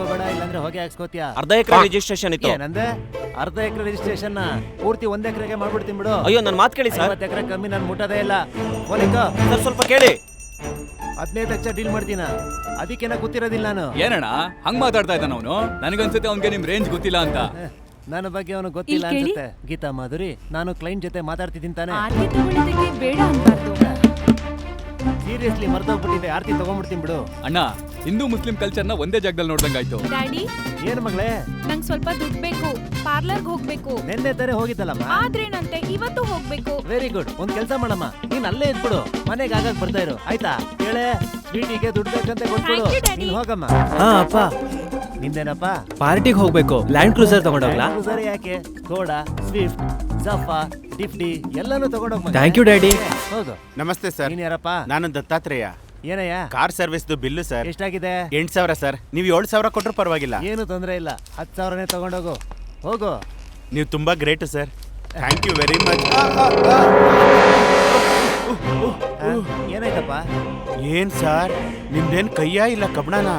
ಹಾಕೋಬೇಡ, ಇಲ್ಲಾಂದ್ರೆ ಹೊಗೆ ಹಾಕ್ಸ್ಕೋತಿಯಾ. ಅರ್ಧ ಎಕರೆ ರಿಜಿಸ್ಟ್ರೇಷನ್ ಇತ್ತು. ಏನಂದೆ? ಅರ್ಧ ಎಕರೆ ರಿಜಿಸ್ಟ್ರೇಷನ್ ಪೂರ್ತಿ 1 ಎಕರೆಗೆ ಮಾಡ್ಬಿಡ್ತೀನಿ ಬಿಡು. ಅಯ್ಯೋ ನನ್ನ ಮಾತು ಕೇಳಿ ಸರ್. 50 ಎಕರೆ ಕಮ್ಮಿ ನಾನು ಮುಟ್ಟೋದೇ ಇಲ್ಲ. ಹೋಲಿಕ ಸರ್ ಸ್ವಲ್ಪ ಕೇಳಿ. 15 ಲಕ್ಷ ಡೀಲ್ ಮಾಡ್ತೀನ, ಅದಕ್ಕೇನ ಗೊತ್ತಿರೋದಿಲ್ಲ ನಾನು. ಏನಣ್ಣ ಹಂಗ್ ಮಾತಾಡ್ತಾ ಇದ್ದಾನ ಅವನು? ನನಗನ್ಸುತ್ತೆ ಅವ್ನಿಗೆ ನಿಮ್ ರೇಂಜ್ ಗೊತ್ತಿಲ್ಲ ಅಂತ. ನನ್ನ ಬಗ್ಗೆ ಅವನು ಗೊತ್ತಿಲ್ಲ ಅನ್ಸುತ್ತೆ. ಗೀತಾ ಮಾಧುರಿ, ನಾನು ಕ್ಲೈಂಟ್ ಜೊತೆ ಮಾತಾಡ್ತಿದ್ದೀನಿ ತಾನೆ. ಆರ್ತಿ ತಗೊಳ್ಳಿದ್ದಕ್ಕೆ ಬೇಡ ಅನ್ಬಾರ್ದು. ಸೀರಿಯಸ್ಲಿ ಮರ್ತೋಗ್ಬಿಟ್ಟಿದೆ. ಆರ್ತಿ ತಗೊಂಡ್ಬಿಡ್ತೀನಿ ಬಿಡು. ಅಣ್ಣ, ಹಿಂದೂ ಮುಸ್ಲಿಂ ಕಲ್ಚರ್ನ ಒಂದೇ ಜಾಗದಲ್ಲಿ ನೋಡ್ದಂಗಾಯ್ತು. ಡ್ಯಾಡಿ, ಏನ್ ಮಗಳೇ? ನಂಗೆ ಸ್ವಲ್ಪ ದುಡ್ಡು ಬೇಕು, ಪಾರ್ಲರ್ಗೆ ಹೋಗ್ಬೇಕು. ನೆನ್ನೆ ತಾರೆ ಹೋಗಿದ್ದಲ್ಲಮ್ಮ. ಆದ್ರೇನಂತೆ ಇವತ್ತು ಹೋಗ್ಬೇಕು. Very good. ಒಂದ್ ಕೆಲಸ ಮಾಡಮ್ಮ, ನೀನ್ ಅಲ್ಲೇ ಇದ್ಬಿಡು, ಮನೆಗೆ ಆಗಾಗ ಬರ್ತಾ ಇರು, ಆಯ್ತಾ? ಹೇಳೆ ಸ್ವೀಟಿಗೆ ದುಡ್ಡು ಬೇಕಂತ ಕೊಟ್ಬಿಡು. Thank you, Daddy. ನೀನ್ ಹೋಗಮ್ಮ. ಹಾ ಅಪ್ಪ, ನಿಂದೇನಪ್ಪ? ಪಾರ್ಟಿಗೆ ಹೋಗ್ಬೇಕು. ಲ್ಯಾಂಡ್ ಕ್ರೂಸರ್ ತಗೊಂಡೋಗ್ಲಾ? ಸರಿ, ಯಾಕೆ? ಸ್ಕೋಡಾ, ಸ್ವಿಫ್ಟ್, ಜಫಾ, ಡಿಫ್ಟಿ ಎಲ್ಲಾನು ತಗೊಂಡೋಗ್. Thank you daddy. ಹೌದು. ನಮಸ್ತೆ ಸರ್. ನೀನ್ ಯಾರಪ್ಪ? ನಾನು ದತ್ತಾತ್ರೇಯ. ಏನಯ್ಯ? Car ಸರ್ವಿಸ್ದು bill sir. ಎಷ್ಟಾಗಿದೆ? 8,000 ಸರ್. ನೀವು 7,000 ಕೊಟ್ಟರು ಪರವಾಗಿಲ್ಲ. ಏನು ತೊಂದರೆ ಇಲ್ಲ, 10,000ನೇ ತಗೊಂಡೋಗು. ಹೋಗು. ನೀವು ತುಂಬಾ great sir. Thank you very much. ಏನಾಯ್ತಪ್ಪ? ಏನ್ ಸರ್, ನಿಮ್ದೇನ್ ಕೈಯಾ ಇಲ್ಲ ಕಬ್ಬಣನ?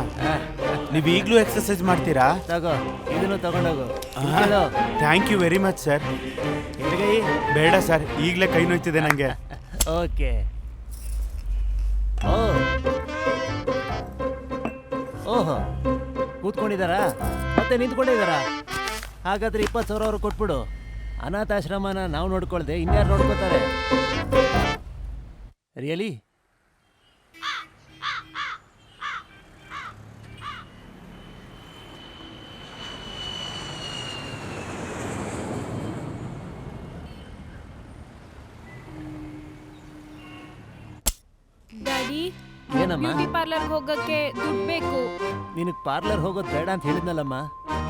ನೀವು ಈಗಲೂ ಎಕ್ಸರ್ಸೈಸ್ ಮಾಡ್ತೀರಾ? ತಗೋ, ಇದನ್ನು ತಗೊಂಡೋಗು. Thank you very much sir. ಎಡಗೈ? ಬೇಡ ಸರ್, ಈಗಲೇ ಕೈ ನೋಯ್ತಿದೆ ನಂಗೆ. ಓಕೆ. ಓಹೋ, ಕೂತ್ಕೊಂಡಿದಾರಾ? ಮತ್ತೆ ನಿಂತ್ಕೊಂಡಿದಾರಾ? ಹಾಗಾದ್ರೆ 20,000 ಅವ್ರು ಕೊಟ್ಬಿಡು. ಅನಾಥಾಶ್ರಮನ ನಾವು ನೋಡ್ಕೊಳ್ದೆ ಇನ್ಯಾರು ನೋಡ್ಕೋತಾರೆ? ರಿಯಲಿ? ಡ್ಯಾಡಿ, ಏನಮ್ಮ? ಬ್ಯೂಟಿ ಪಾರ್ಲರ್ಗೆ ಹೋಗಕ್ಕೆ ದುಡ್ಡು ಬೇಕು. ನಿನಗೆ ಪಾರ್ಲರ್ ಹೋಗೋದು ಬೇಡ ಅಂತ ಹೇಳಿದ್ನಲ್ಲಮ್ಮ.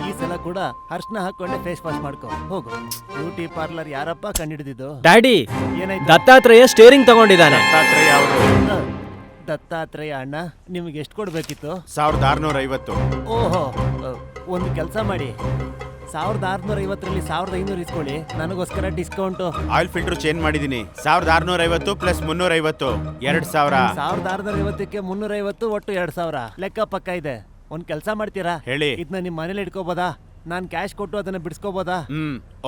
ಈ ಸಲ ಕೂಡ ಅರ್ಶನ ಹಾಕೊಂಡೆ ಫೇಸ್ ವಾಶ್ ಮಾಡ್ಕೊ, ಹೋಗು. ಬ್ಯೂಟಿ ಪಾರ್ಲರ್ ಯಾರಪ್ಪ ಕಂಡಿಡಿದಿದ್ದು? ಡ್ಯಾಡಿ, ಏನಾಯ್ತು? ದತ್ತಾತ್ರೇಯ ಸ್ಟೇರಿಂಗ್ ತಗೊಂಡಿದ್ದಾನೆ. ದತ್ತಾತ್ರೇಯ ಅವರು. ದತ್ತಾತ್ರೇಯ ಅಣ್ಣ, ನಿಮ್ಗೆ ಎಷ್ಟು ಕೊಡ್ಬೇಕಿತ್ತು? 1,650. ಓಹೋ, ಒಂದು ಕೆಲಸ ಮಾಡಿ, 1,650ರಲ್ಲಿ 1,500 ಇಸ್ಕೊಳ್ಳಿ, ನನಗೋಸ್ಕರ ಡಿಸ್ಕೌಂಟು. ಆಯಿಲ್ ಫಿಲ್ಟರ್ ಚೇಂಜ್ ಮಾಡಿದೀನಿ. 1,650 ಪ್ಲಸ್ 350, 2,000. 1,650ಕ್ಕೆ 350, ಒಟ್ಟು 2,000 ಲೆಕ್ಕ ಪಕ್ಕ ಇದೆ. ಒಂದ್ ಕೆಲಸ ಮಾಡ್ತೀರಾ? ಹೇಳಿ. ಇದನ್ನ ನಿಮ್ ಮನೇಲಿ ಇಟ್ಕೋಬೋದಾ? ನಾನ್ ಕ್ಯಾಶ್ ಕೊಟ್ಟು ಅದನ್ನ ಬಿಡಿಸ್ಕೋಬೋದಾ?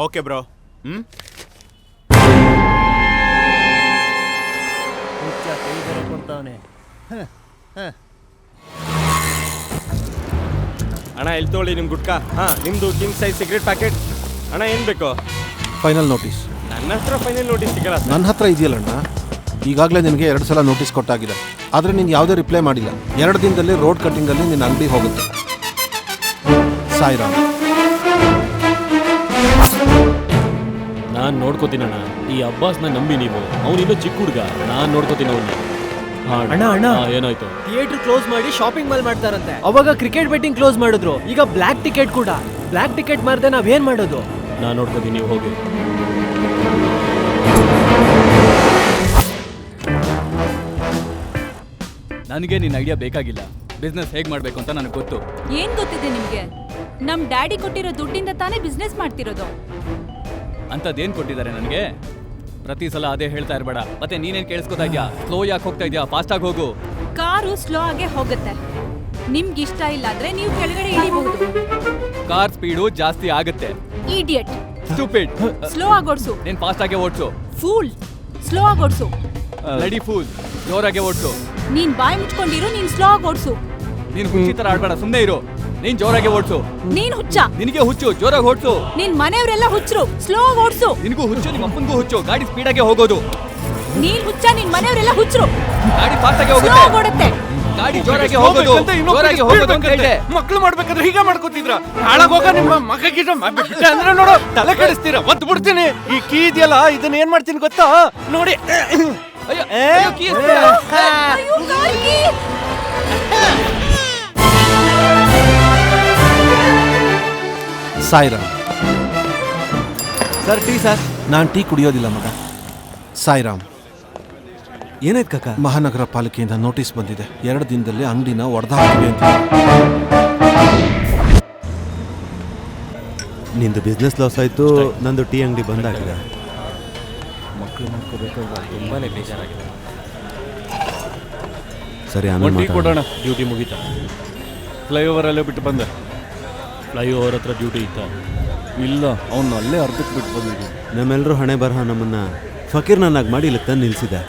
Okay bro. ಕೈ ಬೇರೆ ಕೊಡ್ತಾವನೆ. ಅಣ್ಣ ಇಲ್ಲಿ ತೊಗೊಳ್ಳಿ ನಿಮ್ ಗುಟ್ಕಾ. ಹಾ, ನಿಮ್ದು ಕಿಂಗ್ ಸೈಜ್ ಸಿಗರೇಟ್ ಪ್ಯಾಕೆಟ್. ಅಣ್ಣ ಏನ್ ಬೇಕು? Final notice. ನನ್ನ ಹತ್ರ ಫೈನಲ್ ನೋಟಿಸ್ ಸಿಗಲ್ಲ. ನನ್ನ ಹತ್ರ ಇದೆಯಲ್ಲಣ್ಣ, ಈಗಾಗಲೇ ನಿನಗೆ 2 ಸಲ ನೋಟಿಸ್ ಕೊಟ್ಟಾಗಿದೆ. ಆದರೆ ನೀನು ಯಾವುದೇ ರಿಪ್ಲೈ ಮಾಡಿಲ್ಲ. 2 ದಿನದಲ್ಲಿ ರೋಡ್ ಕಟ್ಟಿಂಗಲ್ಲಿ ನಿನ್ನ ಅಂಗಡಿ ಹೋಗುತ್ತೆ. ಸಾಯಿರಾಮ್. ನಾನು ನೋಡ್ಕೋತೀನಣ್ಣ. ಈ ಅಬ್ಬಾಸ್ನ ನಂಬಿ ನೀವು, ಅವನಿನ್ನೂ ಚಿಕ್ಕ ಹುಡುಗ, ನಾನು ನೋಡ್ಕೋತೀನಿ ಅವನ್ನ. ಅಣ್ಣ ಅಣ್ಣ, ಏನಾಯ್ತು? ಥಿಯೇಟರ್ ಕ್ಲೋಸ್ ಮಾಡಿ ಶಾಪಿಂಗ್ ಮಾಲ್ ಮಾಡ್ತಾರಂತೆ. ಅವಾಗ ಕ್ರಿಕೆಟ್ ಬೆಟ್ಟಿಂಗ್ ಕ್ಲೋಸ್ ಮಾಡಿದ್ರು. ಈಗ ಬ್ಲ್ಯಾಕ್ ಟಿಕೆಟ್ ಕೂಡ. ಬ್ಲ್ಯಾಕ್ ಟಿಕೆಟ್ ಮಾರ್ದೆ ನಾವೇನ್ ಮಾಡೋದು? ನಾನು ನೋಡ್ಕೋತೀನಿ, ನೀವು ಹೋಗಿ. ನನಗೆ ನಿನ್ನ ಐಡಿಯಾ ಬೇಕಾಗಿಲ್ಲ. ಬಿಸ್ನೆಸ್ ಹೇಗ್ ಮಾಡ್ಬೇಕು ಅಂತ ನನಗೆ ಗೊತ್ತು. ಏನ್ ಗೊತ್ತಿದೆ ನಿಮ್ಗೆ? ನಮ್ ಡ್ಯಾಡಿ ಕೊಟ್ಟಿರೋ ದುಡ್ಡಿಂದ ತಾನೇ ಬಿಸ್ನೆಸ್ ಮಾಡ್ತಿರೋದು. ಅಂತದೇನ್ ಕೊಟ್ಟಿದ್ದಾರೆ ನನಗೆ? ಪ್ರತಿ ಸಲ ಅದೇ ಹೇಳ್ತಾ ಇರಬೇಡ. ಮತ್ತೆ ನೀನೇನ್ ಕೇಳಿಸ್ಕೊತಾ ಇದ್ಯಾ? ಸ್ಲೋ ಯಾಕೆ ಹೋಗ್ತಾ ಇದ್ಯಾ? ಫಾಸ್ಟ್ ಆಗಿ ಹೋಗು. ಕಾರು ಸ್ಲೋ ಆಗೇ ಹೋಗುತ್ತೆ. ನಿಮ್ಗೆ ಇಷ್ಟ ಇಲ್ಲ ಆದ್ರೆ ನೀವು ಕೆಳಗಡೆ ಇಳಿಬಹುದು. ಕಾರ್ ಸ್ಪೀಡು ಜಾಸ್ತಿ ಆಗುತ್ತೆ. ಇಡಿಯಟ್. ಸ್ಟೂಪಿಡ್. ಸ್ಲೋ ಆಗಿ ಓಡಿಸು. ನೀನ್ ಫಾಸ್ಟ್ ಆಗಿ ಓಡಿಸು. ಫೂಲ್. ಸ್ಲೋ ಆಗಿ ಓಡಿಸು. Ready pool. ಜೋರಾಗಿ ಓಡಿಸು. ನೀನ್ ಬಾಯಿ ಮುಚ್ಕೊಂಡಿರು. ನೀನ್ ಸ್ಲೋ ಆಗಿ ಓಡಿಸು. ನೀನ್ ಹುಚ್ಚಿ ತರ ಆಡ್ಬೇಡ, ಸುಮ್ಮನೆ ಇರು. ನೀನ್ ಜೋರಾಗಿ ಓಡಿಸು. ನೀನ್ ಹುಚ್ಚ. ನಿನಗೆ ಹುಚ್ಚು, ಜೋರಾಗಿ ಓಡಿಸು. ನಿನ್ ಮನೆಯವರೆಲ್ಲ ಹುಚ್ಚರು. ಸ್ಲೋ ಆಗಿ ಓಡಿಸು. ನಿನಗೂ ಹುಚ್ಚು, ನಿಮ್ಮ ಅಪ್ಪನಿಗೂ ಹುಚ್ಚು. ಗಾಡಿ ಸ್ಪೀಡಾಗಿ ಹೋಗೋದು. ನೀನ್ ಹುಚ್ಚ, ನಿನ್ ಮನೆಯವರೆಲ್ಲ ಹುಚ್ಚರು. ಗಾಡಿ ಫಾಸ್ಟ್ ಆಗಿ ಸ್ಲೋ ಹೋಗುತ್ತೆ. ಆಗಿ ಓಡುತ್ತೆ. ಗಾಡಿ ಜೋರಾಗಿ ಹೋಗೋದು. ಜೋರಾಗಿ ಹೋಗೋದು ಅಂತ ಹೇಳಿದೆ. ಮಕ್ಳು ಮಾಡ್ಬೇಕಾದ್ರೆ ಹೀಗೆ ಮಾಡ್ಕೋತಿದ್ರ. ಹಾಳಾಗೋಗ ನಿಮ್ಮ ಮಗಗಿದ ಅಂದ್ರೆ ನೋಡು, ತಲೆ ಕೆಡಿಸ್ತೀರ. ಒತ್ತು ಬಿಡ್ತೀನಿ. ಈ ಕೀ ಇದೆಯಲ್ಲ, ಇದನ್ನ ಏನ್ ಮಾಡ್ತೀನಿ ಗೊತ್ತಾ? ನೋಡಿ. ಅಯ್ಯೋ, ಅಯ್ಯೋ, ಕೀ ಎಸ್ಬಿಡ. ಅಯ್ಯೋ, car key. Sairam. Sir, tea sir. ನಾನು ಟೀ ಕುಡಿಯೋದಿಲ್ಲ ಮಗ. ಸಾಯಿರಾಮ್. ಏನಾಯ್ತು ಕಾಕ? ಮಹಾನಗರ ಪಾಲಿಕೆಯಿಂದ ನೋಟಿಸ್ ಬಂದಿದೆ. 2 ದಿನದಲ್ಲಿ ಅಂಗಡಿನ ಒಡೆದಾಕ್ತೀವಿ ಅಂತ. ನಿಂದು ಬಿಸ್ನೆಸ್ ಲಾಸ್ ಆಯಿತು, ನಂದು ಟೀ ಅಂಗಡಿ ಬಂದಾಗಿದೆ. ಮಕ್ಕಳು ಮಾಡ್ಕೋಬೇಕಾದ್ರೆ ತುಂಬಾನೇ ಬೇಜಾರಾಗಿದೆ. ಸರಿ, ಟೀ ಕೊಡೋಣ. ಡ್ಯೂಟಿ ಮುಗೀತಾ? ಫ್ಲೈಓವರಲ್ಲೇ ಬಿಟ್ಟು ಬಂದೆ. ಫ್ಲೈಓವರ್ ಹತ್ರ ಡ್ಯೂಟಿ ಇತ್ತ? ಇಲ್ಲ, ಅವನು ಅಲ್ಲೇ ಅರ್ಧಕ್ಕೆ ಬಿಟ್ಟು ಬಂದಿದ್ದೆ. ನಮ್ಮೆಲ್ಲರೂ ಹಣೆ ಬರಹ ನಮ್ಮನ್ನ ಫಕೀರ್ನನ್ನಾಗಿ ಮಾಡಿ ಇಲ್ಲಿ ತಂದು ನಿಲ್ಸಿದೆ.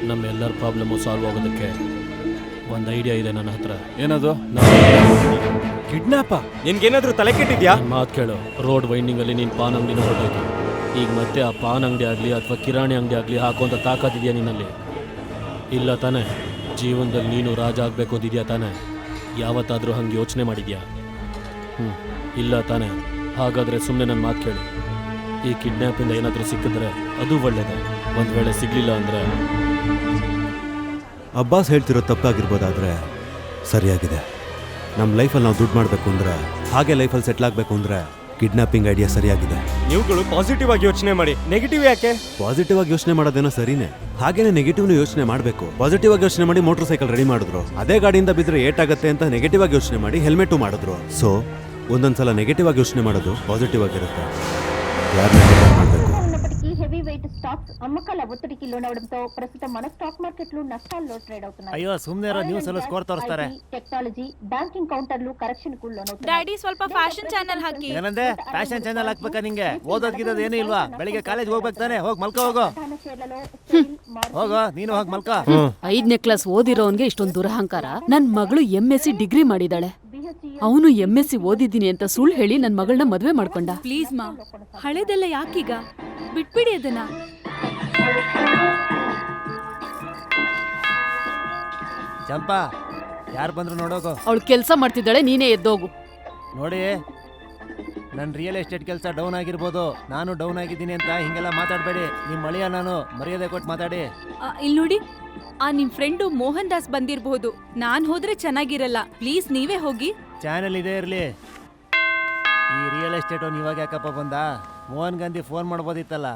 ನಮ್ಮೆಲ್ಲರ ಪ್ರಾಬ್ಲಮ್ಮು ಸಾಲ್ವ್ ಆಗೋದಕ್ಕೆ ಒಂದು ಐಡಿಯಾ ಇದೆ ನನ್ನ ಹತ್ರ. ಏನದು? ಕಿಡ್ನಾಪ? ನಿನ್ಗೇನಾದ್ರೂ ತಲೆ ಕೆಟ್ಟಿದ್ಯಾ? ಮಾತು ಕೇಳು. ರೋಡ್ ವೈಂಡಿಂಗಲ್ಲಿ ನೀನು ಪಾನ್ ಅಂಗಡಿನ ಹೊರಟೋಯ್ತು. ಈಗ ಮತ್ತೆ ಆ ಪಾನ್ ಅಂಗಡಿ ಆಗಲಿ ಅಥವಾ ಕಿರಾಣಿ ಅಂಗಡಿ ಆಗಲಿ ಹಾಕುವಂಥ ತಾಕತ್ತಿದೆಯಾ ನಿನ್ನಲ್ಲಿ? ಇಲ್ಲ ತಾನೇ? ಜೀವನದಲ್ಲಿ ನೀನು ರಾಜ ಆಗಬೇಕು ಅಂತಿದ್ಯಾ ತಾನೇ? ಯಾವತ್ತಾದರೂ ಹಂಗೆ ಯೋಚನೆ ಮಾಡಿದ್ಯಾ? ಇಲ್ಲ ತಾನೇ? ಹಾಗಾದರೆ ಸುಮ್ಮನೆ ನನ್ನ ಮಾತು ಕೇಳಿ. ಈ ಕಿಡ್ನ್ಯಾಪಿಂದ ಏನಾದರೂ ಸಿಕ್ಕಿದ್ರೆ ಅದು ಒಳ್ಳೇದೇ. ಒಂದು ವೇಳೆ ಸಿಗಲಿಲ್ಲ ಅಂದರೆ ಅಬ್ಬಾಸ್ ಹೇಳ್ತಿರೋ ತಪ್ಪಾಗಿರ್ಬೋದಾದ್ರೆ ಸರಿಯಾಗಿದೆ. ನಮ್ಮ ಲೈಫಲ್ಲಿ ನಾವು ದುಡ್ಡು ಮಾಡಬೇಕು ಅಂದರೆ, ಹಾಗೆ ಲೈಫಲ್ಲಿ ಸೆಟ್ಲ್ ಆಗಬೇಕು ಅಂದರೆ ಕಿಡ್ನಾಪಿಂಗ್ ಐಡಿಯಾ ಸರಿಯಾಗಿದೆ. ನೀವುಗಳು ಪಾಸಿಟಿವ್ ಆಗಿ ಯೋಚನೆ ಮಾಡಿ, ನೆಗೆಟಿವ್ ಯಾಕೆ? ಪಾಸಿಟಿವ್ ಆಗಿ ಯೋಚನೆ ಮಾಡೋದೇನೋ ಸರಿನೇ, ಹಾಗೇನೆ ನೆಗೆಟಿವ್ನು ಯೋಚನೆ ಮಾಡಬೇಕು. ಪಾಸಿಟಿವ್ ಆಗಿ ಯೋಚನೆ ಮಾಡಿ ಮೋಟರ್ ಸೈಕಲ್ ರೆಡಿ ಮಾಡಿದ್ರು, ಅದೇ ಗಾಡಿಯಿಂದ ಬಿದ್ದರೆ ಏಟಾಗುತ್ತೆ ಅಂತ ನೆಗೆಟಿವ್ ಆಗಿ ಯೋಚನೆ ಮಾಡಿ ಹೆಲ್ಮೆಟು ಮಾಡಿದ್ರು. ಸೊ ಒಂದೊಂದ್ಸಲ ನೆಗೆಟಿವ್ ಆಗಿ ಯೋಚನೆ ಮಾಡೋದು ಪಾಸಿಟಿವ್ ಆಗಿರುತ್ತೆ. ಯಾರನ್ನ ಮಾಡಬೇಕು? హెవీ వెయిట్ స్టాక్స్ అమ్మకాల ఒత్తిడికి లోనవడంతో ప్రస్తుతం మన స్టాక్ మార్కెట్లు నష్టాల్లో ట్రేడ్ అవుతున్నాయి. ಅಯ್ಯೋ ಸುಮ್ಮನೆ ನ್ಯೂಸ್ ಅಲ್ಲಿ ಸ್ಕೋರ್ ತೋರಿಸ್ತಾರೆ. ಟೆಕ್ನಾಲಜಿ, ಬ್ಯಾಂಕಿಂಗ್ ಕೌಂಟರ್లు ಕರೆಕ್ಷನ್ ಗೂ ಲೋನవుతున్నాయి. ಡ್ಯಾಡಿ ಸ್ವಲ್ಪ ಫ್ಯಾಷನ್ ಚಾನೆಲ್ ಹಾಕಿ. ಏನಂದೆ? ಫ್ಯಾಷನ್ ಚಾನೆಲ್ ಹಾಕ್ಬೇಕಾ ನಿಂಗೆ? ಓದೋದ್ಗಿರೋದು ಏನೂ ಇಲ್ವಾ? ಬೆಳಿಗ್ಗೆ ಕಾಲೇಜ್ ಹೋಗ್ಬೇಕು ತಾನೆ? ಹೋಗಿ ಮಲ್ಕೋ ಹೋಗೋ. ಹೋಗೋ ನೀನು ಹೋಗಿ ಮಲ್ಕೋ. 5ನೇ ಕ್ಲಾಸ್ ಓದಿರೋನ್ಗೆ ಇಷ್ಟೊಂದು ದುರಹಂಕಾರ. ನನ್ ಮಗಳು MSc ಡಿಗ್ರಿ ಮಾಡಿದಾಳೆ. ಅವನು MSc ಓದಿದ್ದೀನಿ ಅಂತ ಸುಳ್ಳು ಹೇಳಿ ನನ್ ಮಗಳನ್ನ ಮದ್ವೆ ಮಾಡ್ಕೊಂಡ. ಪ್ಲೀಸ್ ಮಾ, ಹಳೆದೆಲ್ಲ ಯಾಕೀಗ? ಬಿಟ್ಬಿಡಿ ಅದನ್ನ. ಚಂಪಾ, ಯಾರು ಬಂದ್ರು ನೋಡೋಗೋ. ಅವಳು ಕೆಲಸ ಮಾಡ್ತಿದ್ದಾಳೆ, ನೀನೇ ಎದ್ದೋಗು. ನೋಡಿ, ನನ್ನ ರಿಯಲ್ ಎಸ್ಟೇಟ್ ಕೆಲಸ ಡೌನ್ ಆಗಿರ್ಬೋದು, ನಾನು ಡೌನ್ ಆಗಿದ್ದೀನಿ ಅಂತ ಹಿಂಗೆಲ್ಲ ಮಾತಾಡಬೇಡಿ. ನಿಮ್ಮ ಮಳೆಯ ನಾನು ಮರ್ಯಾದೆ ಕೊಟ್ಟು ಮಾತಾಡಿ. ಇಲ್ಲಿ ನೋಡಿ, ನಿಮ್ ಫ್ರೆಂಡು ಮೋಹನ್ ದಾಸ್ ಬಂದಿರಬಹುದು. ನಾನ್ ಹೋದ್ರೆ ಚೆನ್ನಾಗಿರಲ್ಲ. ಪ್ಲೀಸ್ ನೀವೇ ಹೋಗಿ. ಚಾನೆಲ್ ಇದೇ ಇರಲಿ. ಈ ರಿಯಲ್ ಎಸ್ಟೇಟ್ ಅವ್ನು ಇವಾಗ ಯಾಕಪ್ಪ ಬಂದ? ಮೋಹನ್ ಗಾಂಧಿ ಫೋನ್ ಮಾಡ್ಬೋದಿತ್ತಲ್ಲ.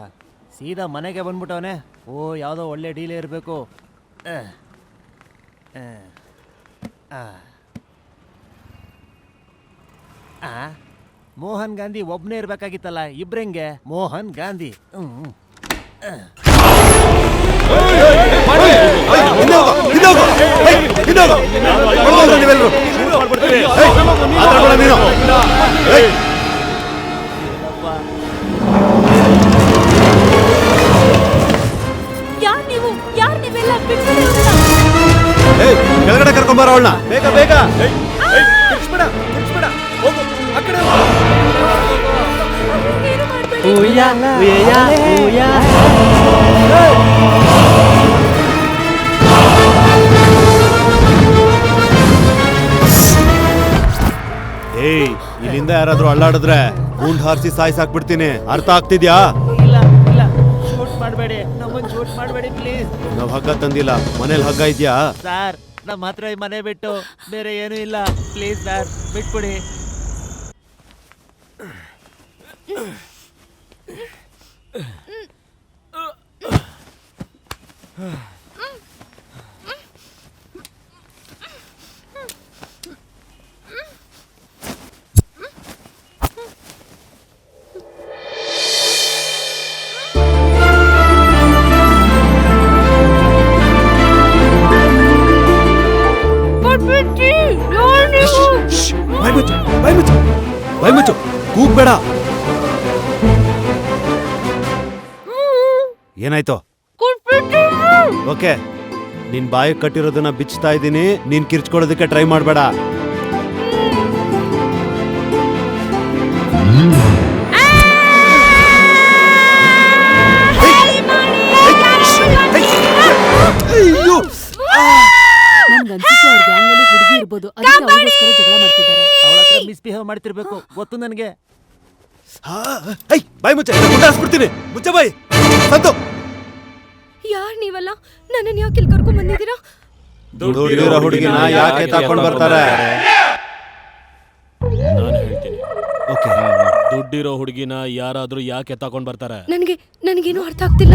ಸೀದಾ ಮನೆಗೆ ಬಂದ್ಬಿಟ್ಟವನೆ. ಓ, ಯಾವುದೋ ಒಳ್ಳೆ ಡೀಲೇ ಇರಬೇಕು. ಮೋಹನ್ ಗಾಂಧಿ ಒಬ್ಬನೇ ಇರ್ಬೇಕಾಗಿತ್ತಲ್ಲ, ಇಬ್ರಂಗೆ ಮೋಹನ್ ಗಾಂಧಿ. ಯಾರ್ ನೀವೆಲ್ಲ? ಕೆಳಗಡೆ ಕರ್ಕೊಂಬಾರ ಅವಳನ್ನ, ಬೇಗ ಬೇಗ. ತಿರ್ಸ್ಬೇಡ, ತಿರ್ಸ್ಬೇಡ. ಹೋಗು, ಆ ಕಡೆ ಹೋಗು. ಏಯ್, ಇಲ್ಲಿಂದ ಯಾರಾದ್ರೂ ಅಳ್ಳಾಡಿದ್ರೆ ಗುಂಡ್ ಹಾರಿಸಿ ಸಾಯ್ಸಾಕ್ಬಿಡ್ತೀನಿ. ಅರ್ಥ ಆಗ್ತಿದ್ಯಾ? ಇಲ್ಲ ಇಲ್ಲ, ಶೂಟ್ ಮಾಡಬೇಡಿ, ನಮ್ಮನ್ನು ಶೂಟ್ ಮಾಡಬೇಡಿ ಪ್ಲೀಸ್. ನಾವ್ ಹಗ್ಗ ತಂದಿಲ್ಲ, ಮನೇಲಿ ಹಗ್ಗ ಇದ್ಯಾ? ಸರ್, ನಮ್ಮ ಹತ್ರ ಈ ಮನೆ ಬಿಟ್ಟು ಬೇರೆ ಏನೂ ಇಲ್ಲ. ಪ್ಲೀಸ್ ಸರ್, ಬಿಟ್ಬಿಡಿ. ಬಾಯ್ಮುಚ್ಚು, ಕೂಗ್ಬೇಡ. ಏನಾಯ್ತು? ಓಕೆ, ನಿನ್ ಬಾಯಿ ಕಟ್ಟಿರೋದನ್ನ ಬಿಚ್ತಾ ಇದ್ದೀನಿ. ನೀನ್ ಕಿರ್ಚ್ಕೊಳ್ಳೋದಕ್ಕೆ ಟ್ರೈ ಮಾಡ್ಬೇಡ. ನನ್ಗನ್ಸುತ್ತೆ ಅವ್ರ ಗ್ಯಾಂಗಲ್ಲಿ ಹುಡುಗಿ ಇರ್ಬೋದು, ಅದಕ್ಕೆ ಅವಳಿಗೋಸ್ಕರ ಜಗಳ ಮಾಡ್ತಿದ್ದಾರೆ. ಅವಳ ಹತ್ರ ಮಿಸ್ಬಿಹೇವ್ ಮಾಡ್ತಿರ್ಬೇಕು, ಗೊತ್ತು ನನಗೆ. ಬಾಯ್ ಮುಚ್ಚ, ಮುಚ್ಚಾಸ್ಬಿಡ್ತೀನಿ. ಮುಚ್ಚ ಬಾಯ್. ಸಂತು, ಯಾರ್ ನೀವಲ್ಲ? ನನ್ನನ್ನು ಯಾಕೆ ಇಲ್ಲಿ ಕರ್ಕೊಂಡ್ ಬಂದಿದ್ದೀರಾ? ದುಡ್ಡಿರೋ ಹುಡುಗಿನ ಯಾಕೆ ತಕೊಂಡ್ ಬರ್ತಾರೆ? ನಾನು ದುಡ್ಡಿರೋ ಹುಡುಗಿನ ಯಾರಾದ್ರೂ ಯಾಕೆ ತಗೊಂಡ್ ಬರ್ತಾರೆ? ನನಗೇನು ಅರ್ಥ ಆಗ್ತಿಲ್ಲ.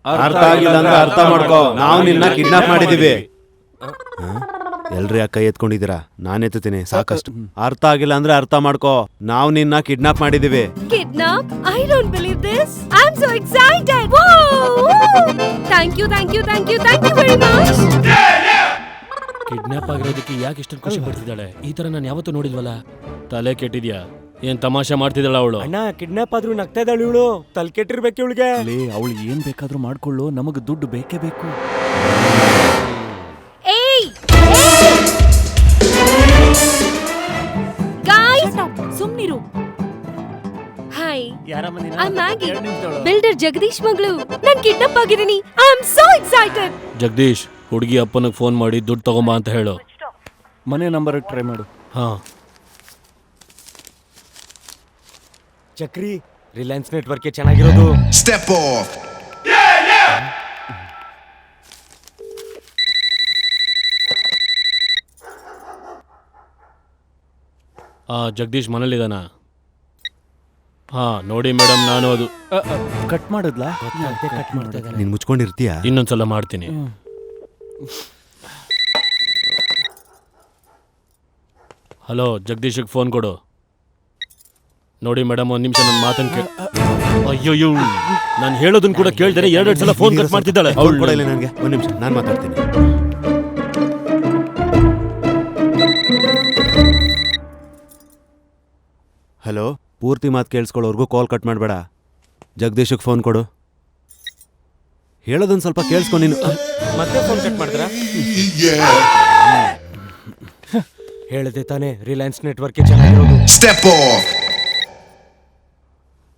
ಅರ್ಥ ಆಗಿಲ್ಲ ಅಂದ್ರೆ ಅರ್ಥ ಮಾಡ್ಕೋ, ನಾವು ನಿನ್ನ ಕಿಡ್ನಾಪ್ ಮಾಡಿದೀವಿ. ಎಲ್ರು ಯಾಕೆ ಕೈ ಎತ್ಕೊಂಡಿದ್ದೀರಾ? ನಾನು ಎತ್ತೀನಿ, ಸಾಕಷ್ಟು. ಅರ್ಥ ಆಗಿಲ್ಲ ಅಂದ್ರೆ ಅರ್ಥ ಮಾಡ್ಕೋ, ನಾವು ನಿನ್ನ ಕಿಡ್ನಾಪ್ ಮಾಡಿದೀವಿ. Kidnap? I don't believe this. I'm so excited. Whoa! Thank you very much. Kidnap ಆಗಿರೋದಕ್ಕೆ ಯಾಕೆ ಇಷ್ಟೊಂದು ಖುಷಿ ಪಡ್ತಿದ್ದಾಳೆ? ಈ ತರ ನಾನು ಯಾವತ್ತೂ ನೋಡಿಲ್ವಲ್ಲ. ತಲೆ ಕೆಟ್ಟಿದ್ಯಾ? ಏನ್ ತಮಾಷೆ ಮಾಡ್ತಿದ್ದಾಳ ಅವಳು? ಅಣ್ಣ ಕಿಡ್ನಾಪ್ ಆದ್ರೂ ನಗ್ತಾ ಇದ್ದಾಳು ಇವಳು. ತಲೆ ಕೆಟ್ಟಿರ್ಬೇಕು ಇವಳಿಗೆ. ಅವಳು ಏನ್ ಬೇಕಾದ್ರೂ ಮಾಡ್ಕೊಳ್ಳು, ನಮಗ್ ದುಡ್ಡು ಬೇಕೇ ಬೇಕು. Guys, ಸುಮ್ನಿರು. Hi. ಯಾರಮ್ಮ ನೀನು? I'm Maggie. ಬಿಲ್ಡರ್ ಜಗದೀಶ್ ಮಗಳು. ನಾನು ಕಿಡ್ನಾಪ್ ಆಗಿದ್ದೀನಿ. I am so excited. Jagadish, ಹುಡುಗಿ ಅಪ್ಪನಿಗೆ ಫೋನ್ ಮಾಡಿ ದುಡ್ಡು ತಗೊಂಬ ಅಂತ ಹೇಳು. ಮನೆ ನಂಬರ್ ಟ್ರೈ ಮಾಡು. ಹಾ. ಚಕ್ರಿ, ರಿಲಯನ್ಸ್ ನೆಟ್ವರ್ಕ್ ಚೆನ್ನಾಗಿರೋದು. Step off. ಜಗದೀಶ್ ಮನೇಲಿದಾನ? ಹಾ ನೋಡಿ ಮೇಡಮ್, ನಾನು ಅದು ಕಟ್ ಮಾಡಿದ್ಲಾ? ಕಟ್ ಮಾಡ್ತಾ ನೀನ್ ಮುಚ್ಕೊಂಡಿರ್ತೀಯಾ? ಇನ್ನೊಂದ್ಸಲ ಮಾಡ್ತೀನಿ. ಹಲೋ, ಜಗದೀಶಿಗೆ ಫೋನ್ ಕೊಡು. ನೋಡಿ ಮೇಡಮ್, ಒಂದ್ ನಿಮಿಷ ನನ್ನ ಮಾತನ್ನು ಅಯ್ಯೋ, ನಾನು ಹೇಳೋದನ್ನ ಕೂಡ ಕೇಳ್ದೇನೆ 2 ಸಲ ಫೋನ್ ಕಟ್ ಮಾಡ್ತಿದ್ದಾಳೆ. ಅವಳು ಕೂಡ ಇಲ್ಲ ನನಗೆ. ಒಂದ್ ನಿಮಿಷ, ನಾನು ಮಾತಾಡ್ತೀನಿ. ಹಲೋ, ಪೂರ್ತಿ ಮಾತು ಕೇಳಿಸ್ಕೊಳ್ಳೋರ್ಗೂ ಕಾಲ್ ಕಟ್ ಮಾಡಬೇಡ. ಜಗದೀಶಿಗೆ ಫೋನ್ ಕೊಡು. ಹೇಳೋದೊಂದು ಸ್ವಲ್ಪ ಕೇಳಿಸ್ಕೊ ನೀನು. ಮತ್ತೆ ಫೋನ್ ಕಟ್ ಮಾಡಿದ್ರ? ಹೇಳದೆ ತಾನೆ ರಿಲಯನ್ಸ್ ನೆಟ್ವರ್ಕ್ ಚೆನ್ನಾಗಿರೋದು.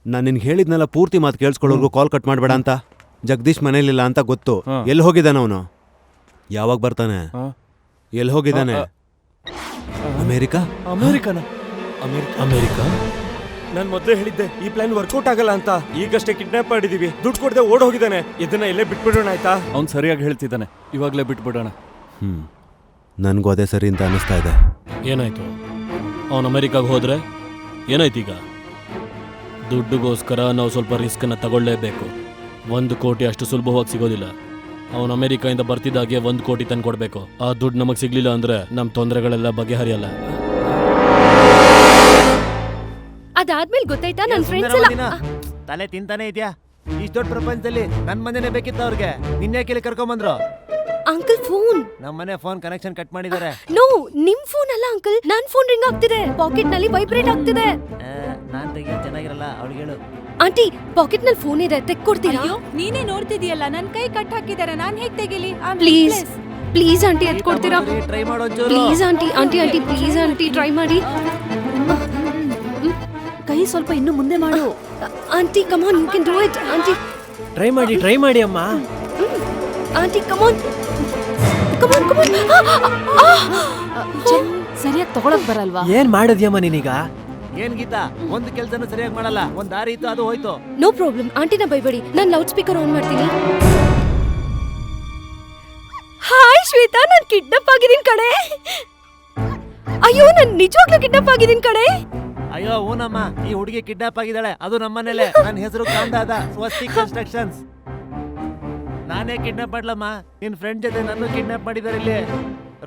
ನಾನು ನಿನ್ಗೆ ಹೇಳಿದ್ನಲ್ಲ, ಪೂರ್ತಿ ಮಾತು ಕೇಳಿಸ್ಕೊಳ್ಳೋರ್ಗೂ ಕಾಲ್ ಕಟ್ ಮಾಡಬೇಡ ಅಂತ. ಜಗದೀಶ್ ಮನೇಲಿಲ್ಲ ಅಂತ ಗೊತ್ತು. ಎಲ್ಲಿ ಹೋಗಿದ್ದಾನೆ ಅವನು? ಯಾವಾಗ ಬರ್ತಾನೆ? ಎಲ್ಲಿ ಹೋಗಿದ್ದಾನೆ? ಅಮೇರಿಕಾ? ಅಮೇರಿಕಾ? ನಾನು ಮೊದಲೇ ಹೇಳಿದ್ದೆ ಈ ಪ್ಲಾನ್ ವರ್ಕೌಟ್ ಆಗಲ್ಲ ಅಂತ. ಈಗಷ್ಟೇ ಕಿಡ್ನಾಪ್ ಮಾಡಿದೀವಿ, ದುಡ್ಡು ಕೊಡದೆ ಓಡ್ ಹೋಗಿದ್ದಾನೆ. ಇದನ್ನ ಇಲ್ಲೇ ಬಿಟ್ಬಿಡೋಣ ಆಯ್ತಾ? ಅವ್ನು ಸರಿಯಾಗಿ ಹೇಳ್ತಿದ್ದಾನೆ, ಇವಾಗಲೇ ಬಿಟ್ಬಿಡೋಣ. ನನಗೂ ಅದೇ ಸರಿ ಅಂತ ಅನಿಸ್ತಾ ಇದೆ. ಏನಾಯ್ತು? ಅವನು ಅಮೇರಿಕಾಗೆ ಹೋದ್ರೆ ಏನಾಯ್ತು ಈಗ? ದುಡ್ಡುಗೋಸ್ಕರ ನಾವು ಸ್ವಲ್ಪ ರಿಸ್ಕನ್ನು ತಗೊಳ್ಳೇಬೇಕು. 1 ಕೋಟಿ ಅಷ್ಟು ಸುಲಭವಾಗಿ ಸಿಗೋದಿಲ್ಲ. ಅವನು ಅಮೇರಿಕಾಯಿಂದ ಬರ್ತಿದ್ದಾಗೆ 1 ಕೋಟಿ ತಂದು ಕೊಡಬೇಕು. ಆ ದುಡ್ಡು ನಮಗೆ ಸಿಗ್ಲಿಲ್ಲ ಅಂದ್ರೆ ನಮ್ಮ ತೊಂದರೆಗಳೆಲ್ಲ ಬಗೆಹರಿಯಲ್ಲ. ಅದಾದ್ಮೇಲೆ ಗೊತ್ತಾಯ್ತಾ, ನನ್ನ ಫ್ರೆಂಡ್ಸ್ ಎಲ್ಲ ತಲೆ ತಿಂತಾನೆ ಇದೆಯಾ? ಇಷ್ಟು ದೊಡ್ಡ ಪ್ರಪಂಚದಲ್ಲಿ ನನ್ನ ಮನೆನೇ ಬೇಕಿತ್ತು ಅವ್ರಿಗೆ. ನಿನ್ನೆ ಕೇಳಿ ಕರ್ಕೊಂಬಂದ್ರು. Uncle phone. ನಮ್ಮನೆ ಫೋನ್ ಕನೆಕ್ಷನ್ ಕಟ್ ಮಾಡಿದ್ದಾರೆ. ನೋ, ನಿಮ್ ಫೋನ್ ಅಲ್ಲ ಅಂಕಲ್. ನನ್ನ ಫೋನ್ ರಿಂಗ್ ಆಗ್ತಿದೆ, ಪಾಕೆಟ್ ನಲ್ಲಿ ವೈಬ್ರೇಟ್ ಆಗ್ತಿದೆ. ನಾನ್ ತೆಗಿಯೋದು ಚೆನ್ನಾಗಿರಲ್ಲ, ಅವ್ಳಿಗೆ ಹೇಳು. ಆಂಟಿ, ಪಾಕೆಟ್ ನಲ್ಲಿ ಫೋನ್ ಇದೆ, ತೆಕ್ಕೊಡ್ತೀರಾ? ಅಯ್ಯೋ, ನೀನೇ ನೋಡ್ತಿದೀಯಲ್ಲ, ನನ್ ಕೈ ಕಟ್ ಹಾಕಿದ್ದಾರೆ, ನಾನ್ ಹೇಗ್ ತೆಗಿಲಿ? ಪ್ಲೀಸ್ ಪ್ಲೀಸ್ ಆಂಟಿ, ಎತ್ಕೊಡ್ತೀರಾ? ಟ್ರೈ ಮಾಡೋ. Please aunty, aunty aunty please aunty, try ಮಾಡಿ. ಕೈ ಸ್ವಲ್ಪ ಇನ್ನು ಮುಂದೆ ಮಾಡು. Aunty come on, you can do it. Aunty try ಮಾಡಿ ಅಮ್ಮ. Aunty come on, come on, come on. ಸರಿಯಾಗಿ ತಗೊಳಕ್ ಬರಲ್ವಾ? ಏನ್ ಮಾಡಿದ್ಯಮ್ಮ ನೀನೀಗ? ಏನ್ ಗೀತಾ, ಒಂದು ಕೆಲಸನೂ ಸರಿಯಾಗಿ ಮಾಡಲ್ಲ. ಒಂದ್ ದಾರಿ ಇತ್ತು, ಅದು ಹೋಯ್ತು. ನೋ ಪ್ರಾಬ್ಲಮ್, ಆಂಟಿನ ಬೈಬೇಡಿ. ನಾನು ಲೌಡ್ ಸ್ಪೀಕರ್ ಆನ್ ಮಾಡ್ತೀನಿ. ಹಾಯ್ ಶ್ವೇತಾ, ನಾನು ಕಿಡ್ನಾಪ್ ಆಗಿದ್ದೀನಿ ಕಣೆ. ಅಯ್ಯೋ, ನಾನು ನಿಜವಾಗ್ಲೂ ಕಿಡ್ನಾಪ್ ಆಗಿದ್ದೀನಿ ಕಣೆ. ಅಯ್ಯೋ ಊನಮ್ಮ, ಈ ಹುಡುಗಿ ಕಿಡ್ನಾಪ್ ಆಗಿದ್ದಾಳೆ, ಅದು ನಮ್ಮನೇಲೆ. ನನ್ನ ಹೆಸರು ಕಾಂದಾದ, ಸ್ವಸ್ತಿಕ್ ಕನ್ಸ್ಟ್ರಕ್ಷನ್ಸ್. ನಾನೇ ಕಿಡ್ನಾಪ್ ಮಾಡ್ಲಮ್ಮ. ನಿನ್ ಫ್ರೆಂಡ್ ಜೊತೆ ನನ್ನ ಕಿಡ್ನಾಪ್ ಮಾಡಿದಾರೆ. ಇಲ್ಲಿ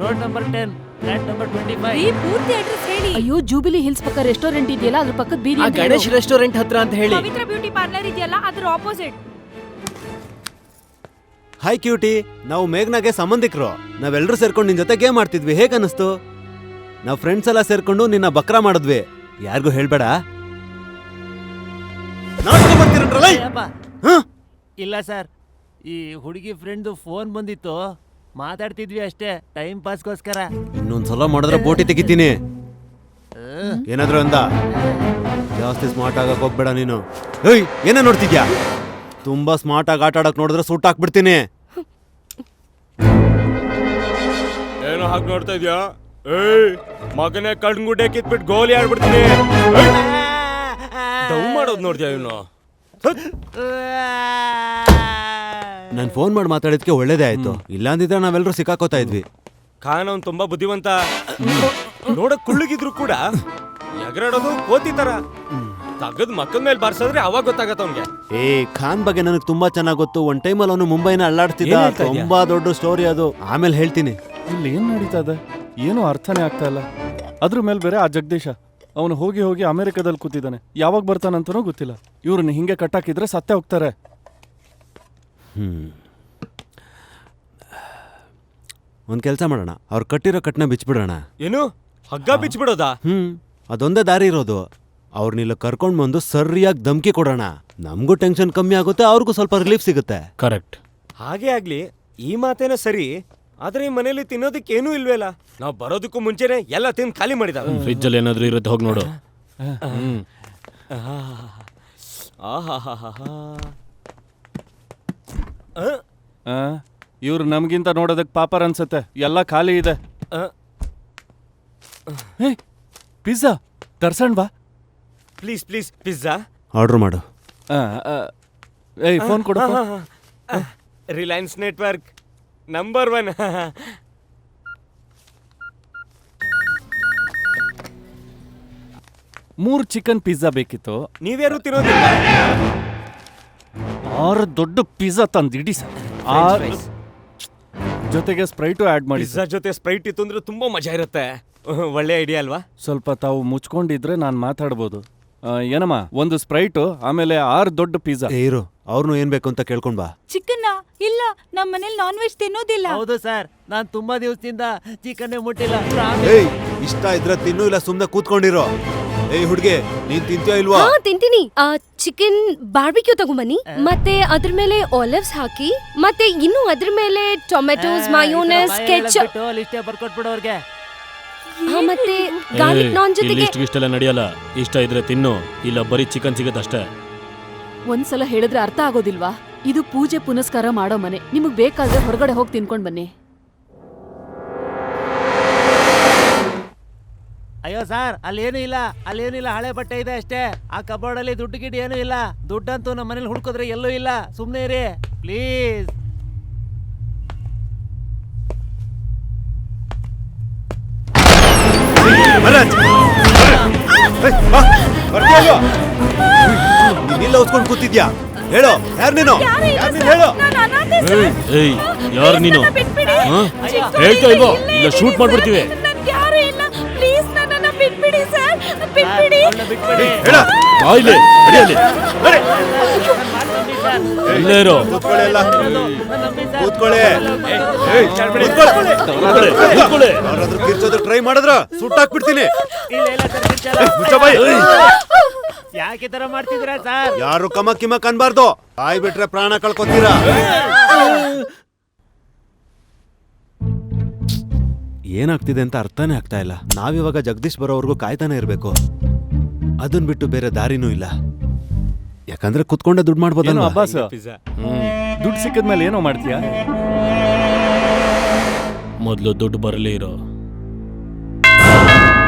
ರೋಡ್ ನಂಬರ್ 10, ಫ್ಲಾಟ್ ನಂಬರ್ 25. ಪೂರ್ತಿ ಅಡ್ರೆಸ್ ಹೇಳಿ. ಅಯ್ಯೋ, ಜೂಬಿಲಿ ಹಿಲ್ಸ್ ಪಕ್ಕ ರೆಸ್ಟೋರೆಂಟ್ ಇದೆಯಲ್ಲ, ಅದ್ರ ಪಕ್ಕದ ಬೀದಿ. ಗಣೇಶ್ ರೆಸ್ಟೋರೆಂಟ್ ಹತ್ರ ಅಂತ ಹೇಳಿ. ಪವಿತ್ರ ಬ್ಯೂಟಿ ಪಾರ್ಲರ್ ಇದೆಯಲ್ಲ, ಅದ್ರ ಆಪೋಸಿಟ್. ಹಾಯ್ ಕ್ಯೂಟಿ, ನಾವು ಮೇಘ್ನಾಗೆ ಸಂಬಂಧಿಕರು. ನಾವೆಲ್ಲರೂ ಸೇರ್ಕೊಂಡು ನಿನ್ ಜೊತೆ ಗೇಮ್ ಆಡ್ತಿದ್ವಿ. ಹೇಗೆ ಅನಿಸ್ತು? ನಾವು ಫ್ರೆಂಡ್ಸ್ ಎಲ್ಲ ಸೇರ್ಕೊಂಡು ನಿನ್ನ ಬಕ್ರಾ ಮಾಡಿದ್ವಿ. ಯಾರಿಗೂ ಹೇಳ್ಬೇಡ. ಇಲ್ಲ ಸರ್, ಈ ಹುಡುಗಿ ಫ್ರೆಂಡ್ ಫೋನ್ ಬಂದಿತ್ತು, ಮಾತಾಡ್ತಿದ್ವಿ ಅಷ್ಟೇ, ಟೈಮ್ ಪಾಸ್ಗೋಸ್ಕರ. ಇನ್ನೊಂದ್ಸಲ ಮಾಡಿದ್ರೆ ಬೋಟಿ ತೆಗಿತೀನಿ. ಏನಾದ್ರು ಅಂದ? ಜಾಸ್ತಿ ಸ್ಮಾರ್ಟ್ ಆಗಕ್ ಹೋಗ್ಬೇಡ ನೀನು. ಏಯ್, ಏನೇ ನೋಡ್ತಿದ್ಯಾ? ತುಂಬಾ ಸ್ಮಾರ್ಟ್ ಆಗಿ ಆಟ ಆಡಕ್ ನೋಡಿದ್ರೆ ಸೂಟ್ ಹಾಕ್ಬಿಡ್ತೀನಿ. ಏನೋ ಹಾಗೆ ನೋಡ್ತಾ ಇದ್ಯಾ? ಏಯ್ ಮಗನೇ, ಕಣ್ಗುಡ್ಡೆ ಕಿತ್ಬಿಟ್ಟು ಗೋಲಿ ಆಡ್ಬಿಡ್ತೀನಿ. ಡೌ ಮಾಡೋದು ನೋಡ್ತೀಯ ಇವನು? ನಾನು ಫೋನ್ ಮಾಡಿ ಮಾತಾಡಿದ್ಕೆ ಒಳ್ಳೇದೇ ಆಯ್ತು. ಇಲ್ಲಾಂದಿದ್ರೆ ನಾವೆಲ್ಲರೂ ಸಿಕ್ಕಾಕೋತಾ ಇದ್ವಿ. ಖಾನ್ ಅವ್ನು ತುಂಬಾ ಬುದ್ಧಿವಂತ. ನೋಡಕ್ ಕುಳ್ಳಿಗಿದ್ರು ಕೂಡ ಎಗರಾಡೋದು ಕೋತಿ ತರ ತಗದ್ ಮಕ್ಕದ ಮೇಲೆ ಬಾರ್ಸಿದ್ರೆ ಅವಾಗ ಗೊತ್ತಾಗತ್ತ ಅವ್ನಿಗೆ. ಏ ಖಾನ್ ಬಗ್ಗೆ ನನಗೆ ತುಂಬಾ ಚೆನ್ನಾಗ್ ಗೊತ್ತು. ಒಂದ್ ಟೈಮಲ್ಲಿ ಅವನು ಮುಂಬೈನ ಅಲ್ಲಾಡ್ತಿದ್ದ. ಏನ್ ಹೇಳ್ತಾ ಇದ್ಯಾ? ತುಂಬಾ ದೊಡ್ಡ ಸ್ಟೋರಿ ಅದು, ಆಮೇಲೆ ಹೇಳ್ತೀನಿ. ಇಲ್ಲಿ ಏನ್ ನಡೀತಾ ಇದೆ ಏನೂ ಅರ್ಥನೇ ಆಗ್ತಾ ಇಲ್ಲ. ಅದ್ರ ಮೇಲೆ ಬೇರೆ ಆ ಜಗದೀಶ ಅವನು ಹೋಗಿ ಹೋಗಿ ಅಮೆರಿಕದಲ್ಲಿ ಕೂತಿದ್ದಾನೆ. ಯಾವಾಗ ಬರ್ತಾನಂತನೂ ಗೊತ್ತಿಲ್ಲ. ಇವ್ರನ್ನ ಹಿಂಗೆ ಕಟ್ಟಾಕಿದ್ರೆ ಸತ್ತೇ ಹೋಗ್ತಾರೆ. ಒಂದ್ ಕೆಲ್ಸ ಮಾಡೋಣ, ಅವ್ರು ಕಟ್ಟಿರೋ ಕಟ್ನ ಬಿಚ್ಬಿಡೋಣ. ಏನು ಹಗ್ಗ ಬಿಚ್ಬಿಡೋದಾ? ಅದೊಂದೇ ದಾರಿ ಇರೋದು. ಅವ್ರನ್ನಿಲ್ಲ ಕರ್ಕೊಂಡ್ ಬಂದು ಸರಿಯಾಗಿ ಧಮ್ಕಿ ಕೊಡೋಣ. ನಮಗೂ ಟೆನ್ಷನ್ ಕಮ್ಮಿ ಆಗುತ್ತೆ, ಅವ್ರಿಗೂ ಸ್ವಲ್ಪ ರಿಲೀಫ್ ಸಿಗುತ್ತೆ. ಕರೆಕ್ಟ್. ಹಾಗೆ ಆಗ್ಲಿ. ಈ ಮಾತೇನೋ ಸರಿ, ಆದ್ರೆ ಈ ಮನೇಲಿ ತಿನ್ನೋದಕ್ಕೆ ಏನೂ ಇಲ್ವೇಲ್ಲ. ನಾವು ಬರೋದಕ್ಕೂ ಮುಂಚೆನೆ ಎಲ್ಲ ತಿಂದು ಖಾಲಿ ಮಾಡಿದ. ಫ್ರಿಜ್ ಅಲ್ಲಿ ಏನಾದ್ರೂ ಇರುತ್ತೆ, ಹೋಗಿ ನೋಡು. ಇವ್ರು ನಮ್ಗಿಂತ ನೋಡೋದಕ್ಕೆ ಪಾಪರ್ ಅನ್ಸತ್ತೆ. ಎಲ್ಲ ಖಾಲಿ ಇದೆ. ಪಿಜ್ಜಾ ತರ್ಸಣ್ ಬಾ ಪ್ಲೀಸ್ ಪ್ಲೀಸ್. ಪಿಜ್ಜಾ ಆರ್ಡರ್ ಮಾಡು. ಏಯ್ ಫೋನ್ ಕೊಡು. Reliance network number 1. ಮೂರು ಚಿಕನ್ ಪಿಜ್ಜಾ ಬೇಕಿತ್ತು. ನೀವ್ಯಾರು ತಿನ್ನೋದಿಲ್ಲ? 6 ದೊಡ್ಡ ಪಿಜ್ಜಾ ತಂದಿಡಿ ಸರ್. ಜೊತೆಗೆ ಸ್ಪ್ರೈಟು ಆ್ಯಡ್ ಮಾಡಿ. ಪಿಜ್ಜಾ ಜೊತೆ ಸ್ಪ್ರೈಟ್ ಇತ್ತು ಅಂದ್ರೆ ತುಂಬಾ ಮಜಾ ಇರುತ್ತೆ. ಒಳ್ಳೆ ಐಡಿಯಾ ಅಲ್ವಾ? ಸ್ವಲ್ಪ ತಾವು ಮುಚ್ಕೊಂಡಿದ್ರೆ ನಾನು ಮಾತಾಡ್ಬೋದು. ಏನಮ್ಮ, ಒಂದು ಸ್ಪ್ರೈಟು, ಆಮೇಲೆ 6 ದೊಡ್ಡ ಪಿಜ್ಜಾ. ಇರು, ಅವ್ರನ್ನು ಏನ್ ಬೇಕು ಅಂತ ಕೇಳ್ಕೊಂಡ್ ಬಾ. ಚಿಕನ್ನ ಇಲ್ಲ, ನಮ್ಮ ಮನೇಲಿ ನಾನ್ ವೆಜ್ ತಿನ್ನೋದಿಲ್ಲ. ಹೌದು ಸರ್, ನಾನ್ ತುಂಬಾ ದಿವಸದಿಂದ ಚಿಕನ್ನೇ ಮುಟ್ಟಿಲ್ಲ. ಏಯ್, ಇಷ್ಟ ಇದ್ರೆ ತಿನ್ನು, ಇಲ್ಲ ಸುಮ್ನೆ ಕೂತ್ಕೊಂಡಿರೋ. ಏಯ್ ಹುಡ್ಗೆ, ನೀನ್ ತಿಂತೀಯೋ ಇಲ್ವಾ? ತಿಂತೀನಿ. ಚಿಕನ್ ಬಾರ್ಬಿಕ್ಯೂ ತಗೊಂಬನ್ನಿ, ಮತ್ತೆ ಅದ್ರ ಮೇಲೆ ಆಲಿವ್ಸ್ ಹಾಕಿ, ಮತ್ತೆ ಇನ್ನು ಅದ್ರ ಮೇಲೆ ಟೊಮೆಟೊಸ್, ಮಯೋನೆಸ್, ಕೆಚಪ್, ಲಿಸ್ಟೇ ಬರ್ಕೊಟ್ಬಿಡು ಅವ್ರಿಗೆ. ಮತ್ತೆ ಗಾರ್ಲಿಕ್ ನಾನ್ ಜೊತೆಗೆ. ಇಷ್ಟೆಲ್ಲ ನಡೆಯಲ್ಲ. ಇಷ್ಟ ಇದ್ರೆ ತಿನ್ನು, ಇಲ್ಲ ಬರೀ ಚಿಕನ್ ಸಿಗತ್ತಷ್ಟೇ. ಒಂದ್ಸಲ ಹೇಳಿದ್ರೆ ಅರ್ಥ ಆಗೋದಿಲ್ವಾ? ಇದು ಪೂಜೆ ಪುನಸ್ಕಾರ ಮಾಡೋ ಮನೆ. ನಿಮಗ್ ಬೇಕಾದ್ರೆ ಹೊರಗಡೆ ಹೋಗಿ ತಿನ್ಕೊಂಡ್ ಬನ್ನಿ. ಅಯ್ಯೋ ಸರ್, ಅಲ್ಲೇನು ಇಲ್ಲ, ಹಳೆ ಬಟ್ಟೆ ಇದೆ ಅಷ್ಟೇ. ಆ ಕಬೋರ್ಡ್ ಅಲ್ಲಿ ದುಡ್ಡು ಗಿಡ್ ಏನು ಇಲ್ಲ. ದುಡ್ಡಂತೂ ನಮ್ಮ ಮನೇಲಿ ಹುಡ್ಕೋದ್ರೆ ಎಲ್ಲೂ ಇಲ್ಲ. ಸುಮ್ನೆ ಇರಿ ಪ್ಲೀಸ್. ನೀನಿಲ್ಲ ಉಸ್ಕೊಂಡ್ ಕೂತಿದ್ಯಾ? ಹೇಳೋ, ಯಾರು ನೀನು? ಹೇಳು. ಏಯ್, ಯಾರು ನೀನು? ಹೇಳ್ತಾ ಇಲ್ವೋ? ಇಲ್ಲ ಶೂಟ್ ಮಾಡ್ಬಿಡ್ತೀವಿ. ಬಾಯ್ಲಿ ಅಡಿಯಲ್ಲಿ ಇಲ್ಲೇ ಇರೋ. ಅವ್ರಾದ್ರೂ ಕಿರ್ಚೋದು ಟ್ರೈ ಮಾಡಿದ್ರ ಸುಟ್ಟಾಕ್ಬಿಡ್ತೀನಿ. ಯಾಕೆ ತರ ಮಾಡ್ತಿದ್ರ ಸರ್? ಯಾರು ಕಮಕ್ ಕಿಮಕ್ ಅನ್ಬಾರ್ದು. ಬಾಯ್ ಬಿಟ್ರೆ ಪ್ರಾಣ ಕಳ್ಕೊತೀರಾ. ಏನಾಗ್ತಿದೆ ಅಂತ ಅರ್ಥನೇ ಆಗ್ತಾ ಇಲ್ಲ. ನಾವಿವಾಗ ಜಗದೀಶ್ ಬರೋವರೆಗೂ ಕಾಯ್ತಾನೆ ಇರ್ಬೇಕು. ಅದನ್ ಬಿಟ್ಟು ಬೇರೆ ದಾರಿನೂ ಇಲ್ಲ. ಯಾಕಂದ್ರೆ ಕುತ್ಕೊಂಡೆ ದುಡ್ಡು ಮಾಡ್ಬೋದಲ್ಲ. ಅಬ್ಬಾಸ್, ದುಡ್ಡು ಸಿಕ್ಕದ್ಮೇಲೆ ಏನೋ ಮಾಡ್ತೀಯಾ? ಮೊದಲು ದುಡ್ಡು ಬರಲೇ ಇರೋ.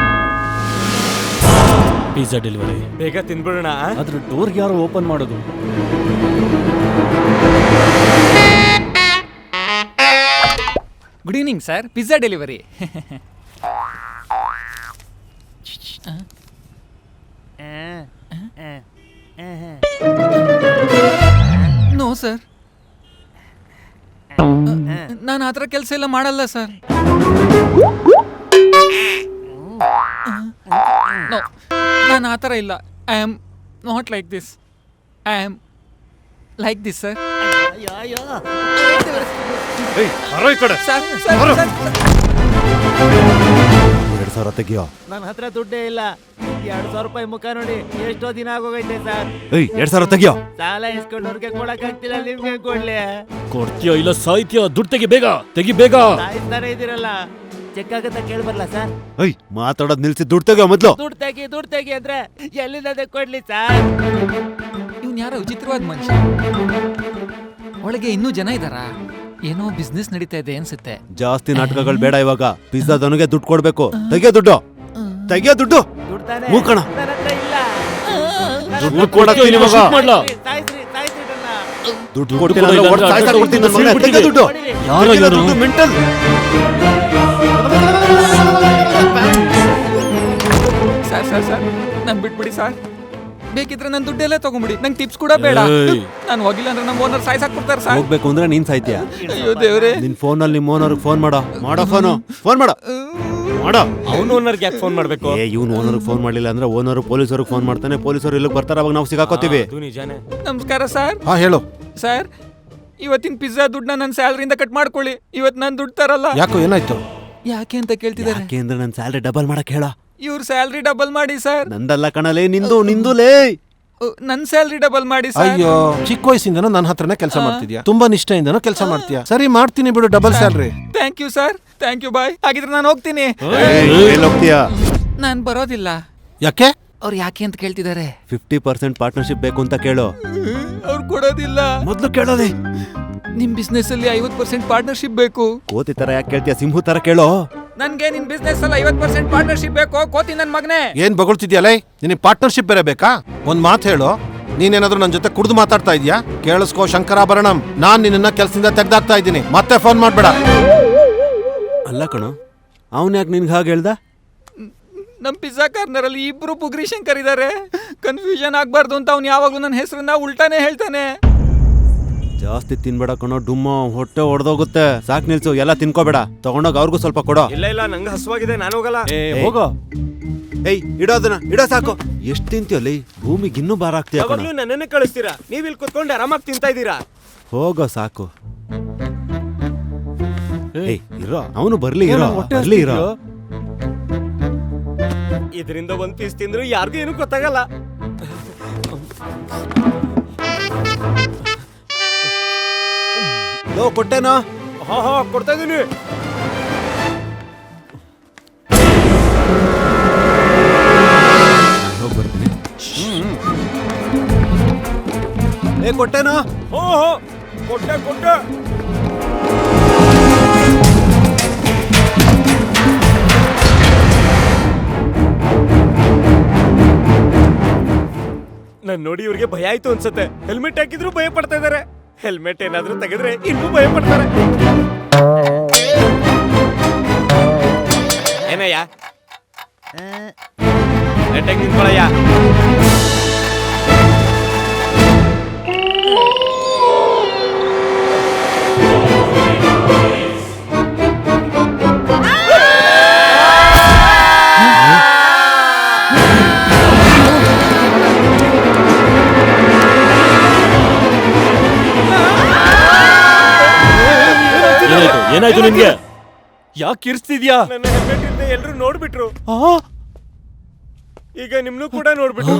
ಪಿಜ್ಜಾ ಡೆಲಿವರಿ ಬೇಗ ತಿನ್ಬಿಡೋಣ. ಅದ್ರ ಡೋರ್ ಯಾರು ಓಪನ್ ಮಾಡೋದು? Good evening sir, pizza delivery. No sir, ನಾನು ಆ ಥರ ಕೆಲಸ ಎಲ್ಲ ಮಾಡಲ್ಲ ಸರ್. ನೋ, ನಾನು ಆ ಥರ ಇಲ್ಲ. I am not like this. I am like this sir. Sir 2,000 ತೆಗಿಯೋ. ನನ್ನ ಹತ್ರ ದುಡ್ಡೇ ಇಲ್ಲ. 2,000 ರೂಪಾಯಿ ಮುಖ ನೋಡಿ ಎಷ್ಟೋ ದಿನ ಆಗೋಗೈತೆ ಸರ್. 2,000 ತೆಗಿಯೋ. ಸಾಲ ಇಸ್ಕೊಂಡವ್ರಿಗೆ ಕೊಡಕ್ ಆಗ್ತಿಲ್ಲ, ನಿಮ್ಗೆ ಕೊಡ್ಲಿ? ಕೊಡ್ತೀಯೋ ಇಲ್ಲ ಸಾಯ್ತೀಯೋ? ದುಡ್ಡು ತೆಗಿ, ಬೇಗ ತೆಗಿ, ಬೇಗ. ಸಾಯಿಸ್ತಾನೆ ಇದೀರಲ್ಲ, ಚೆಕ್ ಆಗತ್ತ ಕೇಳ್ಬರ್ಲ ಸರ್? ಮಾತಾಡೋದ್ ನಿಲ್ಸಿ ದುಡ್ಡು ತೆಗಿಯೋ ಮೊದ್ಲು. ದುಡ್ಡು ತೆಗಿ ಅಂದ್ರೆ ಎಲ್ಲಿಂದ ಕೊಡ್ಲಿ ಸರ್? ಇವ್ನು ಯಾರೋ ವಿಚಿತ್ರವಾದ ಮನುಷ್ಯ. ಒಳಗೆ ಇನ್ನೂ ಜನ ಇದ್ದಾರಾ? ಏನೋ ಬಿಸ್ನೆಸ್ ನಡೀತಾ ಇದೆ ಅನ್ಸುತ್ತೆ. ಜಾಸ್ತಿ ನಾಟಕಗಳು ಬೇಡ ಇವಾಗ. ಪಿಜ್ಜಾದವನಿಗೆ ದುಡ್ಡು ಕೊಡ್ಬೇಕು. ತೆಗಿಯೋ ದುಡ್ಡು, ತೆಗಿಯೋ ದುಡ್ಡು. ಮೂಕಣ ದುಡ್ಡು ಕೊಡ್ತೀನಿ ಇವಾಗ. ದುಡ್ಡು ಕೊಟ್ಟಿಲ್ಲ ಅಂದ್ರೆ ಒಟ್ಟು ಸಾಯ್ಸಾಕ್ಬಿಡ್ತೀನಿ ನನ್ನ ಮಗನೇ. ತೆಗಿಯೋ ದುಡ್ಡು. ಯಾರೋ ಯಾರು ಮೆಂಟಲ್. ಸರ್ ಸರ್ ಸರ್ ನನ್ ಬಿಟ್ಬಿಡಿ ಸರ್. ಬೇಕಿದ್ರೆ ನನ್ ದುಡ್ಡೆಲ್ಲ ತಗೊಂಬಿಡಿ, ನಂಗೆ ಟಿಪ್ಸ್ ಕೂಡ ಬೇಡ. ನಾನು ಹೋಗಿಲ್ಲ ಅಂದ್ರೆ ನಮ್ಮ ಓನರ್ ಸಾಯ್ಸಾಕ್ಬಿಡ್ತಾರೆ ಸರ್. ಹೋಗ್ಬೇಕು ಅಂದ್ರೆ ನೀನ್ ಸಾಯ್ತೀಯ. ಅಯ್ಯೋ ದೇವ್ರೆ. ನಿನ್ ಫೋನಲ್ಲಿ ನಿಮ್ಮ ಓನರ್ಗೆ ಫೋನ್ ಮಾಡೋ ಫೋನ್ ಮಾಡೋ. ಅವನು ಓನರ್ಗೆ ಯಾಕೆ ಫೋನ್ ಮಾಡ್ಬೇಕು? ಇವ್ನು ಓನರ್ಗೆ ಫೋನ್ ಮಾಡ್ಲಿಲ್ಲ ಅಂದ್ರೆ ಓನರ್ ಪೊಲೀಸರಿಗೆ ಫೋನ್ ಮಾಡ್ತಾನೆ, ಪೊಲೀಸರು ಇಲ್ಲಿಗೆ ಬರ್ತಾರೆ, ಅವಾಗ ನಾವು ಸಿಗಾಕೋತೀವಿ. ನಿಜಾನೇ. ನಮಸ್ಕಾರ ಸರ್. ಹಾ ಹೇಳು. ಸರ್ ಇವತ್ತಿನ ಪಿಜ್ಜಾ ದುಡ್ಡನ್ನ ನನ್ನ ಸ್ಯಾಲರಿಯಿಂದ ಕಟ್ ಮಾಡ್ಕೊಳ್ಳಿ. ಇವತ್ತು ನಾನು ದುಡ್ಡು ತರಲ್ಲ. ಯಾಕೋ ಏನಾಯ್ತು? ಯಾಕೆ ಅಂತ ಕೇಳ್ತಿದ್ದಾರೆ. ಯಾಕೆ ಅಂದ್ರೆ ನನ್ನ ಸ್ಯಾಲರಿ ಡಬಲ್ ಮಾಡಕ್ ಹೇಳ. ಇವ್ರ ಸ್ಯಾಲರಿ ಡಬಲ್ ಮಾಡಿ ಸರ್. ನಂದಲ್ಲ ಕಣಲೇ, ನಿಂದುಲೇ. ನನ್ ಸ್ಯಾಲರಿ ಡಬಲ್ ಮಾಡಿ ಸರ್. ಅಯ್ಯೋ, ಚಿಕ್ಕ ವಯಸ್ಸಿಂದನೂ ನನ್ನ ಹತ್ರನೇ ಕೆಲಸ ಮಾಡ್ತಿದ್ಯಾ, ತುಂಬಾ ನಿಷ್ಠೆಯಿಂದನೂ ಕೆಲಸ ಮಾಡ್ತೀಯಾ. ಸರಿ ಮಾಡ್ತೀನಿ ಬಿಡು, double salary. Thank you sir, thank you. Bye. ಹಾಗಿದ್ರೆ ನಾನು ಹೋಗ್ತೀನಿ. ನಾನು ಬರೋದಿಲ್ಲ. ಯಾಕೆ? ಅವ್ರು ಯಾಕೆ ಅಂತ ಕೇಳ್ತಿದ್ದಾರೆ. 50% ಪಾರ್ಟ್ನರ್ಶಿಪ್ ಬೇಕು ಅಂತ ಕೇಳು. ಅವ್ರು ಕೊಡೋದಿಲ್ಲ. ಮೊದ್ಲು ಕೇಳೋದೆ. ನಿಮ್ ಬಿಸ್ನೆಸ್ ಅಲ್ಲಿ 50% ಪಾರ್ಟ್ನರ್ಶಿಪ್ ಬೇಕು. ಕೋತಿ ತರ ಯಾಕೆ ಕೇಳ್ತೀಯ? ಸಿಂಹು ತರ ಕೇಳೋ. ನನ್ಗೆ ನಿನ್ ಬಿಸ್ನೆಸ್ ಅಲ್ಲಿ 50% ಪಾರ್ಟ್ನರ್ಶಿಪ್ ಬೇಕು. ಕೋತಿ ನನ್ ಮಗನೇ. ಏನ್ ಬಗಳ್ತಿದ್ಯಲ್ಲ, ನಿನಗೆ ಪಾರ್ಟ್ನರ್ಶಿಪ್ ಬೇರೆ ಬೇಕಾ? ಒಂದ್ ಮಾತು ಹೇಳು, ನೀನೇನಾದ್ರೂ ನನ್ನ ಜೊತೆ ಕುಡ್ದು ಮಾತಾಡ್ತಾ ಇದ್ಯಾ? ಕೇಳಿಸ್ಕೋ ಶಂಕರಾಭರಣಂ, ನಾನ್ ನಿನ್ನ ಕೆಲ್ಸದಿಂದ ತೆಗ್ದಾಕ್ತಾ ಇದ್ದೀನಿ. ಮತ್ತೆ ಫೋನ್ ಮಾಡ್ಬೇಡ. ಅಲ್ಲ ಕಣೋ, ಅವನ್ ಯಾಕೆ ನಿನ್ಗೆ ಹಾಗೆ ಹೇಳ್ದ? ನಮ್ ಪಿಜ್ಜಾ ಕಾರ್ನರ್ ಅಲ್ಲಿ ಇಬ್ರು ಪುಗ್ರಿ ಶಂಕರ್ ಇದಾರೆ. ಕನ್ಫ್ಯೂಷನ್ ಆಗ್ಬಾರ್ದು ಅಂತ ಅವ್ನು ಯಾವಾಗ್ಲೂ ನನ್ನ ಹೆಸರನ್ನ ಉಲ್ಟಾನೇ ಹೇಳ್ತಾನೆ. ಜಾಸ್ತಿ ತಿನ್ಬೇಡ ಕಣೋ, ಡುಮ್ಮ ಹೊಟ್ಟೆ ಹೊಡೆದೋಗುತ್ತೆ. ಸಾಕ್ ನಿಲ್ಸು, ಎಲ್ಲ ತಿನ್ಕೋಬೇಡ. ತಗೊಂಡೋಗ ಅವ್ರಿಗೂ ಸ್ವಲ್ಪ ಕೊಡೋ. ಇಲ್ಲ ನಂಗೆ ಹಸುವಾಗಿದೆ, ನಾನು ಹೋಗಲ್ಲ. ಹೋಗೋ. ಏಯ್ ಇಡೋದನ್ನ ಇಡೋ, ಸಾಕು. ಎಷ್ಟ್ ತಿಂತೀಯಲ್ಲಿ? ಭೂಮಿಗೆ ಇನ್ನೂ ಭಾರ ಆಗ್ತೀಯ. ನನ್ನನ್ನೇ ಕಳಿಸ್ತೀರಾ? ನೀವ್ ಇಲ್ಲಿ ಕುತ್ಕೊಂಡು ಆರಾಮಾಗಿ ತಿಂತಾ ಇದ್ದೀರಾ. ಹೋಗೋ ಸಾಕು. ಏಯ್ ಇರೋ, ಅವನು ಬರ್ಲಿ ಇರೋ. ಇದರಿಂದ ಒಂದ್ ಪೀಸ್ ತಿಂದ್ರು ಯಾರಿಗೂ ಏನು ಗೊತ್ತಾಗಲ್ಲ. ಕೊಟ್ಟೆನಾ? ಹಾ ಕೊಡ್ತಾ ಇದೀನಿ. ಹೋಗಿ ಬರ್ತೀನಿ. ಕೊಟ್ಟೆನಾ? ಕೊಟ್ಟೆ. ನಾನ್ ನೋಡಿ ಇವ್ರಿಗೆ ಭಯ ಆಯ್ತು ಅನ್ಸತ್ತೆ. ಹೆಲ್ಮೆಟ್ ಹಾಕಿದ್ರು ಭಯ ಪಡ್ತಾ ಇದಾರೆ. ಹೆಲ್ಮೆಟ್ ಏನಾದ್ರೂ ತೆಗೆದ್ರೆ ಇನ್ನೂ ಭಯ ಪಡ್ತಾರೆ. ಏನಯ್ಯ, ನೆಟ್ಟಾಗಿ ನಿಂತ್ಕೊಳಯ್ಯ. ಏನಾಯ್ತು ನಿನ್ಗೆ? ಯಾಕೆ ಕಿರ್ಸ್ತಿದ್ಯಾ? ನನ್ನ ಹೆಲ್ಮೆಟ್ ಇಂದ ಎಲ್ರು ನೋಡ್ಬಿಟ್ರು. ಈಗ ನಿಮ್ನು ಕೂಡ ನೋಡ್ಬಿಟ್ರು.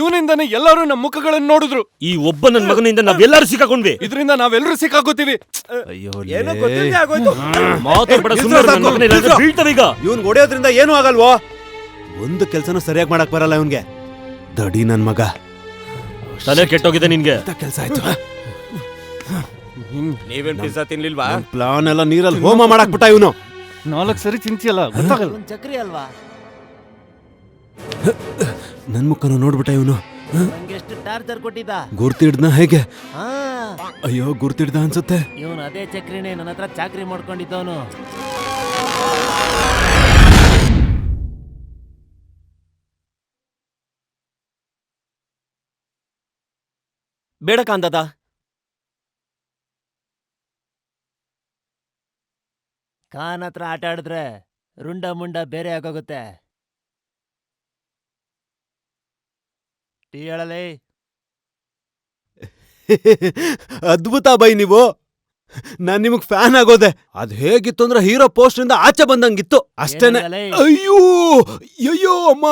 ಇವನಿಂದಾನೆ ಎಲ್ಲರೂ ನಮ್ಮ ಮುಖಗಳನ್ನು ನೋಡಿದ್ರು. ಈ ಒಬ್ಬ ನನ್ನ ಮಗನಿಂದ ನಾವೆಲ್ಲರೂ ಸಿಕ್ಕಾಕೊಂಡ್ವಿ. ಇದರಿಂದ ನಾವೆಲ್ಲರೂ ಸಿಕ್ಕಾಕೋತೀವಿ. ಏನೋ ಗೊತ್ತಿಲ್ಲದೆ ಆಗೋಯ್ತು. ಮಾತಾಡ್ಬೇಡ, ಬೀಳ್ತವೀಗ. ಇವನ್ ಹೊಡೆಯೋದ್ರಿಂದ ಏನು ಆಗಲ್ವೋ? ಒಂದು ಕೆಲ್ಸನೂ ಸರಿಯಾಗಿ ಮಾಡಕ್ ಬರಲ್ಲ ಇವನ್ಗೆ. ದಡಿ ನನ್ ಮಗ. ತಲೆ ಕೆಟ್ಟೋಗಿದೆ ನಿನ್ಗೆ. ಕೆಲ್ಸ ಆಯ್ತು. ನೀವೇನ್ ಪಿಜ್ಜಾ ತಿನ್ಲಿಲ್ವಾ? ಪ್ಲಾನ್ ಎಲ್ಲ ನೀರಲ್ಲಿ ಹೋಮ ಮಾಡಕ್ ಬಿಟ್ಟ ಇವನು. 4 ಸರಿ ಚಿಂತಿಯಲ್ಲ, ಗೊತ್ತಾಗಲ್ಲ. ಚಕ್ರಿ ಅಲ್ವಾ? ನನ್ ಮುಖನು ನೋಡ್ಬಿಟ್ಟ ಇವನು. ಎಷ್ಟು ಟಾರ್ಚರ್ ಕೊಟ್ಟಿದ್ದ. ಗುರ್ತಿಡ್ದ ಹೇಗೆ? ಅಯ್ಯೋ ಗುರ್ತಿಡ್ದ ಅನ್ಸುತ್ತೆ. ಇವನು ಅದೇ ಚಕ್ರಿನೇ ನನ್ನ ಹತ್ರ ಚಾಕ್ರಿ ಮಾಡ್ಕೊಂಡಿದ್ದವನು. ಬೇಡ ಕಾಂದದ. ಖಾನ್ ಹತ್ರ ಆಟ ಆಡಿದ್ರೆ ರುಂಡ ಮುಂಡ ಬೇರೆ ಆಗೋಗುತ್ತೆ. ಟೀ ಹೇಳಲೇ. ಅದ್ಭುತ ಬೈ ನೀವು. ನಾನ್ ನಿಮಗ್ ಫ್ಯಾನ್ ಆಗೋದೆ. ಅದ್ ಹೇಗಿತ್ತು ಅಂದ್ರೆ ಹೀರೋ ಪೋಸ್ಟ್ ಇಂದ ಆಚೆ ಬಂದಂಗಿತ್ತು ಅಷ್ಟೇನೆ. ಅಯ್ಯೋ ಅಯ್ಯೋ ಅಮ್ಮ,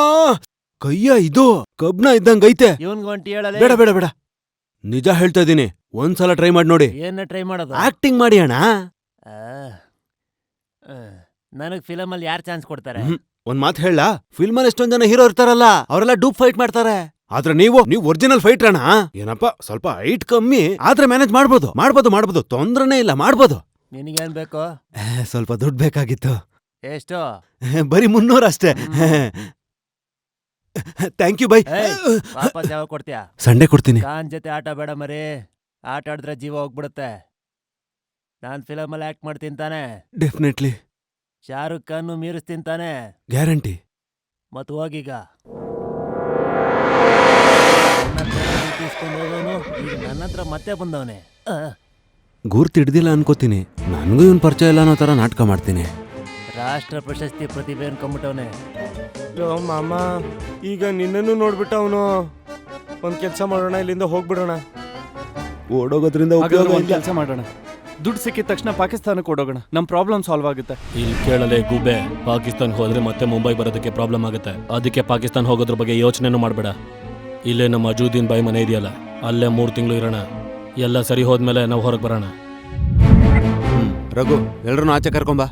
ಕೈಯ ಇದು ಕಬ್ಣ ಇದ್ದಂಗೈತೆ. ಬೇಡ ಬೇಡ ಬೇಡ, ನಿಜ ಹೇಳ್ತಾ ಇದೀನಿ. ಒಂದ್ಸಲ ಟ್ರೈ ಮಾಡಿ ನೋಡಿ. ಏನ ಟ್ರೈ ಮಾಡೋದು? ಆಕ್ಟಿಂಗ್ ಮಾಡಿ ಅಣ್ಣ. ನನಗ್ ಫಿಲಮ್ ಅಲ್ಲಿ ಯಾರು ಚಾನ್ಸ್ ಕೊಡ್ತಾರೆ? ಒಂದ್ ಮಾತು ಹೇಳ, ಫಿಲ್ಮ್ ಅಲ್ಲಿ ಎಷ್ಟೊಂದ್ ಜನ ಹೀರೋ ಇರ್ತಾರಲ್ಲ, ಅವರೆಲ್ಲ ಡೂಪ್ ಫೈಟ್ ಮಾಡ್ತಾರೆ. ಆದ್ರೆ ನೀವು ಒರಿಜಿನಲ್ ಫೈಟರ್ ಅಣ್ಣ. ಏನಪ್ಪ ಸ್ವಲ್ಪ ಹೈಟ್ ಕಮ್ಮಿ ಆದ್ರೆ ಮ್ಯಾನೇಜ್ ಮಾಡ್ಬೋದು ಮಾಡ್ಬೋದು ಮಾಡ್ಬೋದು, ತೊಂದ್ರೆನೇ ಇಲ್ಲ, ಮಾಡ್ಬೋದು. ನಿನಗೇನ್ ಬೇಕು? ಸ್ವಲ್ಪ ದುಡ್ಡು ಬೇಕಾಗಿತ್ತು. ಎಷ್ಟು? ಬರೀ 300 ಅಷ್ಟೇ. Thank you bye. ವಾಪಸ್ ಯಾವಾಗ ಕೊಡ್ತೀಯಾ? ಸಂಡೇ ಕೊಡ್ತೀನಿ. ಖಾನ್ ಜೊತೆ ಆಟ ಬೇಡ ಮರಿ. ಆಟ ಆಡಿದ್ರೆ ಜೀವ ಹೋಗ್ಬಿಡುತ್ತೆ. ನಾನ್ ಫಿಲಮಲ್ಲಿ ಆಕ್ಟ್ ಮಾಡ್ತೀನಿ ತಾನೆ, ಡೆಫಿನೆಟ್ಲಿ, ಶಾರುಖ್ ಖಾನ್ ಮೀರಿಸ್ತೀನಿ ತಾನೆ. ಗ್ಯಾರಂಟಿ. ಮತ್ ಹೋಗೀಗ ತೀಸ್ಕೊಂಡು ಹೋಗೋನು ಈಗ ನನ್ನ ಹತ್ರ ಮತ್ತೆ ಬಂದವನೆ. ಗುರ್ತು ಹಿಡ್ದಿಲ್ಲ ಅನ್ಕೋತೀನಿ. ನನಗೂ ಇವನ್ ಪರಿಚಯ ಇಲ್ಲ ಅನ್ನೋ ಥರ ನಾಟಕ ಮಾಡ್ತೀನಿ. ರಾಷ್ಟ್ರ ಪ್ರಶಸ್ತಿ ಪ್ರತಿಭೆ ಅನ್ಕೊಂಬಿಟ್ಟವನೆ. ಮಾಮ ಈಗ ನಿನ್ನನ್ನು ನೋಡ್ಬಿಟ್ಟು ಅವನು ಒಂದ್ ಕೆಲಸ ಮಾಡೋಣ, ಇಲ್ಲಿಂದ ಹೋಗ್ಬಿಡೋಣ. ಓಡೋಗೋದ್ರಿಂದ ಕೆಲಸ ಮಾಡೋಣ, ದುಡ್ಡು ಸಿಕ್ಕಿದ ತಕ್ಷಣ ಪಾಕಿಸ್ತಾನಕ್ಕೆ ಓಡೋಗೋಣ, ನಮ್ ಪ್ರಾಬ್ಲಮ್ ಸಾಲ್ವ್ ಆಗುತ್ತೆ. ಇಲ್ಲಿ ಕೇಳಲೆ ಗುಬ್ಬೆ, ಪಾಕಿಸ್ತಾನ್ ಹೋದ್ರೆ ಮತ್ತೆ ಮುಂಬೈ ಬರೋದಕ್ಕೆ ಪ್ರಾಬ್ಲಮ್ ಆಗುತ್ತೆ. ಅದಕ್ಕೆ ಪಾಕಿಸ್ತಾನ ಹೋಗೋದ್ರ ಬಗ್ಗೆ ಯೋಚನೆನೂ ಮಾಡಬೇಡ. ಇಲ್ಲೇ ನಮ್ಮ ಅಜುದ್ದೀನ್ ಬಾಯಿ ಮನೆ ಇದೆಯಲ್ಲ, ಅಲ್ಲೇ 3 ತಿಂಗಳು ಇರೋಣ. ಎಲ್ಲ ಸರಿ ಹೋದ್ಮೇಲೆ ನಾವು ಹೊರಗೆ ಬರೋಣ. ರಘು, ಎಲ್ರೂ ಆಚೆ ಕರ್ಕೊಂಬ.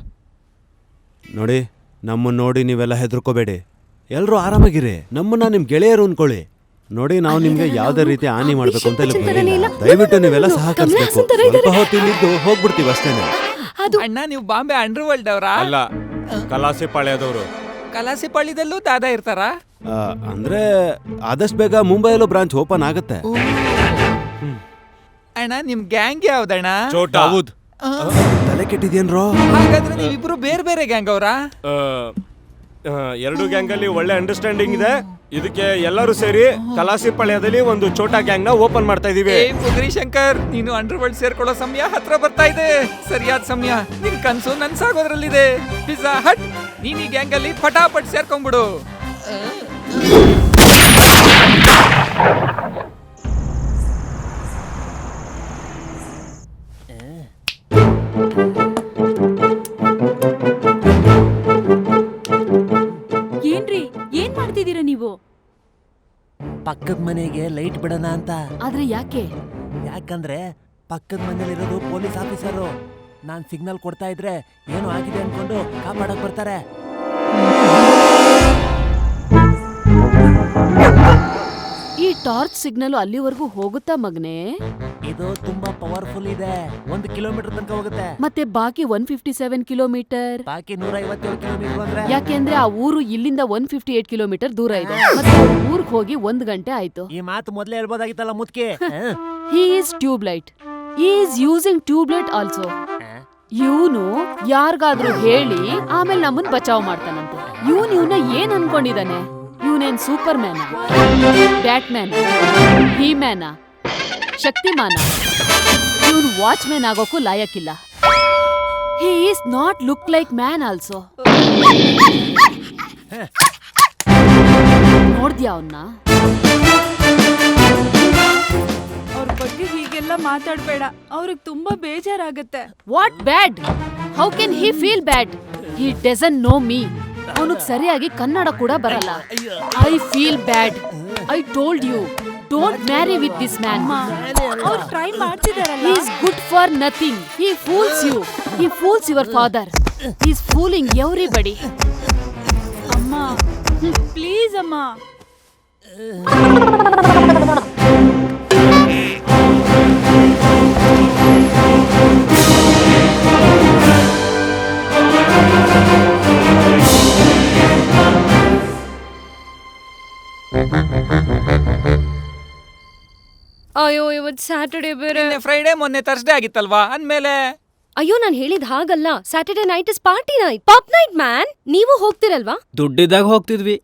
ನೋಡಿ, ನಮ್ಮನ್ನ ನೋಡಿ ನೀವೆಲ್ಲ ಹೆದರ್ಕೋಬೇಡಿ. ಎಲ್ಲರೂ ಆರಾಮಾಗಿರಿ. ನಮ್ಮನ್ನ ನಿಮ್ ಗೆಳೆಯರು ಅನ್ಕೊಳ್ಳಿ. ನೋಡಿ, ನಾವು ನಿಮ್ಗೆ ಯಾವ್ದೇ ರೀತಿ ಹಾನಿ ಮಾಡ್ಬೇಕು ಅಂತ ಇಲ್ಲ. ದಯವಿಟ್ಟು ನೀವೆಲ್ಲ ಸಹಕರಿಸಬೇಕು. ಸ್ವಲ್ಪ ಹೊತ್ತು ಇಲ್ಲಿದ್ದು ಹೋಗ್ಬಿಡ್ತೀವಿ ಅಷ್ಟೇನೆ. ಅಣ್ಣ, ನೀವು ಬಾಂಬೆ ಅಂಡರ್ ವರ್ಲ್ಡ್ ಅವರಾ? ಅಲ್ಲ, ಕಲಾಸಿ ಪಾಳ್ಯದವರು. ಕಲಾಸಿ ಪಾಳ್ಯದಲ್ಲೂ ದಾದಾ ಇರ್ತಾರಾ? ಅಂದ್ರೆ ಆದಷ್ಟು ಬೇಗ ಮುಂಬೈಯಲ್ಲೂ ಬ್ರಾಂಚ್ ಓಪನ್ ಆಗುತ್ತೆ. ಅಣ್ಣ, ನಿಮ್ ಗ್ಯಾಂಗ್ ಯಾವ್ದಣ್ಣ? ಚೋಟಾ. ತಲೆ ಕೆಟ್ಟಿದ್ಯೇನ್ರೋ? ಹಾಗಾದ್ರೆ ನೀವಿಬ್ರು ಬೇರೆ ಬೇರೆ ಗ್ಯಾಂಗ್ ಅವರಾ? ಎರಡು ಗ್ಯಾಂಗ್ ಅಲ್ಲಿ ಒಳ್ಳೆ ಅಂಡರ್ಸ್ಟ್ಯಾಂಡಿಂಗ್ ಇದೆ. ಇದಕ್ಕೆ ಎಲ್ಲರೂ ಸೇರಿ ಕಲಾಸಿ ಪಾಳ್ಯದಲ್ಲಿ ಒಂದು ಛೋಟಾ ಗ್ಯಾಂಗ್ ನ ಓಪನ್ ಮಾಡ್ತಾ ಇದೀವಿ. ಪುಗರಿ ಶಂಕರ್, ನೀನು ಅಂಡರ್ ವರ್ಲ್ಡ್ ಸೇರ್ಕೊಳ್ಳೋ ಸಮಯ ಹತ್ರ ಬರ್ತಾ ಇದೆ. ಸರಿಯಾದ ಸಮಯ. ನಿನ್ ಕನ್ಸು ನನ್ಸಾಗೋದ್ರಲ್ಲಿದೆ. ಪಿಜ್ಜಾ ಹಟ್, ನೀನ್ ಈ ಗ್ಯಾಂಗ್ ಅಲ್ಲಿ ಫಟಾಫಟ್ ಸೇರ್ಕೊಂಡ್ಬಿಡು. ಏನ್ರಿ, ಏನ್ ಮಾಡ್ತಿದ್ದೀರಾ ನೀವು? ಪಕ್ಕದ ಮನೆಗೆ ಲೈಟ್ ಬಿಡೋಣ ಅಂತ. ಆದ್ರೆ ಯಾಕೆ? ಯಾಕಂದ್ರೆ ಪಕ್ಕದ ಮನೇಲಿರೋದು ಪೊಲೀಸ್ ಆಫೀಸರು. ನಾನ್ ಸಿಗ್ನಲ್ ಕೊಡ್ತಾ ಇದ್ರೆ ಏನು ಆಗಿದೆ ಅನ್ಕೊಂಡು ಕಾಪಾಡಕ್ ಬರ್ತಾರೆ. ಈ ಟಾರ್ಚ್ ಸಿಗ್ನಲ್ ಅಲ್ಲಿವರೆಗೂ ಹೋಗುತ್ತಾ ಮಗನೇ? ಇದು ತುಂಬಾ ಪವರ್ಫುಲ್ ಇದೆ. 1 ಕಿಲೋಮೀಟರ್ ತನಕ ಹೋಗುತ್ತೆ. ಮತ್ತೆ ಬಾಕಿ 157 ಕಿಲೋಮೀಟರ್? ಬಾಕಿ 157 ಕಿಲೋಮೀಟರ್ ಅಂದ್ರೆ ಯಾಕೆಂದ್ರೆ ಆ ಊರು ಇಲ್ಲಿಂದ 158 ಕಿಲೋಮೀಟರ್ ದೂರ ಇದೆ. ಮತ್ತೆ ಊರ್ಗ್ ಹೋಗಿ 1 ಗಂಟೆ ಆಯ್ತು. ಈ ಮಾತು ಮೊದ್ಲೇ ಹೇಳ್ಬೋದಾಗಿತ್ತಲ್ಲ ಮುದ್ಕೆ. He is tubelight. He is using tubelight also. ಇವನು ಯಾರಿಗಾದ್ರೂ ಹೇಳಿ ಆಮೇಲೆ ನಮ್ಮನ್ ಬಚಾವ್ ಮಾಡ್ತಾನಂತೆ. ಇವನ್ನ ಏನ್ ಅನ್ಕೊಂಡಿದಾನೆ? ಇವನೇನ್ ಸೂಪರ್ ಮ್ಯಾನ, ಬ್ಯಾಟ್ ಮ್ಯಾನ್, ಹಿ ಮ್ಯಾನ, ಶಕ್ತಿಮಾನ? ಇವನು ವಾಚ್ ಮ್ಯಾನ್ ಆಗೋಕ್ಕೂ ಲಾಯಕ್ಕಿಲ್ಲ. He is not look like man also. ನೋಡ್ದ್ಯಾ ಅವನ್ನ? ಅವ್ರ ಬಗ್ಗೆ ಹೀಗೆಲ್ಲ ಮಾತಾಡ್ಬೇಡ, ಅವ್ರಿಗೆ ತುಂಬಾ ಬೇಜಾರಾಗತ್ತೆ. What bad? How can he feel bad? He doesn't know me. ಅವನಿಗೆ ಸರಿಯಾಗಿ ಕನ್ನಡ ಕೂಡ ಬರಲ್ಲ. I feel bad. I told you, don't marry with this man. ಅವ್ರು ಟ್ರೈ ಮಾಡ್ತಿದಾರಲ್ಲ. He is good for nothing. He fools you. He fools your father. He is fooling everybody. ಅಮ್ಮ, please ಅಮ್ಮ. ಅಯ್ಯೋ, ಇವತ್ತು ಸ್ಯಾಟರ್ಡೇ ಬೇರೆ. ಫ್ರೈಡೇ, ಮೊನ್ನೆ Thursday ಆಗಿತ್ತಲ್ವಾ? ಅಂದ್ಮೇಲೆ ಅಯ್ಯೋ, ನಾನ್ ಹೇಳಿದ್ ಹಾಗಲ್ಲ. Saturday night is party night, pop night man. ನೀವು ಹೋಗ್ತಿರಲ್ವಾ? ದುಡ್ಡಿದ್ದಾಗ ಹೋಗ್ತಿದ್ವಿ.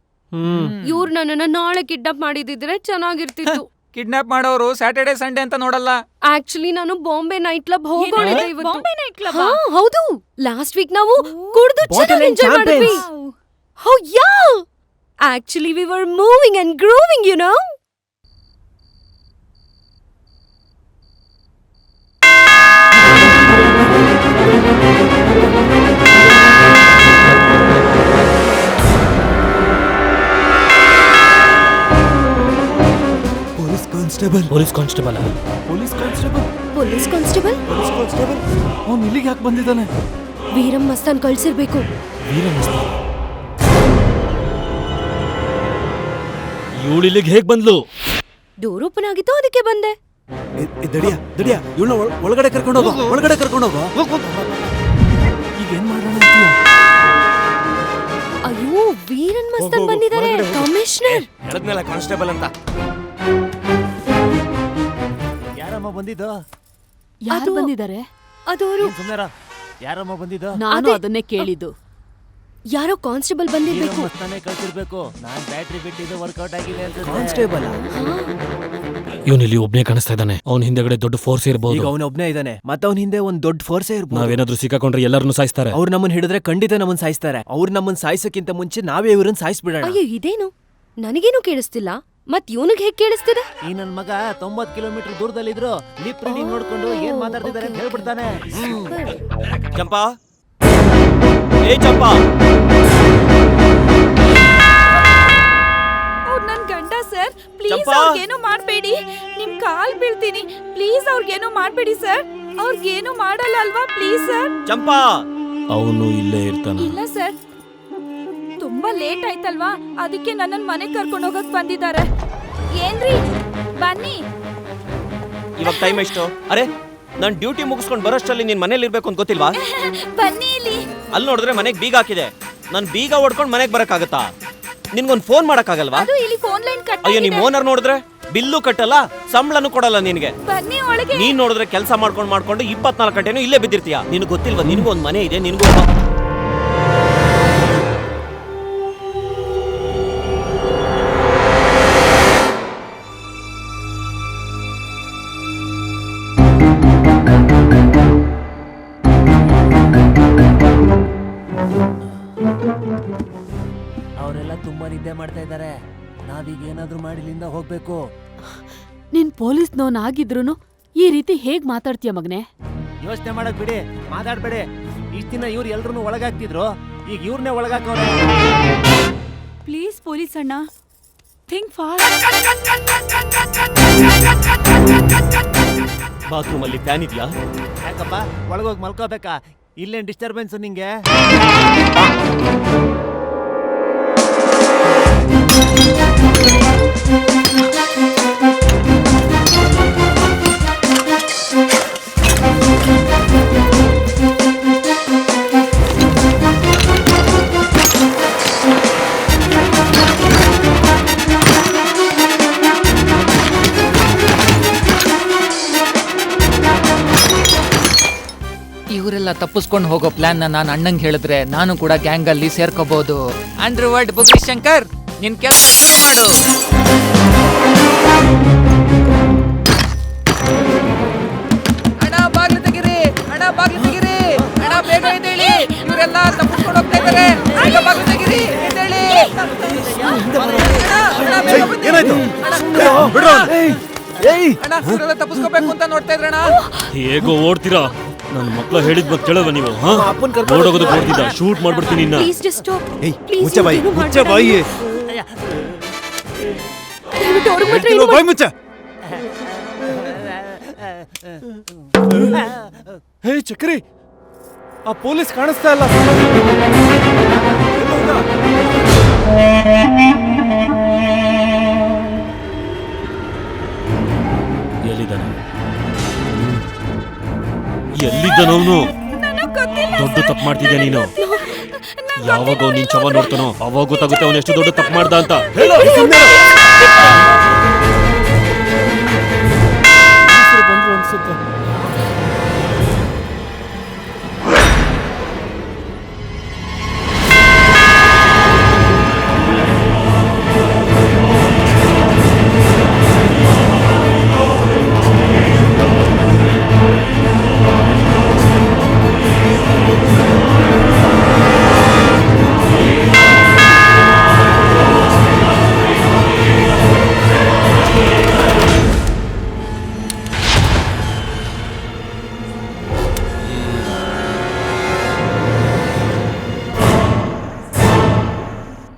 ಇವ್ರು ನನ್ನನ್ನ ನಾಳೆ ಕಿಡ್ನಾಪ್ ಮಾಡಿದಿದ್ರೆ ಚೆನ್ನಾಗಿರ್ತಿತ್ತು. ಕಿಡ್ನಾಪ್ ಮಾಡೋರು ಸ್ಯಾಟರ್ಡೇ ಸಂಡೇ ಅಂತ ನೋಡಲ್ಲ. ಆಕ್ಚುಲಿ ನಾನು ಬಾಂಬೆ ನೈಟ್ ಕ್ಲಬ್ ಹೋಗೋಣಿದೆ ಇವತ್ತು. Bombay night club? ಹೌದು. ಲಾಸ್ಟ್ ವೀಕ್ ನಾವು ಕುಡಿದು ಚೆನ್ನಾಗಿ ಎಂಜಾಯ್ ಮಾಡಿದ್ವಿ. Oh yeah, actually we were moving and grooving, you know. Police constable. ಅವ್ನು ಇಲ್ಲಿಗೆ ಯಾಕೆ ಬಂದಿದ್ದಾನೆ? ವೀರಂ ಮಸ್ತಾನ್ ಕಳ್ಸಿರ್ಬೇಕು. ಇವಳು ಇಲ್ಲಿಗೆ ಹೇಗ್ ಬಂದ್ಲು? ಡೋರ್ ಓಪನ್ ಆಗಿತ್ತು, ಅದಕ್ಕೆ ಬಂದೆ. ದಡಿಯಾ, ಇವಳನ್ನ ಒಳಗಡೆ ಕರ್ಕೊಂಡು ಹೋಗೋ. ಒಳಗಡೆ ಕರ್ಕೊಂಡು ಹೋಗೋ. ಈಗ ಏನ್ ಮಾಡೋಣ? ಅಯ್ಯೋ, ವೀರನ್ ಮಸ್ತಾನ್ ಬಂದಿದ್ದಾರೆ. ಕಮಿಷನರ್ ಹೇಳಿದ್ನಲ್ಲ ಕಾನ್ಸ್ಟೇಬಲ್ ಅಂತ. ಯಾರಮ್ಮ ಬಂದಿದ್ದು? ಯಾರು ಬಂದಿದ್ದಾರೆ? ಅದವರು ಸುಮ್ಮನೆ ಯಾರಮ್ಮ ಬಂದಿದ್ದು? ನಾನು ಅದನ್ನೇ ಕೇಳಿದ್ದು. ಯಾರೋ ಕಾನ್ಸ್ಟೇಬಲ್ ಬಂದಿರ್ಬೇಕು. ಮಸ್ತಾನೆ ಕಳ್ಸಿರ್ಬೇಕು. ನಾನ್ ಬ್ಯಾಟ್ರಿ ಬಿಟ್ಟಿದ್ದು ವರ್ಕೌಟ್ ಆಗಿದೆ ಅಂತ. ಕಾನ್ಸ್ಟೇಬಲ್ ಇವನಿಲ್ಲಿ ಒಬ್ನೇ ಕಾಣಿಸ್ತಾ ಇದ್ದಾನೆ. ಅವ್ನ ಹಿಂದೆಗಡೆ ದೊಡ್ಡ ಫೋರ್ಸ್ ಇರಬಹುದು. ಈಗ ಅವನೊಬ್ನೇ ಇದ್ದಾನೆ, ಮತ್ತೆ ಅವ್ನ ಹಿಂದೆ ಒಂದ್ ದೊಡ್ಡ ಫೋರ್ಸೇ ಇರ್ಬೋದು. ನಾವೇನಾದ್ರೂ ಸಿಕ್ಕಾಕೊಂಡ್ರೆ ಎಲ್ಲರನ್ನು ಸಾಯಿಸ್ತಾರೆ. ಅವ್ರು ನಮ್ಮನ್ನ ಹಿಡಿದ್ರೆ ಖಂಡಿತ ನಮ್ಮನ್ನ ಸಾಯಿಸ್ತಾರೆ. ಅವ್ರು ನಮ್ಮನ್ನ ಸಾಯಿಸಕ್ಕಿಂತ ಮುಂಚೆ ನಾವೇ ಇವ್ರನ್ನ ಸಾಯಿಸ್ಬಿಡೋಣ. ಅಯ್ಯೋ ಇದೇನು ನನಗೇನು ಕೇಳಿಸ್ತಿಲ್ಲ, ಮತ್ ಇವನಿಗೆ ಹೇಗ್ ಕೇಳಿಸ್ತಿದೆ? ಈ ನನ್ ಮಗ 90 ಕಿಲೋಮೀಟರ್ ದೂರದಲ್ಲಿದ್ರು ಲಿಪ್ ರೀಡಿಂಗ್ ನೋಡ್ಕೊಂಡು ಏನ್ ಮಾತಾಡ್ತಿದ್ದಾರೆ ಅಂತ ಹೇಳ್ಬಿಡ್ತಾನೆ. ಚಂಪಾ, ಏ ಚಂಪಾ, ಅವ್ರು ನನ್ ಗಂಡ ಸರ್, ಪ್ಲೀಸ್ ಅವ್ರಿಗೇನು ಮಾಡ್ಬೇಡಿ, ನಿಮ್ ಕಾಲ್ ಬೀಳ್ತೀನಿ, ಪ್ಲೀಸ್ ಅವ್ರಿಗೇನು ಮಾಡ್ಬೇಡಿ ಸರ್, ಅವ್ರಿಗೇನು ಮಾಡಲ್ಲ ಅಲ್ವಾ, ಪ್ಲೀಸ್ ಸರ್. ಚಂಪಾ, ಅವನು ಇಲ್ಲೇ ಇರ್ತಾನ. ಇಲ್ಲ ಸರ್, ತುಂಬಾ ಲೇಟ್ ಆಯ್ತಲ್ವಾ, ಅದಕ್ಕೆ ನನ್ನನ್ ಮನೆಗ್ ಕರ್ಕೊಂಡು ಹೋಗಕ್ ಬಂದಿದ್ದಾರೆ. ಏನ್ರಿ ಬನ್ನಿ. ಇವಾಗ ಟೈಮ್ ಎಷ್ಟು? ಅರೆ, ನಾನ್ ಡ್ಯೂಟಿ ಮುಗಿಸ್ಕೊಂಡು ಬರೋಷ್ಟರಲ್ಲಿ ನೀನ್ ಮನೇಲಿ ಇರ್ಬೇಕು ಅಂತ ಗೊತ್ತಿಲ್ವಾ? ಬನ್ನಿ ಇಲ್ಲಿ. ಅಲ್ಲಿ ನೋಡಿದ್ರೆ ಮನೆಗ್ ಬೀಗ ಹಾಕಿದೆ. ನಾನ್ ಬೀಗ ಹೊಡ್ಕೊಂಡು ಮನೆಗ್ ಬರಕ್ಕಾಗತ್ತಾ? ನಿನ್ಗೊಂದ್ ಫೋನ್ ಮಾಡಕ್ಕಾಗಲ್ವಾ? ಅದು ಇಲ್ಲಿ ಫೋನ್ ಲೈನ್ ಕಟ್ ಅಯ್ಯೋ, ನಿಮ್ ಓನರ್ ನೋಡಿದ್ರೆ ಬಿಲ್ಲು ಕಟ್ಟಲ್ಲ, ಸಂಬಳನೂ ಕೊಡಲ್ಲ ನಿನ್ಗೆ. ಬನ್ನಿ ಒಳಗೆ. ನೀನ್ ನೋಡಿದ್ರೆ ಕೆಲಸ ಮಾಡ್ಕೊಂಡು 24 ಗಂಟೆನೂ ಇಲ್ಲೇ ಬಿದ್ದಿರ್ತೀಯ. ನಿನ್ಗೆ ಗೊತ್ತಿಲ್ವಾ? ನಿನ್ಗೂ ಒಂದ್ ಮನೆ ಇದೆ, ನಿನ್ಗೂ ಅವರೆಲ್ಲ ತುಂಬಾ ನಿದ್ದೆ ಮಾಡ್ತಾ ಇದ್ದಾರೆ. ನಾವೀಗ ಏನಾದ್ರೂ ಮಾಡಿ ಇಲ್ಲಿಂದ ಹೋಗ್ಬೇಕು. ನೀನ್ ಪೊಲೀಸ್ನವನಾಗಿದ್ರೂನು ಈ ರೀತಿ ಹೇಗ್ ಮಾತಾಡ್ತೀಯ ಮಗನೇ? ಯೋಚನೆ ಮಾಡಕ್ ಬಿಡಿ, ಮಾತಾಡ್ಬೇಡಿ. ಇಷ್ಟ ದಿನ ಇವ್ರು ಎಲ್ರು ಒಳಗಾಗ್ತಿದ್ರು, ಈಗ ಇವ್ರನ್ನೇ ಒಳಗಾಕವ್ರೆ. ಪ್ಲೀಸ್ ಪೊಲೀಸ್ ಅಣ್ಣ, ಥಿಂಕ್ ಫಾಸ್ಟ್. ಬಾತ್ರೂಮ್ ಅಲ್ಲಿ ಫ್ಯಾನ್ ಇದೆಯಾ? ಯಾಕಪ್ಪ ಒಳಗೋಗಿ ಮಲ್ಕೋಬೇಕಾ? ಇಲ್ಲೇನ್ ಡಿಸ್ಟರ್ಬೆನ್ಸ್ ನಿಂಗೆ? ಇವರೆಲ್ಲ ತಪ್ಪಿಸ್ಕೊಂಡು ಹೋಗೋ ಪ್ಲಾನ್ ನಾನು ಅಣ್ಣಂಗೆ ಹೇಳಿದ್ರೆ ನಾನು ಕೂಡ ಗ್ಯಾಂಗ್ ಅಲ್ಲಿ ಸೇರ್ಕೋಬಹುದು. ಅಂಡರ್ವರ್ಲ್ಡ್ ಬುಗ್ರಿ ಶಂಕರ್, ನಿನ್ ಕೆಲಸ ಶುರು ಮಾಡು. ಅಣ್ಣ ಬಾಗ್ಲು ತೆಗಿರಿ, ಅಣ್ಣ ಬಾಗ್ಲು ತೆಗಿರಿ, ಅಣ್ಣ ಬೇಗ ಎದ್ದೇಳಿ, ಇವರೆಲ್ಲ ತಪ್ಪಿಸ್ಕೊಂಡು ಹೋಗ್ತಾ ಇದ್ದಾರೆ. ಬೇಗ ಬಾಗ್ಲು ತೆಗಿರಿ, ಎದ್ದೇಳಿ. ಅಣ್ಣ ಇವರೆಲ್ಲ ತಪ್ಪಿಸ್ಕೋಬೇಕು ಅಂತ ನೋಡ್ತಾ ಇದ್ರಣ್ಣ. ಹೇಗೋ ಓಡ್ತೀರಾ? ನನ್ನ ಮಕ್ಕಳು ಹೇಳಿದ್ ಮತ್ತೆ ಕೇಳಲ್ವ ನೀವು? ಓಡೋಗೋದಕ್ಕೆ ಓಡ್ತಿದ್ದ, ಶೂಟ್ ಮಾಡ್ಬಿಡ್ತೀನಿ ಇನ್ನ. Please just stop. ಮುಚ್ಚ ಬಾಯಿ, ಮುಚ್ಚ ಬಾಯಿ. ಬಾಯಿ ಮುಚ್ಚ. ಹೇ ಚಕ್ರಿ, ಆ ಪೊಲೀಸ್ ಕಾಣಿಸ್ತಾ ಇಲ್ಲ. ಎಲ್ಲಿದ್ದಾನವನು? ದೊಡ್ಡ ತಪ್ಪು ಮಾಡ್ತಿದ್ಯಾ ನೀನು. ಯಾವಾಗ ನೀನ್ ಚವ ನೋಡ್ತಾನೋ ಅವಾಗ ಗೊತ್ತಾಗುತ್ತೆ ಅವನು ಎಷ್ಟು ದೊಡ್ಡ ತಪ್ಪು ಮಾಡ್ದ ಅಂತ. ಬಂದ್ರು ಅನ್ಸುತ್ತೆ.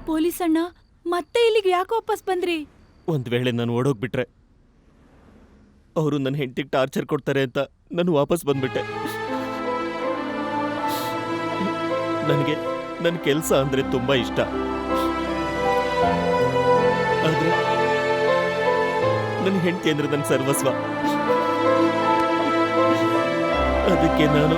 ಪೊಲೀಸ್ ಅಣ್ಣ, ಮತ್ತೆ ಇಲ್ಲಿಗೆ ಯಾಕೆ ವಾಪಸ್ ಬಂದ್ರಿ? ಒಂದ್ ವೇಳೆ ನಾನು ಓಡೋಗ್ಬಿಟ್ರೆ ಅವರು ನನ್ನ ಹೆಂಡತಿಗೆ ಟಾರ್ಚರ್ ಕೊಡ್ತಾರೆ ಅಂತ ನಾನು ವಾಪಸ್ ಬಂದ್ಬಿಟ್ಟೆ. ನನಗೆ ನನ್ನ ಕೆಲಸ ಅಂದ್ರೆ ತುಂಬಾ ಇಷ್ಟ. ಆದ್ರೆ ನನ್ನ ಹೆಂಡತಿ ಅಂದ್ರೆ ನನ್ನ ಸರ್ವಸ್ವ. ಅದಕ್ಕೆ ನಾನು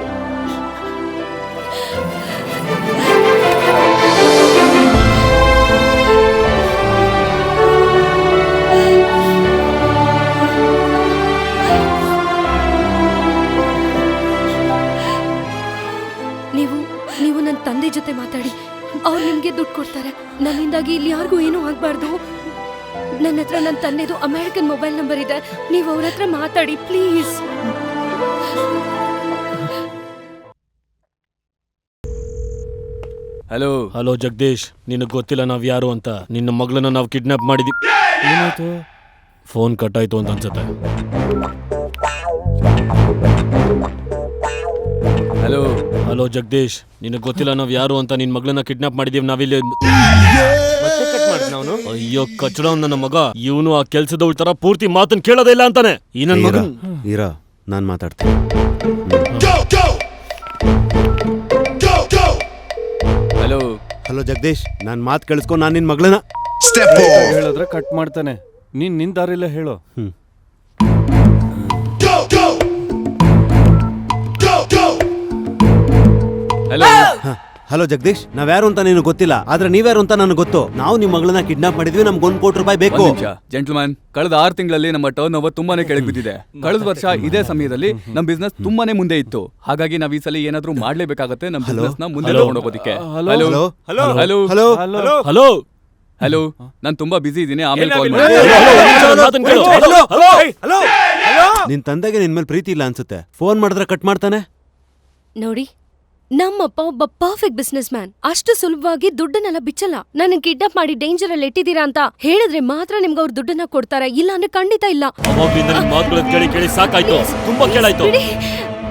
ನಿಮ್ಮಿಂದಾಗಿ ಇಲ್ಲಿ ಯಾರಿಗೂ ಏನೂ ಆಗ್ಬಾರ್ದು. ನನ್ನ ಹತ್ರ ನನ್ನ ತಂದೆದು ಅಮೆರಿಕನ್ ಮೊಬೈಲ್ ನಂಬರ್ ಇದೆ, ನೀವು ಅವ್ರ ಹತ್ರ ಮಾತಾಡಿ ಪ್ಲೀಸ್. ಹಲೋ ಹಲೋ ಜಗದೀಶ್, ನಿನಗೆ ಗೊತ್ತಿಲ್ಲ ನಾವ್ ಯಾರು ಅಂತ. ನಿನ್ನ ಮಗಳನ್ನ ನಾವು ಕಿಡ್ನಾಪ್ ಮಾಡಿದ್ವಿ. ಏನಾಯ್ತು? ಫೋನ್ ಕಟ್ ಆಯ್ತು ಅಂತ ಅನ್ಸುತ್ತೆ. ಹಲೋ ಹಲೋ ಜಗದೀಶ್, ನಿನಗೆ ಗೊತ್ತಿಲ್ಲ ನಾವ್ ಯಾರು ಅಂತ. ನಿನ್ ಮಗಳನ್ನ ಕಿಡ್ನಾಪ್ ಮಾಡಿದೀವಿ ನಾವಿಲ್ಲಿ. ಅಯ್ಯೋ ಕಚ್ಚಡ ನನ್ನ ಮಗ, ಇವನು ಆ ಕೆಲ್ಸದವಳ ತರ ಪೂರ್ತಿ ಮಾತನ್ನ ಕೇಳೋದೇ ಇಲ್ಲ ಅಂತಾನೆ. ಈ ನನ್ ಮಗ ಇರಾ, ನಾನ್ ಮಾತಾಡ್ತೀನಿ. ಹಲೋ ಹಲೋ ಜಗದೀಶ್, ನಾನ್ ಮಾತು ಕೇಳಿಸ್ಕೊ. ನಾನ್ ನಿನ್ ಮಗಳನ್ನ ಹೇಳಿದ್ರೆ ಕಟ್ ಮಾಡ್ತಾನೆ. ನೀನ್ ನಿನ್ ದಾರಿಲ್ಲ ಹೇಳು. ಹಲೋ ಹಲೋ ಜಗದೀಶ್, ನಾವ್ಯಾರು ಅಂತ ನಿನಗೆ ಗೊತ್ತಿಲ್ಲ, ಆದ್ರೆ ನೀವ್ಯಾರು ಅಂತ ನನಗೆ ಗೊತ್ತು. ನಾವು ನಿಮ್ ಮಗಳನ್ನ ಕಿಡ್ನಾಪ್ ಮಾಡಿದ್ವಿ, ನಮ್ಗೆ ₹1 ಕೋಟಿ ಬೇಕು. ಜೆಂಟಲ್ಮನ್, ಕಳೆದ 6 ತಿಂಗಳಲ್ಲಿ ನಮ್ಮ ಟರ್ನ್ ಓವರ್ ತುಂಬಾನೇ ಕೆಳಗೆ ಬಿದ್ದಿದೆ. ಕಳೆದ ವರ್ಷ ಇದೇ ಸಮಯದಲ್ಲಿ ನಮ್ ಬಿಸ್ನೆಸ್ ತುಂಬಾನೇ ಮುಂದೆ ಇತ್ತು. ಹಾಗಾಗಿ ನಾವ್ ಈ ಸಲ ಏನಾದ್ರೂ ಮಾಡ್ಲೇಬೇಕಾಗತ್ತೆ ನಮ್ ಬಿಸ್ನೆಸ್ ನ ಮುಂದೆ ತಗೊಂಡೋಗೋದಕ್ಕೆ. Hello hello hello hello hello hello, ನಾನ್ ತುಂಬಾ ಬಿಸಿ ಇದ್ದೀನಿ, ಆಮೇಲೆ ಕಾಲ್ ಮಾಡಿ. ನಿನ್ ತಂದೆಗೆ ನಿನ್ ಮೇಲೆ ಪ್ರೀತಿ ಇಲ್ಲ ಅನ್ಸುತ್ತೆ. ಫೋನ್ ಮಾಡಿದ್ರೆ ಕಟ್ ಮಾಡ್ತಾನೆ. ನೋಡಿ, ನಮ್ಮಪ್ಪ ಒಬ್ಬ ಪರ್ಫೆಕ್ಟ್ ಬಿಸ್ನೆಸ್ ಮ್ಯಾನ್. ಅಷ್ಟು ಸುಲಭವಾಗಿ ದುಡ್ಡನ್ನೆಲ್ಲ ಬಿಚ್ಚಲ್ಲ. ನನ್ನ ಕಿಡ್ನಾಪ್ ಮಾಡಿ ಡೇಂಜರ್ ಅಲ್ಲಿ ಇಟ್ಟಿದ್ದೀರಾ ಅಂತ ಹೇಳಿದ್ರೆ ಮಾತ್ರ ನಿಮ್ಗೆ ಅವ್ರು ದುಡ್ಡನ್ನ ಕೊಡ್ತಾರೆ, ಇಲ್ಲ ಅಂದ್ರೆ ಖಂಡಿತ ಇಲ್ಲ. ಅವಾಗಿಂದ ನಿನ್ ಮಾತುಗಳನ್ನ ಕೇಳಿ ಕೇಳಿ ಸಾಕಾಯ್ತು, ತುಂಬಾ ಕೇಳಾಯ್ತು.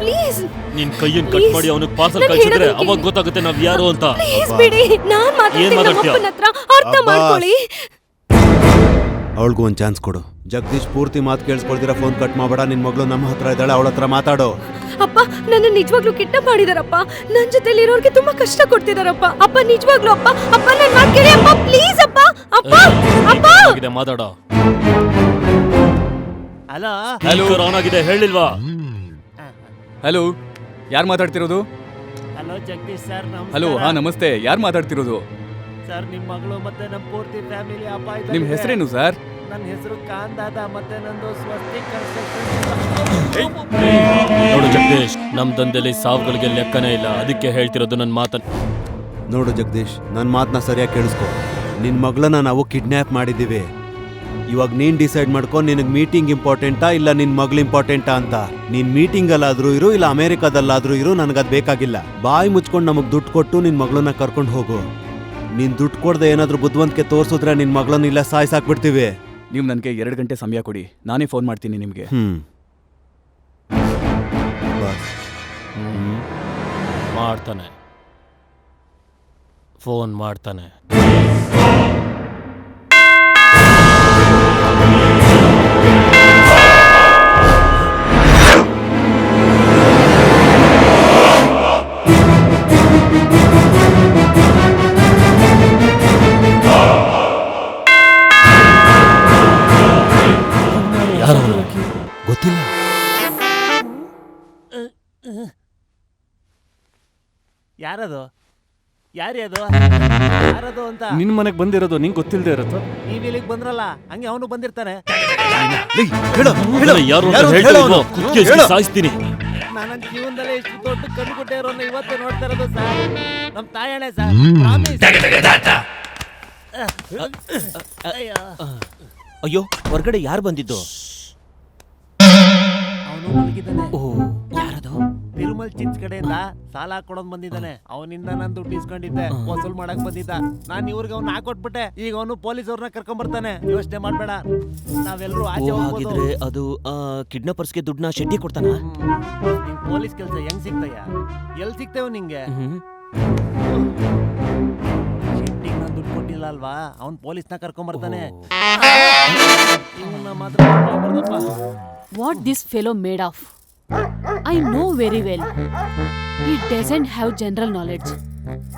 ಪ್ಲೀಸ್ ನಿನ್ ಕೈಯನ್ ಕಟ್ ಮಾಡಿ ಅವನಿಗೆ ಪಾರ್ಸಲ್ ಕಳ್ಸಿದ್ರೆ ಅವಾಗ ಗೊತ್ತಾಗುತ್ತೆ ನಾವ್ ಯಾರು ಅಂತ. ಪ್ಲೀಸ್ ಬಿಡಿ, ನಾನ್ ಮಾತಾಡ್ತೀನಿ. ಅರ್ಥ ಮಾಡ್ಕೊಳ್ಳಿ. ಅವಳಿಗೂ ಒಂದ್ ಚಾನ್ಸ್ ಕೊಡು. ಜಗದೀಶ್ ಪೂರ್ತಿ ಮಾತು ಕೇಳಿಸ್ಕೊಳ್ದಿರ ಫೋನ್ ಕಟ್ ಮಾಡಬೇಡ. ನಿನ್ ಮಗಳು ನಮ್ಮ ಹತ್ರ ಇದ್ದಾಳೆ, ಅವಳ ಹತ್ರ ಮಾತಾಡೋ. ಅಪ್ಪ, ನನ್ನ ನಿಜವಾಗ್ಲೂ ಕಿಡ್ನಾಪ್ ಮಾಡಿದಾರಪ್ಪ. ನನ್ ಜೊತೆಲಿ ಇರೋರ್ಗೆ ತುಂಬಾ ಕಷ್ಟ ಕೊಡ್ತಿದಾರಪ್ಪ. ಅಪ್ಪ ನಿಜವಾಗ್ಲೂ ಅಪ್ಪ, ಅಪ್ಪ ನನ್ ಮಾತು ಕೇಳಿ ಅಪ್ಪ, ಪ್ಲೀಸ್ ಅಪ್ಪ. ಅಪ್ಪ ಅಪ್ಪ ಮಾತಾಡೋ. ಹಲೋ ಹಲೋ ಆನ್ ಆಗಿದೆ, ಹೇಳಿಲ್ವಾ? ಹಲೋ, ಯಾರು ಮಾತಾಡ್ತಿರೋದು? Hello Jagadish sir. ಹಲೋ, ಹಾ ನಮಸ್ತೆ. ಯಾರು ಮಾತಾಡ್ತಿರೋದು? ಸರ್, ನಿಮ್ ಮಗಳು ಮತ್ತೆ ನಮ್ ಪೂರ್ತಿ ಫ್ಯಾಮಿಲಿ ಅಪಾಯ. ನಿಮ್ ಹೆಸರೇನು ಸರ್? ನನ್ನ ಹೆಸರು ಕಾಂದಾದ, ಮತ್ತೆ ನಂದು ಸ್ವಸ್ತಿಕ್ ಕನ್ಸ್ಟ್ರಕ್ಷನ್. ನೋಡು ಜಗದೀಶ್, ನಮ್ ದಂಧೆಲಿ ಸಾವುಗಳಿಗೆ ಲೆಕ್ಕನೇ ಇಲ್ಲ, ಅದಕ್ಕೆ ಹೇಳ್ತಿರೋದು ನನ್ನ ಮಾತನ್ನ. ನೋಡು ಜಗದೀಶ್, ನನ್ನ ಮಾತನ್ನ ಸರಿಯಾಗಿ ಕೇಳಿಸ್ಕೊ. ನಿನ್ ಮಗಳನ್ನ ನಾವು ಕಿಡ್ನಾಪ್ ಮಾಡಿದ್ದೀವಿ. ಇವಾಗ ನೀನ್ ಡಿಸೈಡ್ ಮಾಡ್ಕೊ, ನಿನಗೆ ಮೀಟಿಂಗ್ ಇಂಪಾರ್ಟೆಂಟಾ ಇಲ್ಲ ನಿನ್ ಮಗಳು ಇಂಪಾರ್ಟೆಂಟಾ ಅಂತ. ನೀನ್ ಮೀಟಿಂಗ್ ಅಲ್ಲಾದ್ರೂ ಇರು, ಇಲ್ಲ ಅಮೆರಿಕಾದಲ್ಲಾದ್ರೂ ಇರು, ನನಗದ್ ಬೇಕಾಗಿಲ್ಲ. ಬಾಯಿ ಮುಚ್ಕೊಂಡು ನಮಗ್ ದುಡ್ಡು ಕೊಟ್ಟು ನಿನ್ ಮಗಳನ್ನ ಕರ್ಕೊಂಡು ಹೋಗು. ನೀನ್ ದುಡ್ಡು ಕೊಡದೆ ಏನಾದ್ರೂ ಬುದ್ಧಿವಂತಿಕೆ ತೋರ್ಸಿದ್ರೆ ನಿನ್ ಮಗಳನ್ನ ಇಲ್ಲ ಸಾಯ್ಸಾಕ್ಬಿಡ್ತೀವಿ. ನೀವು ನನಗೆ 2 ಗಂಟೆ ಸಮಯ ಕೊಡಿ, ನಾನೇ ಫೋನ್ ಮಾಡ್ತೀನಿ ನಿಮಗೆ. ಮಾಡ್ತಾನೆ, ಫೋನ್ ಮಾಡ್ತಾನೆ. ಗೊತ್ತಿಲ್ಲ. ಯಾರದು ಯಾರ್ಯಾದು ಯಾರದು ಅಂತ ನಿನ್ ಮನೆಗ್ ಬಂದಿರೋದು ನಿಂಗೆ ಗೊತ್ತಿಲ್ಲದೆ ಇರತ್ತೋ? ನೀವ್ ಇಲ್ಲಿಗೆ ಬಂದ್ರಲ್ಲ, ಹಂಗೆ ಅವನು ಬಂದಿರ್ತಾನೆ. ಸಾಯಿಸ್ತೀನಿ. ನನ್ನ ಜೀವನದಲ್ಲೇ ಇಷ್ಟು ದೊಡ್ಡ ಕಣ್ಣುಗುಡ್ಡೆ ಇರೋನ್ನ ಇವತ್ತು ನೋಡ್ತಾ ಇರೋದು ಸರ್. ನಮ್ ತಾಯಣೆ ಸರ್. ಅಯ್ಯೋ, ಹೊರಗಡೆ ಯಾರು ಬಂದಿದ್ದು? ಅವನು ಮಲಗಿದ್ದಾನೆ. ಯಾರದು? ತಿರುಮಲ್ ಚಿನ್ಸ್ ಕಡೆಯಿಂದ ಸಾಲ ಕೊಡೋದ್ ಬಂದಿದ್ದಾನೆ. ಅವನಿಂದ ನಾನು ದುಡ್ಡು ಇಸ್ಕೊಂಡಿದ್ದೆ, ವಸೂಲ್ ಮಾಡಕ್ ಬಂದಿದ್ದ. ನಾನು ಇವ್ರಿಗೆ ಅವ್ನ ಹಾಕೊಟ್ಬಿಟ್ಟೆ. ಈಗ ಅವನು ಪೊಲೀಸ್ ಅವ್ರನ್ನ ಕರ್ಕೊಂಡ್ ಬರ್ತಾನೆ. ಯೋಚನೆ ಮಾಡ್ಬೇಡ, ನಾವೆಲ್ಲರೂ ಆಚೆ ಹೋಗ್ಬೋದು. ಅದು ಕಿಡ್ನಾಪರ್ಸ್ಗೆ ದುಡ್ಡನ್ನ ಶೆಟ್ಟಿ ಕೊಡ್ತಾನ? ನಿಂಗ್ ಪೊಲೀಸ್ ಕೆಲಸ ಹೆಂಗ್ ಸಿಗ್ತಯ್ಯ? ಎಲ್ ಸಿಗ್ತೇವ ನಿಂಗೆ? ಶೆಟ್ಟಿಗೆ ನಾನು ದುಡ್ಡು ಕೊಟ್ಟಿಲ್ಲ ಅಲ್ವಾ, ಅವ್ನ್ ಪೊಲೀಸ್ನ ಕರ್ಕೊಂಡ್ ಬರ್ತಾನೆ. What this fellow made of? I know very well. He doesn't have general knowledge,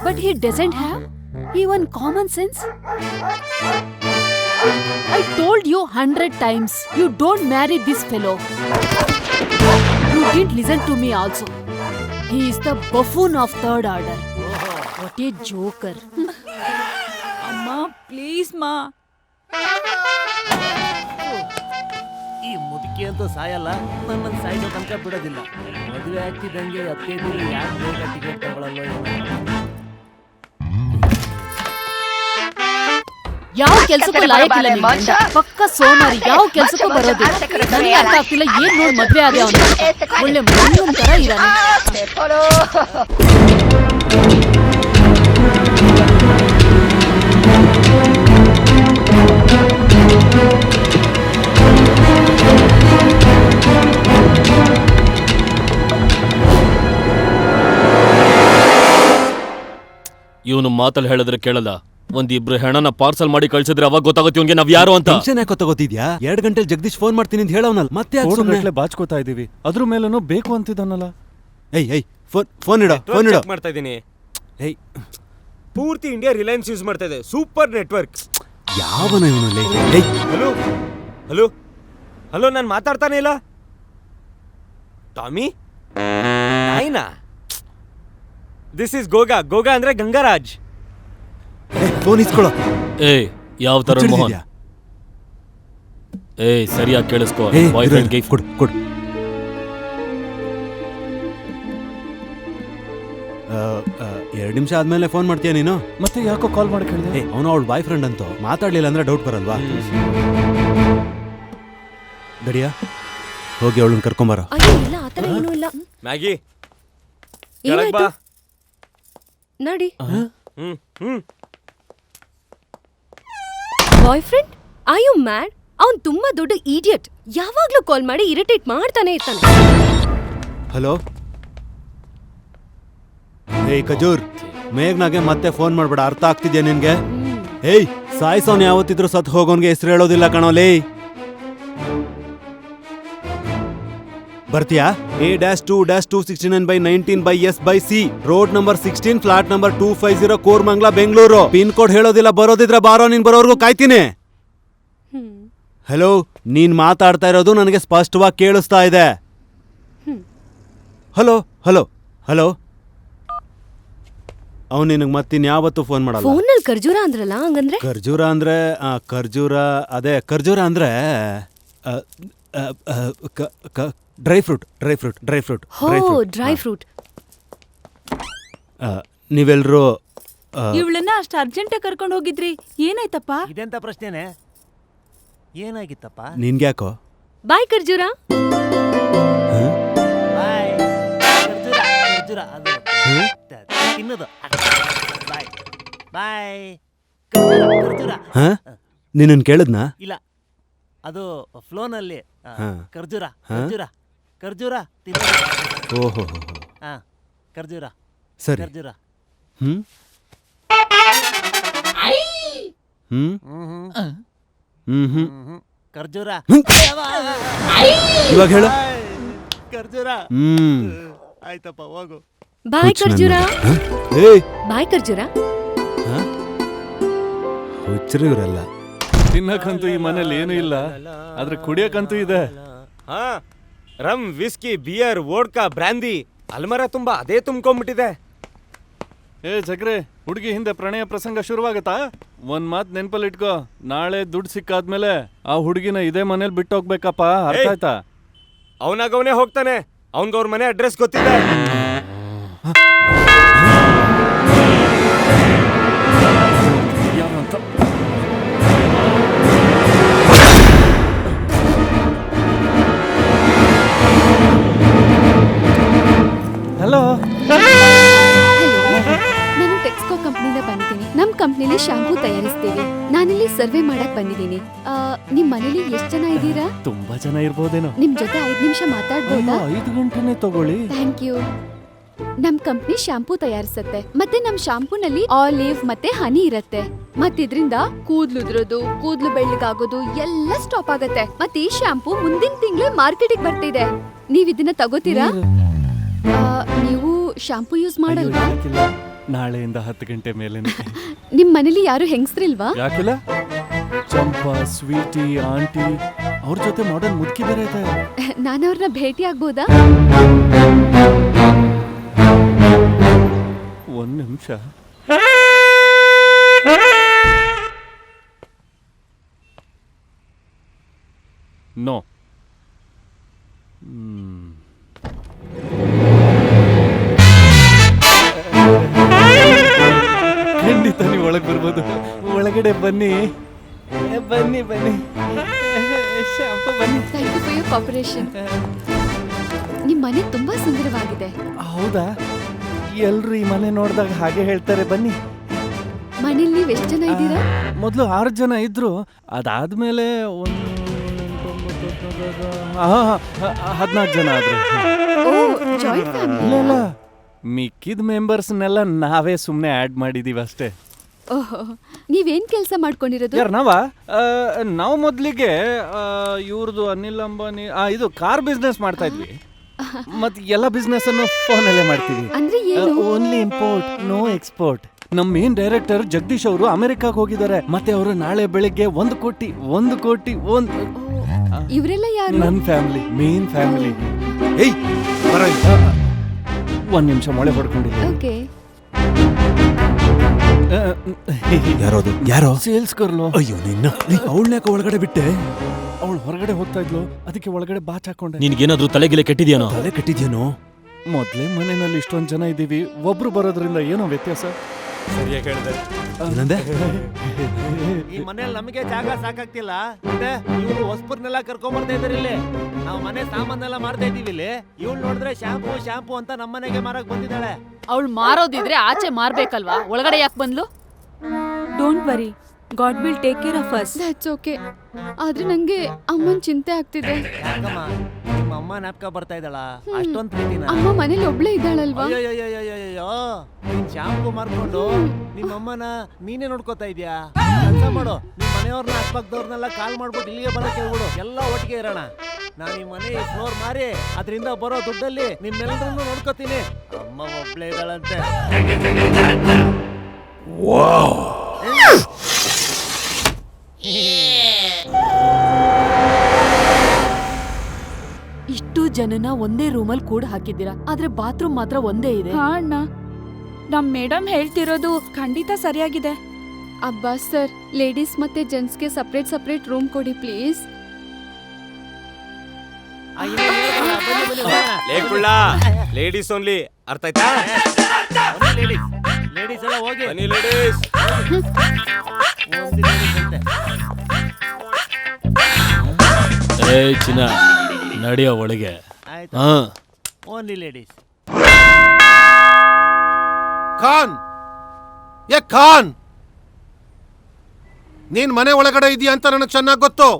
but he doesn't have even common sense. I told you 100 times, you don't marry this fellow. You didn't listen to me also. He is the buffoon of third order. What a joker. Amma, please ma. ಈ ಮುದುಕಿ ಅಂತೂ ಸಾಯಲ್ಲ, ನನ್ನನ್ನು ಸಾಯಿಸೋ ತನಕ ಬಿಡೋದಿಲ್ಲ. ಮದುವೆ ಆಗ್ತಿದ್ದಂಗೆ ಅತ್ತೆ ಯಾಕೆ ಬೇಗ ಟಿಕೆಟ್ ತಗೊಳ್ಳಲ್ಲ? ಯಾವ ಕೆಲ್ಸಕ್ಕೂ ಲಾಯಕ್ಕಿಲ್ಲ ನಿನ್ ಗಂಡ. ಪಕ್ಕ ಸೋಮಾರಿ, ಯಾವ ಕೆಲ್ಸಕ್ಕೂ ಬರೋದಿಲ್ಲ. ನನಗೆ ಅರ್ಥ ಆಗ್ತಿಲ್ಲ, ಏನ್ ನೋಡ್ ಮದ್ವೆ ಆದ ಅವನು. ಒಳ್ಳೆ ಮಣ್ಣನ್ ತರ ಇರಾನೆ. ಇವನು ಮಾತಲ್ಲಿ ಹೇಳಿದ್ರೆ ಕೇಳಲ್ಲ. ಒಂದಿಬ್ರು ಹೆಣನ ಪಾರ್ಸಲ್ ಮಾಡಿ ಕಳ್ಸಿದ್ರೆ ಅವಾಗ ಗೊತ್ತಾಗುತ್ತೆ ಇವ್ನಿಗೆ ನಾವ್ ಯಾರು ಅಂತ. ಟೆನ್ಷನ್ ಯಾಕೆ ತಗೋತಿದ್ಯಾ? 2 ಗಂಟೆಲಿ ಜಗದೀಶ್ ಫೋನ್ ಮಾಡ್ತೀನಿ ಅಂತ ಹೇಳೋನಲ್ಲ, ಮತ್ತೆ ಯಾಕೆ ಸುಮ್ನೆ ಬಾಚ್ಕೋತಾ ಇದೀವಿ. ಅದ್ರ ಮೇಲೂ ಬೇಕು ಅಂತಿದ್ದಾನಲ್ಲ. ಏಯ್ ಫೋನ್ ಇಡೋ, ಫೋನ್ ಇಡೋ. ಮಾಡ್ತಾ ಇದೀನಿ. ಏಯ್, ಪೂರ್ತಿ ಇಂಡಿಯಾ ರಿಲಯನ್ಸ್ ಯೂಸ್ ಮಾಡ್ತಾ ಇದೆ. Super network. ಯಾವನ ಇವನಲ್ಲಿ? ಹಲೋ ಹಲೋ ಹಲೋ, ನಾನು ಮಾತಾಡ್ತಾನೆ ಇಲ್ಲ. ಟಾಮಿ ನಾಯಿನಾ? This is Goga. ಗೋಗಾ ಅಂದ್ರೆ ಗಂಗರಾಜ್. ಫೋನ್ ಇಸ್ಕೊಳ್ಳೋ. ಏಯ್, ಯಾವ ತರ ಮೋಹನ್? ಏಯ್, ಸರಿಯಾಗಿ ಕೇಳಿಸ್ಕೋ. ಬಾಯ್ ಫ್ರೆಂಡ್ಗೆ ಕೊಡು ಕೊಡು. 2 ನಿಮಿಷ ಆದ್ಮೇಲೆ ಫೋನ್ ಮಾಡ್ತೀಯ ನೀನು? ಮತ್ತೆ ಯಾಕೋ ಕಾಲ್ ಮಾಡಿ ಕೇಳಿದೆ? ಅವನು ಅವಳ ಬಾಯ್ ಫ್ರೆಂಡ್ ಅಂತೂ ಮಾತಾಡ್ಲಿಲ್ಲ ಅಂದ್ರೆ ಡೌಟ್ ಬರಲ್ವಾ? ಗಡಿಯಾ, ಹೋಗಿ ಅವಳನ್ನ ಕರ್ಕೊಂಬಾರ. ಇಲ್ಲ ಆತರ ಏನೂ ಇಲ್ಲ. ಮ್ಯಾಗಿ ಏನಾಯ್ತು? ನಡಿ. Boy friend? Are you mad? ಅವ್ನ್ ತುಂಬಾ ದೊಡ್ಡ ಇಡಿಯಟ್. ಯಾವಾಗ್ಲೂ ಕಾಲ್ ಮಾಡಿ ಇರಿಟೇಟ್ ಮಾಡ್ತಾನೆ ಇರ್ತಾನೆ. ಹಲೋ, ಏಯ್ ಖಜೂರ್, ಮೇಘ್ನಾಗೆ ಮತ್ತೆ ಫೋನ್ ಮಾಡ್ಬೇಡ, ಅರ್ಥ ಆಗ್ತಿದ್ಯಾ ನಿನ್ಗೆ? ಏಯ್, ಸಾಯ್ಸೋನ್ ಯಾವತ್ತಿದ್ರು ಸತ್ ಹೋಗೋನ್ಗೆ ಹೆಸರು ಹೇಳೋದಿಲ್ಲ ಕಣೋಲೇ. ಬರ್ತೀಯಾ? A-2-269/19/S/C, road number 16, flat number 250, Koramangala, Bengaluru. Pin code ಹೇಳೋದಿಲ್ಲ, ಬರೋದಿದ್ರೆ ಬಾರೋ, ನೀನ್ ಬರೋರ್ಗು ಕಾಯ್ತೀನಿ. ಹಲೋ, ನೀನ್ ಮಾತಾಡ್ತಾ ಇರೋದು ನನಗೆ ಸ್ಪಷ್ಟವಾಗಿ ಕೇಳಿಸ್ತಾ ಇದೆ. Hello hello hello. ಅವ್ನು ನಿನಗೆ ಮತ್ತಿನ್ಯಾವತ್ತೂ ಫೋನ್ ಮಾಡಲ್ಲ. ಫೋನಲ್ಲಿ ಖರ್ಜೂರ ಅಂದ್ರಲ್ಲ, ಹಂಗಂದ್ರೆ? ಖರ್ಜೂರ ಅಂದ್ರೆ ಖರ್ಜೂರ, ಅದೇ ಖರ್ಜೂರ ಅಂದ್ರೆ ಡ್ರೈ ಫ್ರೂಟ್. Dry fruit. ನೀವೆಲ್ರೂ ಇವಳನ್ನ ಅಷ್ಟು ಅರ್ಜೆಂಟ್ ಕರ್ಕೊಂಡು ಹೋಗಿದ್ರಿ, ಏನಾಯ್ತಪ್ಪ? ಇದೆಂತ ಪ್ರಶ್ನೆನೆ? ಏನಾಗಿತ್ತಪ್ಪ? ನಿನ್ಗ್ಯಾಕೋ? ಬಾಯ್ ಖರ್ಜೂರ. ಬಾಯ್ ಖರ್ಜೂರ. ಖರ್ಜೂರ ಅದು ತಿನ್ನೋದು. ಬಾಯ್ ಬಾಯ್ ಖರ್ಜೂರ. ನಿನ್ನನ್ ಕೇಳಿದ್ನಾ? ಇಲ್ಲ, ಅದು ಫ್ಲೋನಲ್ಲಿ. ಖರ್ಜೂರ ಖರ್ಜೂರ ಖರ್ಜೂರ ತಿನ್ನೋದು. ಓಹೋ, ಖರ್ಜೂರ ಸರಿ. ಖರ್ಜೂರ. ಖರ್ಜೂರ. ಇವಾಗ ಹೇಳು. ಖರ್ಜೂರ. ಆಯ್ತಪ್ಪ, ಹೋಗು. ಬಾಯ್ ಖರ್ಜೂರ. ಏಯ್, ಬಾಯ್ ಖರ್ಜೂರ. ಹುಚ್ಚರು ಇವರೆಲ್ಲ. ತಿನ್ನಕ್ಕಂತೂ ಈ ಮನೇಲಿ ಏನೂ ಇಲ್ಲ, ಆದ್ರೆ ಕುಡಿಯಕ್ಕಂತೂ ಇದೆ. Rum, whisky, beer, vodka, brandy, ಅಲ್ಮರ ತುಂಬಾ ಅದೇ ತುಂಬ್ಕೊಂಡ್ಬಿಟ್ಟಿದೆ. ಏ ಜಗ್ರೆ, ಹುಡುಗಿ ಹಿಂದೆ ಪ್ರಣಯ ಪ್ರಸಂಗ ಶುರುವಾಗತ್ತಾ? ಒಂದ್ ಮಾತ್ ನೆನ್ಪಲ್ಲಿ ಇಟ್ಕೋ, ನಾಳೆ ದುಡ್ಡು ಸಿಕ್ಕಾದ್ಮೇಲೆ ಆ ಹುಡುಗಿನ ಇದೇ ಮನೇಲಿ ಬಿಟ್ಟು ಹೋಗ್ಬೇಕಪ್ಪ, ಅರ್ಥ ಆಯ್ತಾ? ಅವನಾಗವನೇ ಹೋಗ್ತಾನೆ, ಅವನ್ಗ ಅವ್ರ ಮನೆ ಅಡ್ರೆಸ್ ಗೊತ್ತಿದೆ. ಹಲೋ, ನಾನು ಟೆಕ್ಸ್ಕೋ ಕಂಪ್ನಿಯಿಂದ ಬಂದಿದ್ದೀನಿ. ನಮ್ ಕಂಪ್ನಿಲಿ ಶಾಂಪೂ ತಯಾರಿಸ್ತೀವಿ. ನಾನಿಲ್ಲಿ ಸರ್ವೆ ಮಾಡಕ್ ಬಂದಿದ್ದೀನಿ. ನಿಮ್ ಮನೇಲಿ ಎಷ್ಟ್ ಜನ ಇದ್ದೀರಾ? ತುಂಬಾ ಜನ ಇರ್ಬೋದೇನೋ. ನಿಮ್ ಜೊತೆ 5 ನಿಮಿಷ ಮಾತಾಡ್ಬೋದಾ? 5 ಗಂಟೆನೆ ತಗೊಳ್ಳಿ. Thank you. ನಮ್ ಕಂಪ್ನಿ ಶಾಂಪೂ ತಯಾರಿಸುತ್ತೆ, ಮತ್ತೆ ನಮ್ ಶಾಂಪೂನಲ್ಲಿ ಆಲಿವ್ ಮತ್ತೆ ಹನಿ ಇರತ್ತೆ. ಮತ್ತಿದ್ರಿಂದ ಕೂದ್ಲು ಉದುರೋದು, ಕೂದ್ಲು ಬೆಳ್ಳಗಾಗೋದು ಎಲ್ಲ ಸ್ಟಾಪ್ ಆಗತ್ತೆ. ಮತ್ತೆ ಈ ಶಾಂಪೂ ಮುಂದಿನ ತಿಂಗಳೇ ಮಾರ್ಕೆಟಿಗೆ ಬರ್ತಿದೆ. ನೀವ್ ಇದನ್ನ ತಗೋತೀರಾ? ನೀವು ಶಾಂಪೂ ಯೂಸ್ ಮಾಡಲ್ವಾ? ನಾಳೆಯಿಂದ 10 ಗಂಟೆ ಮೇಲೆ. ನಿಮ್ ಮನೇಲಿ ಯಾರು ಹೆಂಗಸ್ರಿಲ್ವಾ? ಯಾಕಿಲ್ಲ, ಚಂಪಾ, ಸ್ವೀಟಿ, ಆಂಟಿ ಅವ್ರ ಜೊತೆ ಮಾಡರ್ನ್ ಮುದುಕಿ ಬೇರೆ ಇದೆ. ನಾನು ಅವ್ರನ್ನ ಭೇಟಿ ಆಗ್ಬೋದಾ? 1 ನಿಮಿಷ. ನೋ. ಖಂಡಿತ ನೀವು ಒಳಗೆ ಬರ್ಬೋದು. ಒಳಗೆ ಒಳಗಡೆ ಬನ್ನಿ ಬನ್ನಿ ಬನ್ನಿ ಶಾಂಪು ಬನ್ನಿ. Thank you for your cooperation. ನಿಮ್ ಮನೆ ತುಂಬಾ ಸುಂದರವಾಗಿದೆ. ಹೌದಾ? ಎಲ್ರು ಈ ಮನೆ ನೋಡಿದಾಗ ಹಾಗೆ ಹೇಳ್ತಾರೆ. ಬನ್ನಿ. ಮನೇಲಿ ನೀವ್ ಎಷ್ಟು ಜನ ಇದ್ದೀರಾ? ಮೊದಲು 6 ಜನ ಇದ್ರು, ಅದಾದ್ಮೇಲೆ 14 ಜನ ಆದ್ರು. Joint family? ಇಲ್ಲ, ಮಿಕ್ಕಿದ ಮೆಂಬರ್ಸ್ನೆಲ್ಲ ನಾವೇ ಸುಮ್ಮನೆ ಆ್ಯಡ್ ಮಾಡಿದೀವಿ ಅಷ್ಟೇ. ಓಹೋ, ನೀವೇನ್ ಕೆಲಸ ಮಾಡ್ಕೊಂಡಿರೋದು? ಯಾರು ನಾವು ಮೊದಲಿಗೆ ಇವ್ರದ್ದು ಅನಿಲ್ ಅಂಬಾನಿ ಇದು ಕಾರ್ ಬಿಸ್ನೆಸ್ ಮಾಡ್ತಾ ಇದ್ವಿ. ಮತ್ತೆ ಎಲ್ಲ ಬಿಸ್ನೆಸ್ ಅನ್ನು ಫೋನಲ್ಲೇ ಮಾಡ್ತೀವಿ. ಅಂದ್ರೆ ಏನು? Only import, no export. ನಮ್ಮ ಮೇನ್ ಡೈರೆಕ್ಟರ್ ಜಗದೀಶ್ ಅವರು ಅಮೆರಿಕಾಗ್ ಹೋಗಿದ್ದಾರೆ. ಮತ್ತೆ ಅವರು ನಾಳೆ ಬೆಳಿಗ್ಗೆ 1 ಕೋಟಿ ಇವರೆಲ್ಲ ಯಾರು? ನನ್ನ ಫ್ಯಾಮಿಲಿ, ಮೇನ್ ಫ್ಯಾಮಿಲಿ. ಏಯ್ ಬರ, 1 ನಿಮಿಷ ಮೊಳೆ ಹೊಡ್ಕೊಂಡಿಲ್ಲ. ಓಕೆ. ಯಾರೋದು? ಯಾರೋ? ಸೇಲ್ಸ್ ಗರ್ಲು. ಅಯ್ಯೋ ನಿನ್ನ, ಅವಳನ್ಯಾಕ ಒಳಗಡೆ ಬಿಟ್ಟೆ? ಅವಳು ಹೊರಗಡೆ ಹೋಗ್ತಾ ಇದ್ಲು, ಅದಕ್ಕೆ ಒಳಗಡೆ ಬಾಚ್ ಹಾಕೊಂಡೆ. ನಿನ್ಗೇನಾದ್ರೂ ತಲೆಗಿಲೆ ಕೆಟ್ಟಿದ್ಯಾನೋ? ತಲೆ ಕೆಟ್ಟಿದ್ಯಾನೋ? ಮೊದ್ಲೇ ಮನೆಯಲ್ಲಿ ಇಷ್ಟೊಂದು ಜನ ಇದ್ದೀವಿ, ಒಬ್ರು ಬರೋದ್ರಿಂದ ಏನೋ ವ್ಯತ್ಯಾಸ. ಸರಿಯಾಗಿ ಹೇಳಿದೆ. ಏನಂದೆ? ಈ ಮನೇಲಿ ನಮಗೆ ಜಾಗ ಸಾಕಾಗ್ತಿಲ್ಲ, ಮತ್ತೆ ಇವ್ರು ಹೊಸಪುರ್ನೆಲ್ಲ ಕರ್ಕೊಂಡ್ ಬರ್ತಾ ಇದಾರೆ ಇಲ್ಲಿ. ನಾವು ಮನೆ ಸಾಮಾನೆಲ್ಲ ಮಾಡ್ತಾ ಇದೀವಿ ಇಲ್ಲಿ. ಇವಳು ನೋಡಿದ್ರೆ ಶಾಂಪೂ ಅಂತ ನಮ್ಮನೆಗೆ ಮಾರಕ್ ಬಂದಿದ್ದಾಳೆ. ಅವಳು ಮಾರೋದಿದ್ರೆ ಆಚೆ ಮಾರ್ಬೇಕಲ್ವಾ, ಒಳಗಡೆ ಯಾಕೆ ಬಂದ್ಲು? Don't worry, god will take care of us. That's okay. ಆದ್ರೆ ನಂಗೆ ಅಮ್ಮನ್ ಚಿಂತೆ ಆಗ್ತಿದೆ. ಯಾಕಮ್ಮ, ನಿಮ್ಮ ಅಮ್ಮ ನಾಪ್ಕ ಬರ್ತಾ ಇದ್ದಾಳ? ಅಷ್ಟೊಂದ್ ಪ್ರೀತಿನ? ಅಮ್ಮ ಮನೇಲಿ ಒಬ್ಳೇ ಇದ್ದಾಳಲ್ವಾ? ಅಯ್ಯೋ, ನೀನ್ ಶಾಂಪು ಮಾರ್ಕೊಂಡು ನಿಮ್ಮಮ್ಮನ ನೀನೇ ನೋಡ್ಕೋತಾ ಇದ್ಯಾ? ಕೆಲಸ ಮಾಡು, ನಿಮ್ ಮನೆಯವ್ರನ್ನ ಅಕ್ಕಪಕ್ಕದವ್ರನ್ನೆಲ್ಲ ಕಾಲ್ ಮಾಡ್ಬಿಟ್ಟು ಇಲ್ಲಿಗೆ ಬರಕ್ ಹೇಳ್ಬಿಡು, ಎಲ್ಲ ಒಟ್ಟಿಗೆ ಇರೋಣ. ನಾನು ಈ ಮನೆ ಫ್ಲೋರ್ ಮಾರಿ ಅದರಿಂದ ಬರೋ ದುಡ್ಡಲ್ಲಿ ನಿಮ್ಮೆಲ್ಲರನ್ನು ನೋಡ್ಕೋತೀನಿ. ಅಮ್ಮ ಒಬ್ಳೇ ಇದ್ದಾಳಂತೆ. ಇಷ್ಟು ಜನನ ಒಂದೇ ರೂಮಲ್ಲಿ ಕೂಡ ಹಾಕಿದ್ದೀರಾ, ಆದ್ರೆ ಬಾತ್ರೂಮ್ ಮಾತ್ರ ಒಂದೇ ಇದೆ. ಹಾ ಅಣ್ಣ, ನಮ್ ಮೇಡಮ್ ಹೇಳ್ತಿರೋದು ಖಂಡಿತ ಸರಿಯಾಗಿದೆ. ಅಬ್ಬಾ ಸರ್, ಲೇಡೀಸ್ ಮತ್ತೆ ಜೆಂಟ್ಸ್ಗೆ ಸಪ್ರೇಟ್ ರೂಮ್ ಕೊಡಿ ಪ್ಲೀಸ್. ಲೇಡೀಸ್ ಓನ್ಲಿ, ಅರ್ಥ ಆಯ್ತಾ? ಲೇಡೀಸ್ ಎಲ್ಲ ಹೋಗಿ. ಲೇಡೀಸ್ ಏ ಚಿನ್ನ, ನಡಿಯೋ ಒಳಗೆ. ಹಾ, ಓನ್ಲಿ ಲೇಡೀಸ್. ಖಾನ್, ಖಾನ್, ನೀನ್ ಮನೆ ಒಳಗಡೆ ಇದೀಯ ಅಂತ ನನಗೆ ಚೆನ್ನಾಗಿ ಗೊತ್ತು.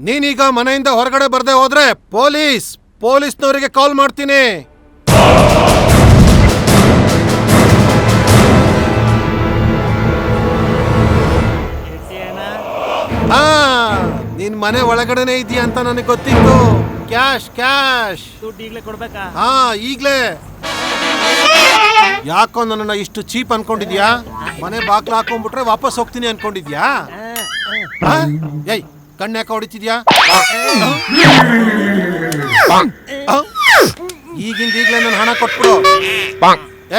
ನೀನೀಗ ಮನೆಯಿಂದ ಹೊರಗಡೆ ಬರ್ದೆ ಹೋದ್ರೆ ಪೊಲೀಸ್ನವರಿಗೆ ಕಾಲ್ ಮಾಡ್ತೀನಿ. ನೀನ್ ಮನೆ ಒಳಗಡೆನೆ ಇದೀಯ ಅಂತ ನನಗೆ ಗೊತ್ತಿತ್ತು. ಕ್ಯಾಶ್ ದುಡ್ಡು ಈಗಲೇ ಕೊಡ್ಬೇಕಾ? ಹಾ, ಈಗ್ಲೇ. ಯಾಕೋ ನನ್ನ ಇಷ್ಟು ಚೀಪ್ ಅನ್ಕೊಂಡಿದ್ಯಾ? ಮನೆ ಬಾಗ್ಲ ಹಾಕೊಂಡ್ಬಿಟ್ರೆ ವಾಪಸ್ ಹೋಗ್ತೀನಿ ಅನ್ಕೊಂಡಿದ್ಯಾ? ಏಯ್, ಕಣ್ಣಾಕ ಹೊಡಿತಿದ್ಯಾ? ಈಗಿಂದೀಗ್ಲೇ ನನ್ನ ಹಣ ಕೊಟ್ಬಿಡು.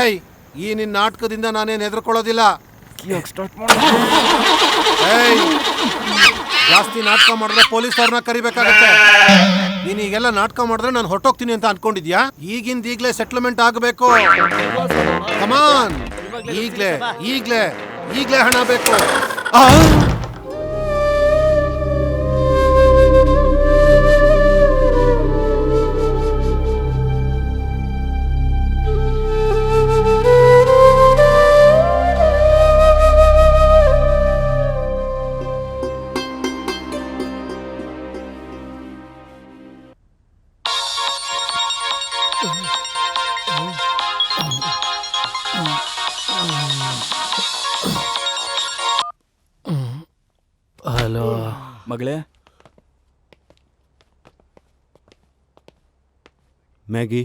ಏಯ್, ಈ ನಿನ್ನ ನಾಟಕದಿಂದ ನಾನೇನು ಹೆದರ್ಕೊಳ್ಳೋದಿಲ್ಲ. ಏಯ್, ಜಾಸ್ತಿ ನಾಟಕ ಮಾಡಿದ್ರೆ ಪೊಲೀಸವ್ರನ್ನ ಕರಿಬೇಕಾಗತ್ತೆ. ನೀನ್ ಈಗೆಲ್ಲ ನಾಟಕ ಮಾಡಿದ್ರೆ ನಾನು ಹೊರಟೋಗ್ತೀನಿ ಅಂತ ಅನ್ಕೊಂಡಿದ್ಯಾ? ಈಗಿಂದೀಗ್ಲೇ ಸೆಟ್ಲ್ಮೆಂಟ್ ಆಗಬೇಕು. ಕಮಾನ್, ಈಗ್ಲೇ ಹಣ ಬೇಕು. ಹಲೋ ಮಗಳೇ. ಮ್ಯಾಗಿ,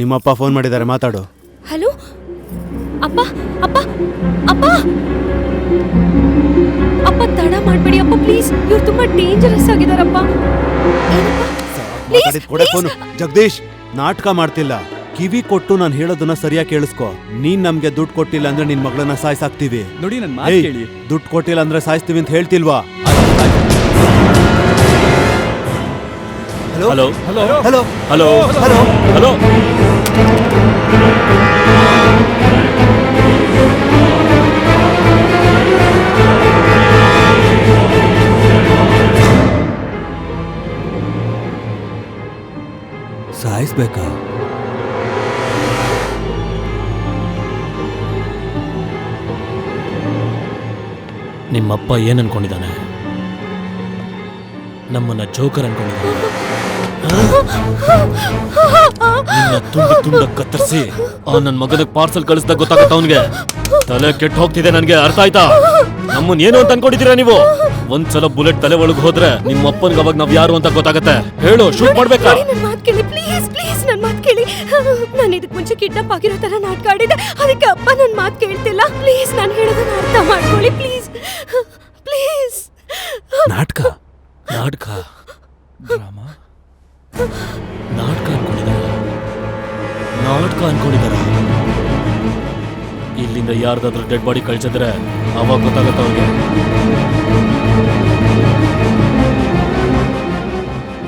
ನಿಮ್ಮಪ್ಪ ಫೋನ್ ಮಾಡಿದ್ದಾರೆ, ಮಾತಾಡು. ಹಲೋ ಅಪ್ಪ, ಅಪ್ಪ ಅಪ್ಪ ಅಪ್ಪ ತಡ ಮಾಡ್ಬೇಡಿ ಅಪ್ಪ ಪ್ಲೀಸ್. ಇವ್ರು ತುಂಬಾ ಡೇಂಜರಸ್ ಆಗಿದಾರಪ್ಪ. ಜಗದೀಶ್, ನಾಟಕ ಮಾಡ್ತಿಲ್ಲ. ಕಿವಿ ಕೊಟ್ಟು ನಾನು ಹೇಳೋದನ್ನ ಸರಿಯಾಗಿ ಕೇಳಿಸ್ಕೊ. ನೀನ್ ನಮ್ಗೆ ದುಡ್ಡು ಕೊಟ್ಟಿಲ್ಲ ಅಂದ್ರೆ ನಿನ್ ಮಗಳನ್ನ ಸಾಯಿಸಾಕ್ತಿವಿ. ನೋಡಿ, ನನ್ನ ಮಾತು ಕೇಳಿ. ದುಡ್ಡು ಕೊಟ್ಟಿಲ್ಲ ಅಂದ್ರೆ ಸಾಯಿಸ್ತೀವಿ ಅಂತ ಹೇಳ್ತಿಲ್ವಾ? Hello hello hello hello hello hello ಬೇಕಾ? ನಿಮ್ಮಪ್ಪ ಏನ್ ಅನ್ಕೊಂಡಿದ್ದಾನೆ? ನಮ್ಮನ್ನ ಜೋಕರ್ ಅನ್ಕೊಂಡಿದ್ದಾನೆ. ನಿನ್ನ ತುಂಡ ಕತ್ತರಿಸಿ ನನ್ ಮಗನ ಪಾರ್ಸಲ್ ಕಳಿಸ್ದಾಗ ಗೊತ್ತಾಗತ್ತ ಅವನ್ಗೆ. ತಲೆ ಕೆಟ್ಟ ಹೋಗ್ತಿದೆ ನನ್ಗೆ, ಅರ್ಥ ಆಯ್ತಾ? ನಮ್ಮನ್ ಏನು ಅಂತ ಅನ್ಕೊಂಡಿದ್ದೀರಾ ನೀವು? ಒಂದ್ಸಲ ಬುಲೆಟ್ ತಲೆ ಒಳಗೆ ಹೋದ್ರೆ ನಿಮ್ಮ ಅಪ್ಪನ್ಗೆ ಅವಾಗ ನಾವ್ ಯಾರು ಅಂತ ಗೊತ್ತಾಗತ್ತೆ. ಹೇಳು, ಶೂಟ್ ಮಾಡ್ಬೇಕಾ? ನನ್ ಮಾತ್ ಕೇಳಿ ಪ್ಲೀಸ್ ಪ್ಲೀಸ್, ನನ್ ಮಾತ್ ಕೇಳಿ. ನಾನು ಇದಕ್ ಮುಂಚೆ ಕಿಡ್ನಾಪ್ ಆಗಿರೋ ತರ ನಾಟಕ ಆಡಿದೆ, ಅದಕ್ಕೆ ಅಪ್ಪ ನನ್ ಮಾತ್ ಕೇಳ್ತಿಲ್ಲ. ಪ್ಲೀಸ್ ನಾನು ಹೇಳೋದನ್ನ ಅರ್ಥ ಮಾಡ್ಕೊಳ್ಳಿ ಪ್ಲೀಸ್ ಪ್ಲೀಸ್. ನಾಟಕ ನಾಟಕ ನಾಟಕ ಅನ್ಕೊಂಡಿದಾರ. ಇಲ್ಲಿಂದ ಯಾರ್ದಾದ್ರೂ ಡೆಡ್ ಬಾಡಿ ಕಳ್ಸಿದ್ರೆ ಅವಾಗ ಗೊತ್ತಾಗತ್ತ ಅವ್ರಿಗೆ.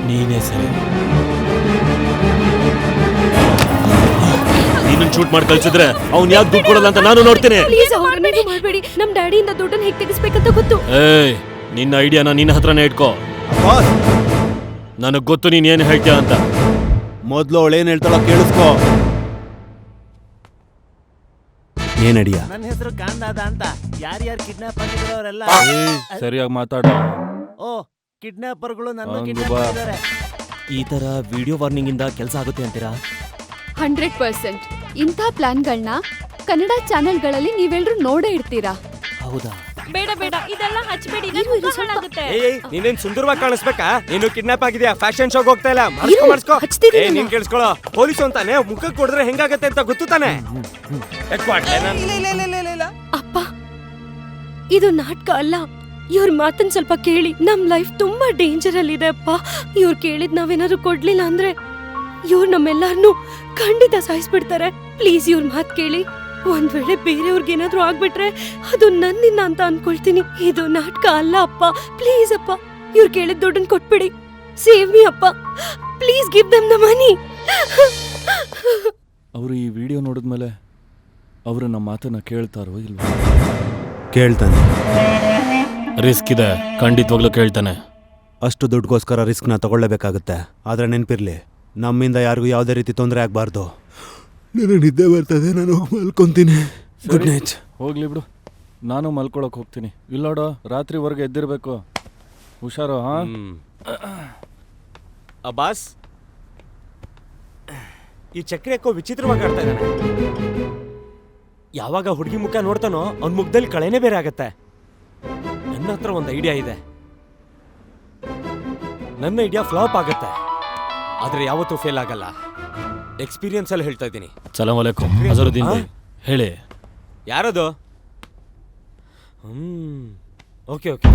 ನೀನೇ ಸರಿ. ನೀನು ಶೂಟ್ ಮಾಡಿ ಕಳ್ಸಿದ್ರೆ ಅವ್ನ್ ಯಾಕೆ ದುಡ್ಡು ಕೊಡಲ್ಲ ಅಂತ ನಾನು ನೋಡ್ತೀನಿ. ಪ್ಲೀಸ್ ಅವ್ರನ್ನ ಮಾಡ್ಬೇಡಿ. ನಮ್ ಡ್ಯಾಡಿಯಿಂದ ದುಡ್ಡನ್ನ ಹೇಗೆ ತೆಗಿಸ್ಬೇಕಂತ ಗೊತ್ತು. ಏಯ್, ನಿನ್ನ ಐಡಿಯಾನ ನಿನ್ನ ಹತ್ರನೇ ಇಟ್ಕೋ. ನನಗ್ ಗೊತ್ತು ನೀನ್ ಏನ್ ಹೇಳ್ತೀಯ ಅಂತ. ಮೊದ್ಲು ಅವಳೇನ್ ಹೇಳ್ತಾಳ ಕೇಳಿಸ್ಕೋ. ಏನ್ ಐಡಿಯಾ? ನನ್ನ ಹೆಸರು ಕಾಂದಾದ ಅಂತ. ಯಾರ್ಯಾರು ಕಿಡ್ನಾಪ್ ಆಗಿದ್ರು ಅವರೆಲ್ಲ ಸರಿಯಾಗಿ ಮಾತಾಡ. ಓ, ಕಿಡ್ನಾಪರ್ಗಳು ನನ್ನ ಕಿಡ್ನಾಪ್ ಮಾಡಿದ್ದಾರೆ. ಈ ತರ ವಿಡಿಯೋ ವಾರ್ನಿಂಗ್ ಇಂದ ಕೆಲಸ ಆಗುತ್ತೆ ಅಂತೀರಾ? 100%. ಇಂಥ ಪ್ಲಾನ್ಗಳನ್ನ ಕನ್ನಡ ಚಾನೆಲ್ಗಳಲ್ಲಿ ನೀವೆಲ್ಲರೂ ನೋಡೇ ಇರ್ತೀರಾ. ಹೌದಾ? ಬೇಡ ಬೇಡ, ಇದೆಲ್ಲ ಹಚ್ಬೇಡಿ, ಹಾಳಾಗುತ್ತೆ. ನೀನೇನ್ ಸುಂದರವಾಗಿ ಕಾಣಿಸ್ಬೇಕಾ? ನೀನು ಕಿಡ್ನಾಪ್ ಆಗಿದ್ಯಾ, ಫ್ಯಾಷನ್ ಶೋಗ್ ಹೋಗ್ತಾ ಇಲ್ಲ, ಮಾಡಿಸ್ಕೋ. ನೀನ್ ಕೇಳಿಸ್ಕೊಳ್ಳೋ, ಪೊಲೀಸ್ ಅಂತಾನೆ ಮುಖಕ್ಕೆ ಕೊಡಿದ್ರೆ ಹೆಂಗಾಗತ್ತೆ ಅಂತ ಗೊತ್ತು ತಾನೆ. ಅಪ್ಪ, ಇದು ನಾಟಕ ಅಲ್ಲ. ಇವ್ರ ಮಾತನ್ ಸ್ವಲ್ಪ ಕೇಳಿ. ನಮ್ ಲೈಫ್ ತುಂಬಾ ಡೇಂಜರ್ ಅಲ್ಲಿ ಇದೆ ಅಪ್ಪ. ಇವ್ರು ಕೇಳಿದ್ ನಾವೇನಾದ್ರು ಕೊಡ್ಲಿಲ್ಲ ಅಂದ್ರೆ ಇವ್ರು ನಮ್ಮೆಲ್ಲಾರನು ಖಂಡಿತ ಸಾಯಿಸ್ಬಿಡ್ತಾರೆ. ಪ್ಲೀಸ್ ಇವ್ರ ಮಾತ್ ಕೇಳಿ. ಒಂದ್ ವೇಳೆ ಬೇರೆಯವ್ರಿಗೇನಾದ್ರೂ ಆಗ್ಬಿಟ್ರೆ ಅದು ನನ್ನಿಂದ ಅಂತ ಅನ್ಕೊಳ್ತೀನಿ. ಇದು ನಾಟಕ ಅಲ್ಲ ಅಪ್ಪ. ಪ್ಲೀಸ್ ಅಪ್ಪ, ಇವ್ರು ಕೇಳಿದ ದುಡ್ಡನ್ನ ಕೊಟ್ಬಿಡಿ. ಸೇವ್ ಮಿ ಅಪ್ಪ, please give them the money. ಅವರು ಈ ವಿಡಿಯೋ ನೋಡಿದ್ಮೇಲೆ ಅವರು ನಮ್ಮ ಮಾತನ್ನ ಕೇಳ್ತಾರೋ ಇಲ್ವಾ? ಕೇಳ್ತಾನೆ. ರಿಸ್ಕ್ ಇದೆ, ಖಂಡಿತವಾಗ್ಲೂ ಕೇಳ್ತಾನೆ. ಅಷ್ಟು ದುಡ್ಡುಗೋಸ್ಕರ ರಿಸ್ಕ್ನ ತಗೊಳ್ಳೇಬೇಕಾಗುತ್ತೆ. ಆದ್ರೆ ನೆನಪಿರ್ಲಿ, ನಮ್ಮಿಂದ ಯಾರಿಗೂ ಯಾವುದೇ ರೀತಿ ತೊಂದರೆ ಆಗ್ಬಾರ್ದು. ನನಗೆ ನಿದ್ದೆ ಬರ್ತದೆ, ನಾನು ಹೋಗಿ ಮಲ್ಕೊಂತೀನಿ. Good night. ಹೋಗ್ಲಿ ಬಿಡು, ನಾನು ಮಲ್ಕೊಳಕ್ ಹೋಗ್ತೀನಿ. ಇಲ್ಲೋಡೋ, ರಾತ್ರಿವರೆಗೆ ಎದ್ದಿರ್ಬೇಕು. ಹುಷಾರು. ಹಾ ಅಬ್ಬಾಸ್, ಈ ಚಕ್ರಿ ಯಾಕೋ ವಿಚಿತ್ರವಾಗಿ ಆಡ್ತಾ ಇದ್ದಾನೆ. ಯಾವಾಗ ಹುಡುಗಿ ಮುಖ ನೋಡ್ತಾನೋ ಅವ್ನ ಮುಖದಲ್ಲಿ ಕಳೆನೇ ಬೇರೆ ಆಗತ್ತೆ. ನನ್ನ ಹತ್ರ ಒಂದು ಐಡಿಯಾ ಇದೆ. ನನ್ನ ಐಡಿಯಾ ಫ್ಲಾಪ್ ಆಗತ್ತೆ, ಆದ್ರೆ ಯಾವತ್ತೂ ಫೇಲ್ ಆಗಲ್ಲ. ಎಕ್ಸ್ಪೀರಿಯನ್ಸ್ ಅಲ್ಲಿ ಹೇಳ್ತಾ ಇದ್ದೀನಿ. ಸಲಾಮ್ ಅಲೈಕುಂ ಅಜರುದ್ದೀನ್ ಭಾಯ್. ಹೇಳಿ. ಯಾರದು? Okay okay.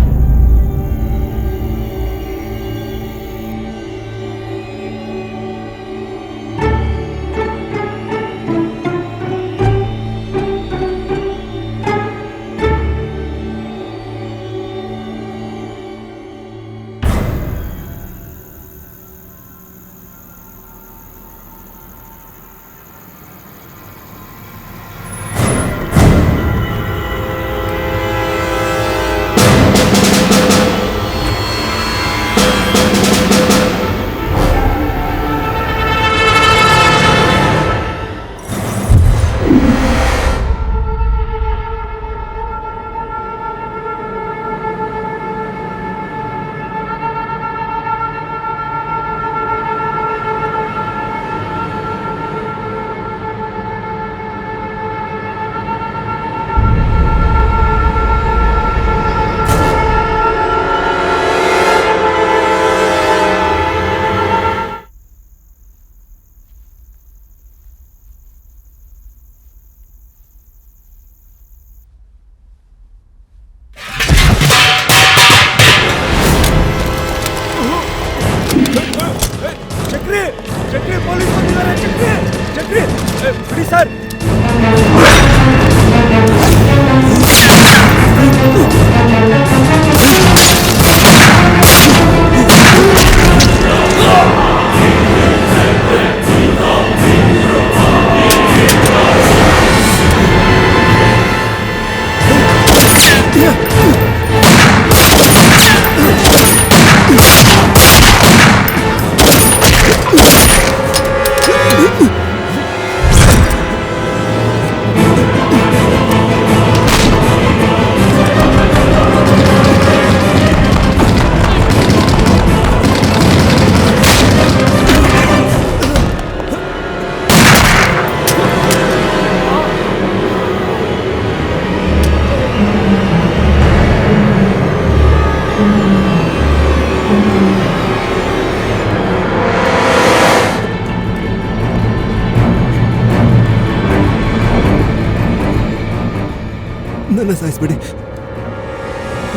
ನನ್ನ ಸಾಯಿಸ್ಬೇಡಿ,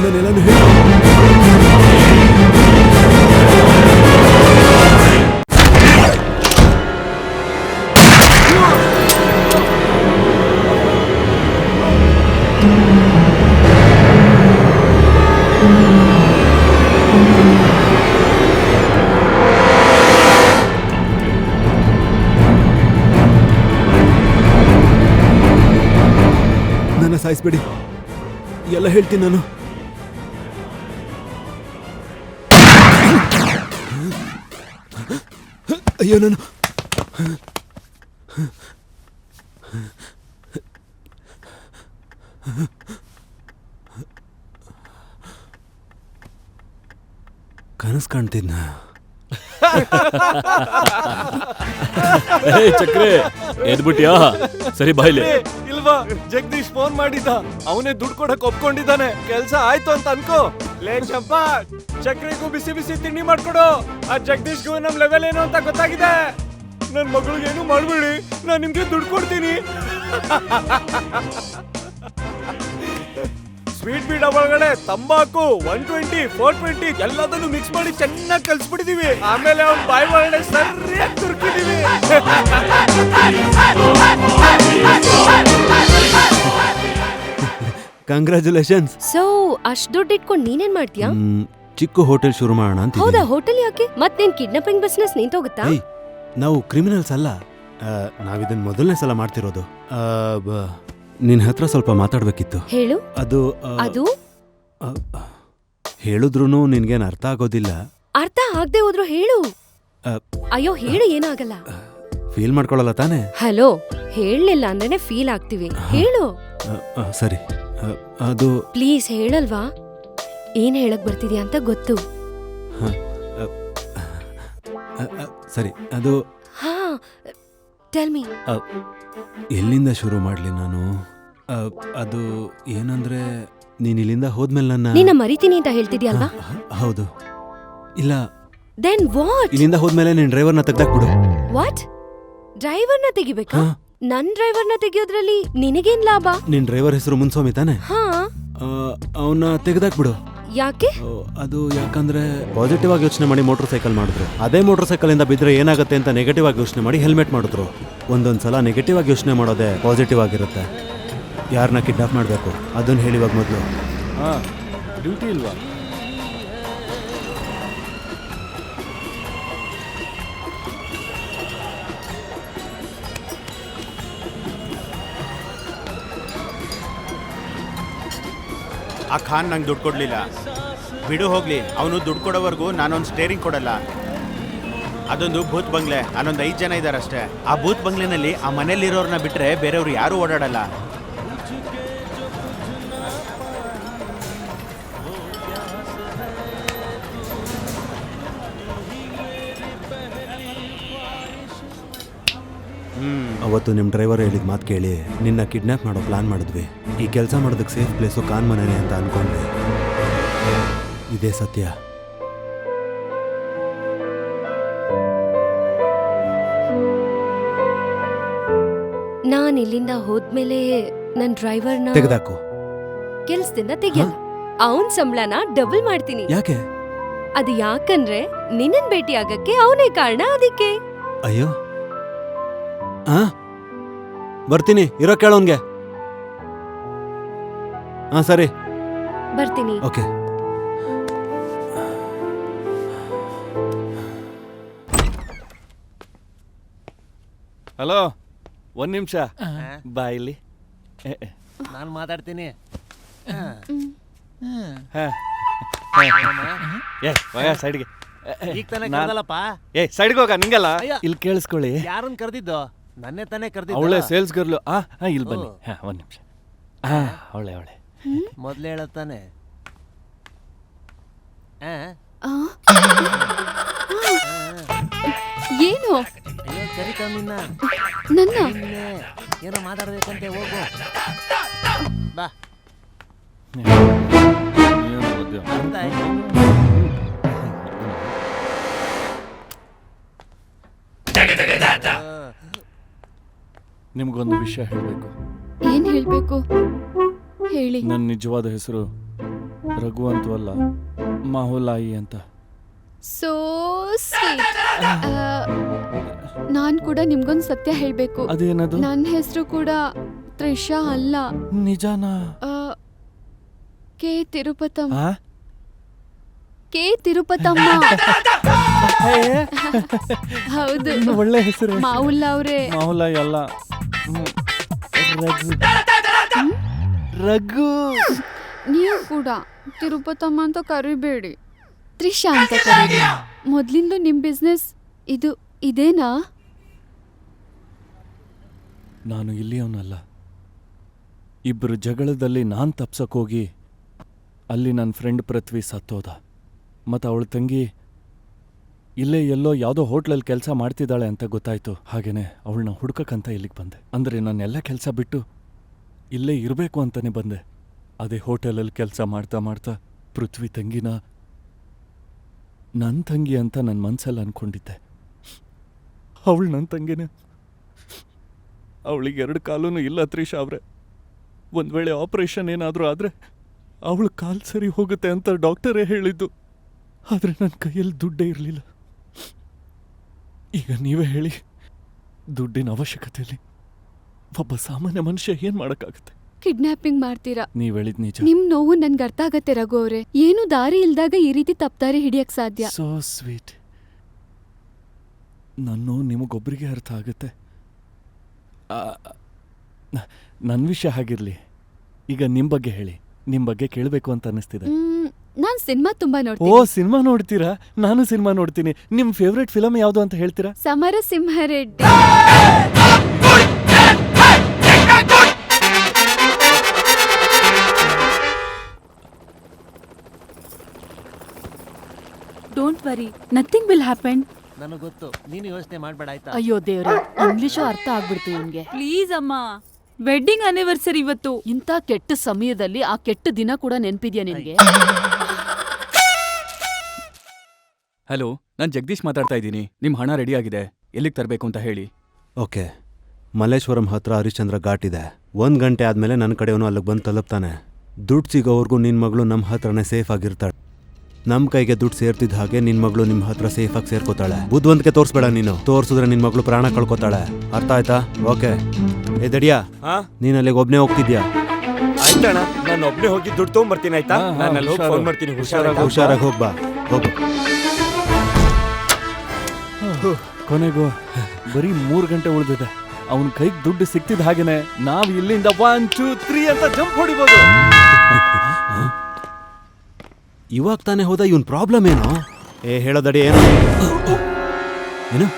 ನಾನೆಲ್ಲಾನು ಹೇಳಿ. ನನ್ನ ಸಾಯಿಸ್ಬೇಡಿ, ಎಲ್ಲ ಹೇಳ್ತೀನಿ ನಾನು. ಅಯ್ಯೋ, ನಾನು ಕನಸು ಕಾಣ್ತಿದ್ನ. ಚಕ್ರೆ ಎದ್ಬಿಟ್ಯಾ? ಸರಿ ಬಾಯ್ಲಿ. ಇಲ್ವಾ, ಜಗದೀಶ್ ಫೋನ್ ಮಾಡಿದ್ದ, ಅವನೇ ದುಡ್ಡು ಕೊಡಕ್ ಒಪ್ಕೊಂಡಿದ್ದಾನೆ. ಕೆಲ್ಸ ಆಯ್ತು ಅಂತ ಅನ್ಕೋ. ಲೇ ಚಂಪ, ಚಕ್ರಿಗೂ ಬಿಸಿ ಬಿಸಿ ತಿಂಡಿ ಮಾಡ್ಕೊಡು. ಆ ಜಗದೀಶ್ಗೂ ನಮ್ ಲೆವೆಲ್ ಏನು ಅಂತ ಗೊತ್ತಾಗಿದೆ. ನನ್ ಮಗಳಿಗೆ ಏನು ಮಾಡ್ಬೇಡಿ, ನಾನ್ ನಿಮ್ಗೆ ದುಡ್ಡು ಕೊಡ್ತೀನಿ. ಸ್ವೀಟ್ ಬೀಡ ಒಳಗಡೆ ತಂಬಾಕು 120, 420 ಎಲ್ಲದನ್ನು ಮಿಕ್ಸ್ ಮಾಡಿ ಚೆನ್ನಾಗಿ ಕಲ್ಸ್ಬಿಟ್ಟಿದೀವಿ. ಆಮೇಲೆ ಅವ್ನ ಬಾಯಿ ಒಳಗಡೆ ಸರಿಯಾಗಿ ತುರ್ಕಿದೀವಿ. ಕಂಗ್ರ್ಯಾಚುಲೇಷನ್ಸ್. ಸೊ ಅಷ್ಟ್ ದುಡ್ಡು ಇಟ್ಕೊಂಡು ನೀನೇನ್ ಮಾಡ್ತೀಯಾ? ಚಿಕ್ಕ ಹೋಟೆಲ್ ಶುರು ಮಾಡೋಣ ಅಂತ. ಹೌದಾ, ಹೋಟೆಲ್ ಯಾಕೆ? ಮತ್ ನಿನ್ ಕಿಡ್ನಾಪಿಂಗ್ ಬಿಸ್ನೆಸ್ ನಿಂತೋಗುತ್ತಾ? ನಾವು ಕ್ರಿಮಿನಲ್ಸ್ ಅಲ್ಲ, ನಾವಿದನ್ ಮೊದಲನೇ ಸಲ ಮಾಡ್ತಿರೋದು. ನಿನ್ ಹತ್ರ ಸ್ವಲ್ಪ ಮಾತಾಡ್ಬೇಕಿತ್ತು. ಹೇಳು. ಅದು ಹೇಳಿದ್ರುನು ನಿನ್ಗೇನ್ ಅರ್ಥ ಆಗೋದಿಲ್ಲ. ಅರ್ಥ ಆಗದೆ ಹೋದ್ರು ಹೇಳು. ಅಯ್ಯೋ ಹೇಳು, ಏನಾಗಲ್ಲ. ಫೀಲ್ ಮಾಡ್ಕೊಳಲ್ಲ ತಾನೆ? ಹಲೋ, ಹೇಳಲಿಲ್ಲ ಅಂದ್ರೇನೆ ಫೀಲ್ ಆಗ್ತೀವಿ. ಹೇಳು. ಸರಿ, ಅದು ಪ್ಲೀಸ್ ಹೇಳಲ್ವಾ? ಏನ್ ಹೇಳಕ್ ಬರ್ತಿದ್ಯಾ ಅಂತ ಗೊತ್ತು. ಸರಿ, ಅದು ಹಾ, ಟೆಲ್ ಮೀ. ಎಲ್ಲಿಂದ ಶುರು ಮಾಡ್ಲಿ ನಾನು? ಅದು ಏನಂದ್ರೆ, ನೀನ್ ಇಲ್ಲಿಂದ ಹೋದ್ಮೇಲೆ ನಿನ್ನ ಮರಿತೀನಿ ಅಂತ ಹೇಳ್ತಿದ್ಯಲ್ವಾ? ಹೌದು. ಇಲ್ಲ, ದೆನ್ ವಾಟ್? ಇಲ್ಲಿಂದ ಹೋದ್ಮೇಲೆ ನಿನ್ ಡ್ರೈವರ್ನ ತೆಗ್ದಾಕ್ಬಿಡು. ವಾಟ್? ಡ್ರೈವರ್ನ ತೆಗಿಬೇಕಾ? ನನ್ ಡ್ರೈವರ್ನ ತೆಗಿಯೋದ್ರಲ್ಲಿ ನಿನಗೇನ್ ಲಾಭ? ನಿನ್ ಡ್ರೈವರ್ ಹೆಸರು ಮುನ್ಸ್ವಾಮಿ ತಾನೆ? ಹಾ. ಅವನ್ನ ತೆಗ್ದಾಕ್ಬಿಡು. ಯಾಕೆ? ಅದು ಯಾಕಂದ್ರೆ ಪಾಸಿಟಿವ್ ಆಗಿ ಯೋಚನೆ ಮಾಡಿ ಮೋಟರ್ ಸೈಕಲ್ ಮಾಡಿದ್ರು. ಅದೇ ಮೋಟರ್ ಸೈಕಲ್ ಇಂದ ಬಿದ್ರೆ ಏನಾಗುತ್ತೆ ಅಂತ ನೆಗೆಟಿವ್ ಆಗಿ ಯೋಚನೆ ಮಾಡಿ ಹೆಲ್ಮೆಟ್ ಮಾಡಿದ್ರು. ಒಂದೊಂದ್ಸಲ ನೆಗೆಟಿವ್ ಆಗಿ ಯೋಚನೆ ಮಾಡೋದೇ ಪಾಸಿಟಿವ್ ಆಗಿರುತ್ತೆ. ಯಾರನ್ನ ಕಿಡ್ನಾಪ್ ಮಾಡಬೇಕು ಅದನ್ನ ಹೇಳಿವಾಗ ಮೊದಲು. ಡ್ಯೂಟಿ ಇಲ್ವಾ? ಆ ಖಾನ್ ನಂಗೆ ದುಡ್ಡು ಕೊಡಲಿಲ್ಲ. ಬಿಡು ಹೋಗ್ಲಿ, ಅವನು ದುಡ್ಡು ಕೊಡೋವರೆಗೂ ನಾನೊಂದು ಸ್ಟೇರಿಂಗ್ ಕೊಡಲ್ಲ. ಅದೊಂದು ಭೂತ್ ಬಂಗ್ಲೆ, ಅಲ್ಲೊಂದು 5 ಜನ ಇದ್ದಾರೆ ಅಷ್ಟೇ. ಆ ಭೂತ್ ಬಂಗ್ಲೆನಲ್ಲಿ ಆ ಮನೇಲಿರೋರನ್ನ ಬಿಟ್ಟರೆ ಬೇರೆಯವ್ರು ಯಾರೂ ಓಡಾಡಲ್ಲ. ಅವತ್ತು ನಿಮ್ಮ ಡ್ರೈವರ್ ಹೇಳಿದ ಮಾತು ಕೇಳಿ ನಿನ್ನ ಕಿಡ್ನಾಪ್ ಮಾಡೋ ಪ್ಲಾನ್ ಮಾಡಿದ್ವಿ. ಈ ಕೆಲಸ ಮಾಡೋದಕ್ಕೆ ಸೇಫ್ ಪ್ಲೇಸು ಕಾನ್ ಮನೆನೇ ಅಂತ ಅನ್ಕೊಂಡ್ವಿ. ಇದೇ ಸತ್ಯ. ನಾನ್ ಇಲ್ಲಿಂದ ಹೋದ್ಮೇಲೆ ನನ್ ಡ್ರೈವರ್ನ ತೆಗೆದಾಕು. ಕೆಲ್ಸದಿಂದ ತೆಗಿಯಲ್ಲ. ಅವನ್ ಸಂಬಳನ ಡಬಲ್ ಮಾಡ್ತೀನಿ. ಯಾಕೆ? ಅದು ಯಾಕಂದ್ರೆ ನಿನ್ನನ್ ಭೇಟಿ ಆಗಕ್ಕೆ ಅವನೇ ಕಾರಣ. ಅದಕ್ಕೆ. ಅಯ್ಯೋ, ಬರ್ತೀನಿ, ಇರೋ ಕೇಳೋನ್ಗೆ. ಸರಿ, ಬರ್ತೀನಿ. ಓಕೆ. ಹಲೋ, 1 ನಿಮಿಷ ಬಾ ಇಲ್ಲಿ. ನಾನು ಮಾತಾಡ್ತೀನಿ. ಸೈಡ್ಗೆ ಈಗ ತಾನೇ ಕರ್ದಲ್ಲಪ್ಪ. ಸೈಡ್ಗೆ ಹೋಗ, ನಿಂಗಲ್ಲ. ಇಲ್ಲಿ ಕೇಳಿಸ್ಕೊಳ್ಳಿ. ಯಾರನ್ನ ಕರ್ದಿದ್ದು? ನನ್ನೇ ತಾನೇ ಕರ್ದಿದ್ದು. ಅವಳೆ ಸೇಲ್ಸ್ ಗರ್ಲು. ಇಲ್ಲಿ ಬನ್ನಿ. 1 ನಿಮಿಷ. ಅವಳೆ ಮೊದ್ಲು ಹೇಳತ್ತಾನೆ. ಏನು? ಕರಿತಾ ನಿನ್ನ ಏನೋ ಮಾತಾಡ್ಬೇಕಂತೆ. ಹೋಗು ಬಾ. ನಿಮ್ಗೊಂದು ವಿಷಯ ಹೇಳ್ಬೇಕು. ಏನ್ ಹೇಳ್ಬೇಕು? ಹೇಳಿ. ನನ್ನ ನಿಜವಾದ ಹೆಸರು ರಘು ಅಂತವಲ್ಲ, ಮಾಹುಲಾಯಿ ಅಂತ. So sweet. ನಾನ್ ಕೂಡ ನಿಮ್ಗೊಂದು ಸತ್ಯ ಹೇಳ್ಬೇಕು. ಅದೇನದು? ನನ್ನ ಹೆಸರು ಕೂಡ ತ್ರಿಷಾ ಅಲ್ಲ. ನಿಜಾನಾ? ಕೆ ತಿರುಪತಮ್ಮ. ಆ? ಕೆ ತಿರುಪತಮ್ಮ. ಹೌದು, ಒಳ್ಳೆ ಹೆಸರು. ಮಾವುಲ್ಲ ಅವ್ರೆ. ಮಾಹುಲಾಯಿ ಅಲ್ಲ, ರಘು. ರಘು. ನೀವು ಕೂಡ ತಿರುಪತಮ್ಮ ಅಂತ ಕರಿಬೇಡಿ, ತ್ರಿಷಾ ಅಂತ ಕರೀರಿ. ಮೊದ್ಲಿಂದು ನಿಮ್ ಬಿಸ್ನೆಸ್ ಇದೇನಾ? ನಾನು ಇಲ್ಲಿಯವನಲ್ಲ. ಇಬ್ಬರು ಜಗಳದಲ್ಲಿ ನಾನ್ ತಪ್ಸಕ್ಕೋಗಿ ಅಲ್ಲಿ ನನ್ನ ಫ್ರೆಂಡ್ ಪೃಥ್ವಿ ಸತ್ತೋದ. ಮತ್ತು ಅವಳ ತಂಗಿ ಇಲ್ಲೇ ಎಲ್ಲೋ ಯಾವುದೋ ಹೋಟ್ಲಲ್ಲಿ ಕೆಲಸ ಮಾಡ್ತಿದ್ದಾಳೆ ಅಂತ ಗೊತ್ತಾಯ್ತು. ಹಾಗೇನೆ ಅವಳನ್ನ ಹುಡ್ಕಕ್ಕಂತ ಇಲ್ಲಿಗೆ ಬಂದೆ. ಅಂದರೆ ನಾನೆಲ್ಲ ಕೆಲಸ ಬಿಟ್ಟು ಇಲ್ಲೇ ಇರಬೇಕು ಅಂತಾನೆ ಬಂದೆ. ಅದೇ ಹೋಟೆಲಲ್ಲಿ ಕೆಲಸ ಮಾಡ್ತಾ ಮಾಡ್ತಾ ಪೃಥ್ವಿ ತಂಗಿನ ನನ್ನ ತಂಗಿ ಅಂತ ನನ್ನ ಮನಸ್ಸಲ್ಲಿ ಅಂದ್ಕೊಂಡಿದ್ದೆ. ಅವಳು ನನ್ನ ತಂಗಿನೇ. ಅವಳಿಗೆ 2 ಕಾಲೂ ಇಲ್ಲ ತ್ರಿಷಾ ಅವ್ರೆ. ಒಂದು ವೇಳೆ ಆಪರೇಷನ್ ಏನಾದರೂ ಆದರೆ ಅವಳು ಕಾಲು ಸರಿ ಹೋಗುತ್ತೆ ಅಂತ ಡಾಕ್ಟರೇ ಹೇಳಿದ್ದು. ಆದರೆ ನನ್ನ ಕೈಯಲ್ಲಿ ದುಡ್ಡೇ ಇರಲಿಲ್ಲ. ಈಗ ನೀವೇ ಹೇಳಿ, ದುಡ್ಡಿನ ಅವಶ್ಯಕತೆಯಲ್ಲಿ ಒಬ್ಬ ಸಾಮಾನ್ಯ ಮನುಷ್ಯ ಏನು ಮಾಡೋಕ್ಕಾಗುತ್ತೆ? ಕಿಡ್ನಾಪಿಂಗ್ ಮಾಡ್ತೀರಾ? ನೀವ್ ಹೇಳಿದ್ ನಿಜ. ನಿಮ್ ನೋವು ನನ್ಗೆ ಅರ್ಥ ಆಗತ್ತೆ ರಘು ಅವ್ರೆ. ಏನು ದಾರಿ ಇಲ್ದಾಗ ಈ ರೀತಿ ತಪ್ಪಾರಿ ಹಿಡಿಯಕ್ ಸಾಧ್ಯ? So sweet. ನನ್ನ ನಿಮಗೊಬ್ಬರಿಗೆ ಅರ್ಥ ಆಗುತ್ತೆ. ನನ್ನ ವಿಷಯ ಹಾಗಿರ್ಲಿ. ಈಗ ನಿಮ್ ಬಗ್ಗೆ ಹೇಳಿ. ನಿಮ್ ಬಗ್ಗೆ ಕೇಳಬೇಕು ಅಂತ ಅನ್ನಿಸ್ತಿದೆ. ನಾನ್ ಸಿನಿಮಾ ತುಂಬಾ ಓ, ನೋಡ್ತೀನಿ. ಸಿನಿಮಾ ನೋಡ್ತೀರಾ? ನಾನು ಸಿನಿಮಾ ನೋಡ್ತೀನಿ. ನಿಮ್ ಫೇವ್ರೆಟ್ ಫಿಲಮ್ ಯಾವ್ದು ಅಂತ ಹೇಳ್ತೀರಾ? ಸಮರಸಿಂಹರೆಡ್ಡಿ. Don't worry, nothing will happen. ನನಗೆ ಗೊತ್ತು, ನೀನು ಯೋಚನೆ ಮಾಡ್ಬೇಡ ಆಯ್ತಾ? ಅಯ್ಯೋ ದೇವ್ರೆ, ಇಂಗ್ಲಿಷು ಅರ್ಥ ಆಗ್ಬಿಡ್ತು ಇವನ್ಗೆ. ಪ್ಲೀಸ್ ಅಮ್ಮ, ವೆಡ್ಡಿಂಗ್ ಆನಿವರ್ಸರಿ ಇವತ್ತು. ಇಂಥ ಕೆಟ್ಟ ಸಮಯದಲ್ಲಿ ಆ ಕೆಟ್ಟ ದಿನ ಕೂಡ ನೆನ್ಪಿದ್ಯಾ ನಿನ್ಗೆ? ಹಲೋ, ನಾನು ಜಗದೀಶ್ ಮಾತಾಡ್ತಾ ಇದ್ದೀನಿ. ನಿಮ್ಮ ಹಣ ರೆಡಿ ಆಗಿದೆ, ಎಲ್ಲಿಗೆ ತರಬೇಕು ಅಂತ ಹೇಳಿ. ಓಕೆ, ಮಲ್ಲೇಶ್ವರಂ ಹತ್ರ ಹರಿಶ್ಚಂದ್ರ ಘಾಟ್ ಇದೆ. 1 ಗಂಟೆ ಆದಮೇಲೆ ನನ್ನ ಕಡೆಯವನು ಅಲ್ಲಿಗೆ ಬಂದು ತಲುಪ್ತಾನೆ. ದುಡ್ಡು ಸಿಗೋವರೆಗೂ ನಿನ್ನ ಮಗಳು ನಮ್ಮ ಹತ್ರನೇ ಸೇಫ್ ಆಗಿರ್ತಾಳೆ. ನಮ್ಮ ಕೈಗೆ ದುಡ್ಡು ಸೇರ್ತಿದ್ದ ಹಾಗೆ ನಿನ್ನ ಮಗಳು ನಿಮ್ಮ ಹತ್ರ ಸೇಫಾಗಿ ಸೇರ್ಕೋತಾಳೆ. ಬುದ್ಧಿವಂತಿಕೆ ತೋರಿಸ್ಬೇಡ ನೀನು. ತೋರಿಸಿದ್ರೆ ನಿನ್ನ ಮಗಳು ಪ್ರಾಣ ಕಳ್ಕೊತಾಳೆ. ಅರ್ಥ ಆಯ್ತಾ? ಓಕೆ. ಏ ದಡಿಯಾ, ನೀನು ಅಲ್ಲಿಗೆ ಒಬ್ಬನೇ ಹೋಗ್ತಿದ್ಯಾ? ಆಯ್ತಣ್ಣ, ನಾನು ಒಬ್ಬನೇ ಹೋಗಿ ದುಡ್ಡು ತೊಗೊಂಬರ್ತೀನಿ. ಆಯ್ತಾ? ನಾನು ಅಲ್ಲಿ ಹೋಗಿ ಫೋನ್ ಮಾಡ್ತೀನಿ. ಹುಷಾರಾಗಿ ಹೋಗ್ಬಾ. ಹೋಗು. ಕೊನೆಗೂ ಬರೀ 3 ಗಂಟೆ ಉಳಿದಿದೆ. ಅವನ ಕೈಗೆ ದುಡ್ಡು ಸಿಕ್ತಿದ್ದ ಹಾಗೇನೆ ನಾವು ಇಲ್ಲಿಂದ 1 2 3 ಅಂತ ಜಂಪ್ ಹೊಡಿಬೋದು. ಇವಾಗ ತಾನೇ ಹೋದ. ಇವನ್ ಪ್ರಾಬ್ಲಮ್ ಏನೋ? ಹೇಳೋದಡಿ ಏನು? ಏನು?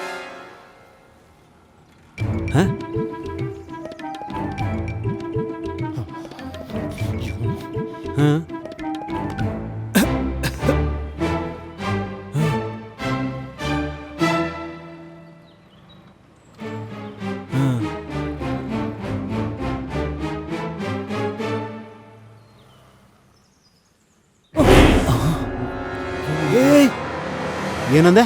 ಏನಂದೆ?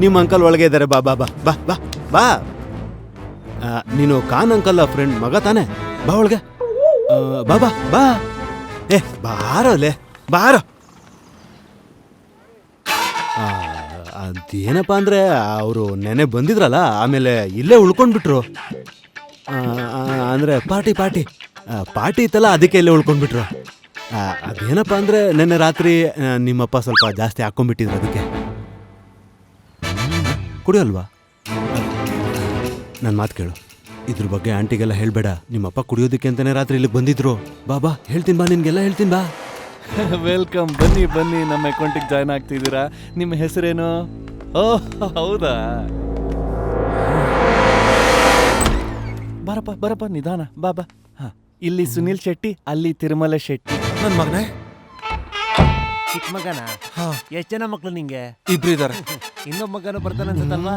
ನಿಮ್ಮ ಅಂಕಲ್ ಒಳಗೆ ಇದ್ದಾರೆ. ಬಾ ಬಾ ಬಾ ಬಾ ಬಾ ಬಾ. ನೀನು ಖಾನ್ ಅಂಕಲ್ ಫ್ರೆಂಡ್ ಮಗ ತಾನೆ? ಬಾ ಒಳಗೆ. ಬಾ ಬಾ ಬಾ. ಬಾರೋಲೆ ಬಾರೋ. ಅದೇನಪ್ಪ ಅಂದರೆ ಅವರು ನೆನೆ ಬಂದಿದ್ರಲ್ಲ, ಆಮೇಲೆ ಇಲ್ಲೇ ಉಳ್ಕೊಂಡ್ಬಿಟ್ರು. ಅಂದರೆ ಪಾರ್ಟಿ ಇತ್ತಲ್ಲ, ಅದಕ್ಕೆ ಇಲ್ಲೇ ಉಳ್ಕೊಂಡ್ಬಿಟ್ರು. ಅದೇನಪ್ಪ ಅಂದರೆ ನೆನ್ನೆ ರಾತ್ರಿ ನಿಮ್ಮಪ್ಪ ಸ್ವಲ್ಪ ಜಾಸ್ತಿ ಹಾಕ್ಕೊಂಡ್ಬಿಟ್ಟಿದ್ರು. ಅದಕ್ಕೆ ಕುಡಿಯೋಲ್ವಾ? ನನ್ನ ಮಾತು ಕೇಳು, ಇದ್ರ ಬಗ್ಗೆ ಆಂಟಿಗೆಲ್ಲ ಹೇಳಬೇಡ. ನಿಮ್ಮಪ್ಪ ಕುಡಿಯೋದಕ್ಕೆ ಅಂತಲೇ ರಾತ್ರಿ ಇಲ್ಲಿಗೆ ಬಂದಿದ್ರು. ಬಾ ಹೇಳ್ತೀನಿ ಬಾ, ನಿನಗೆಲ್ಲ ಹೇಳ್ತೀನಿ ಬಾ. ವೆಲ್ಕಮ್. ಬನ್ನಿ ನಮ್ಮ ಅಕೌಂಟಿಗೆ ಜಾಯ್ನ್ ಆಗ್ತಿದ್ದೀರಾ. ನಿಮ್ಮ ಹೆಸರೇನು? ಓಹ್ ಹೌದಾ, ಬರಪ್ಪ ನಿಧಾನ. ಬಾ. ಇಲ್ಲಿ ಸುನಿಲ್ ಶೆಟ್ಟಿ, ಅಲ್ಲಿ ತಿರುಮಲ ಶೆಟ್ಟಿ. ನನ್ನ ಮಗನೇ? ಚಿಕ್ಕ ಮಗನ? ಎಷ್ಟು ಜನ ಮಕ್ಳು ನಿಂಗೆ? 2 ಇದ್ದಾರೆ. ಇನ್ನೊಬ್ಬ ಮಗನು ಬರ್ತಾನೆ ಅನ್ಸುತ್ತಲ್ವಾ?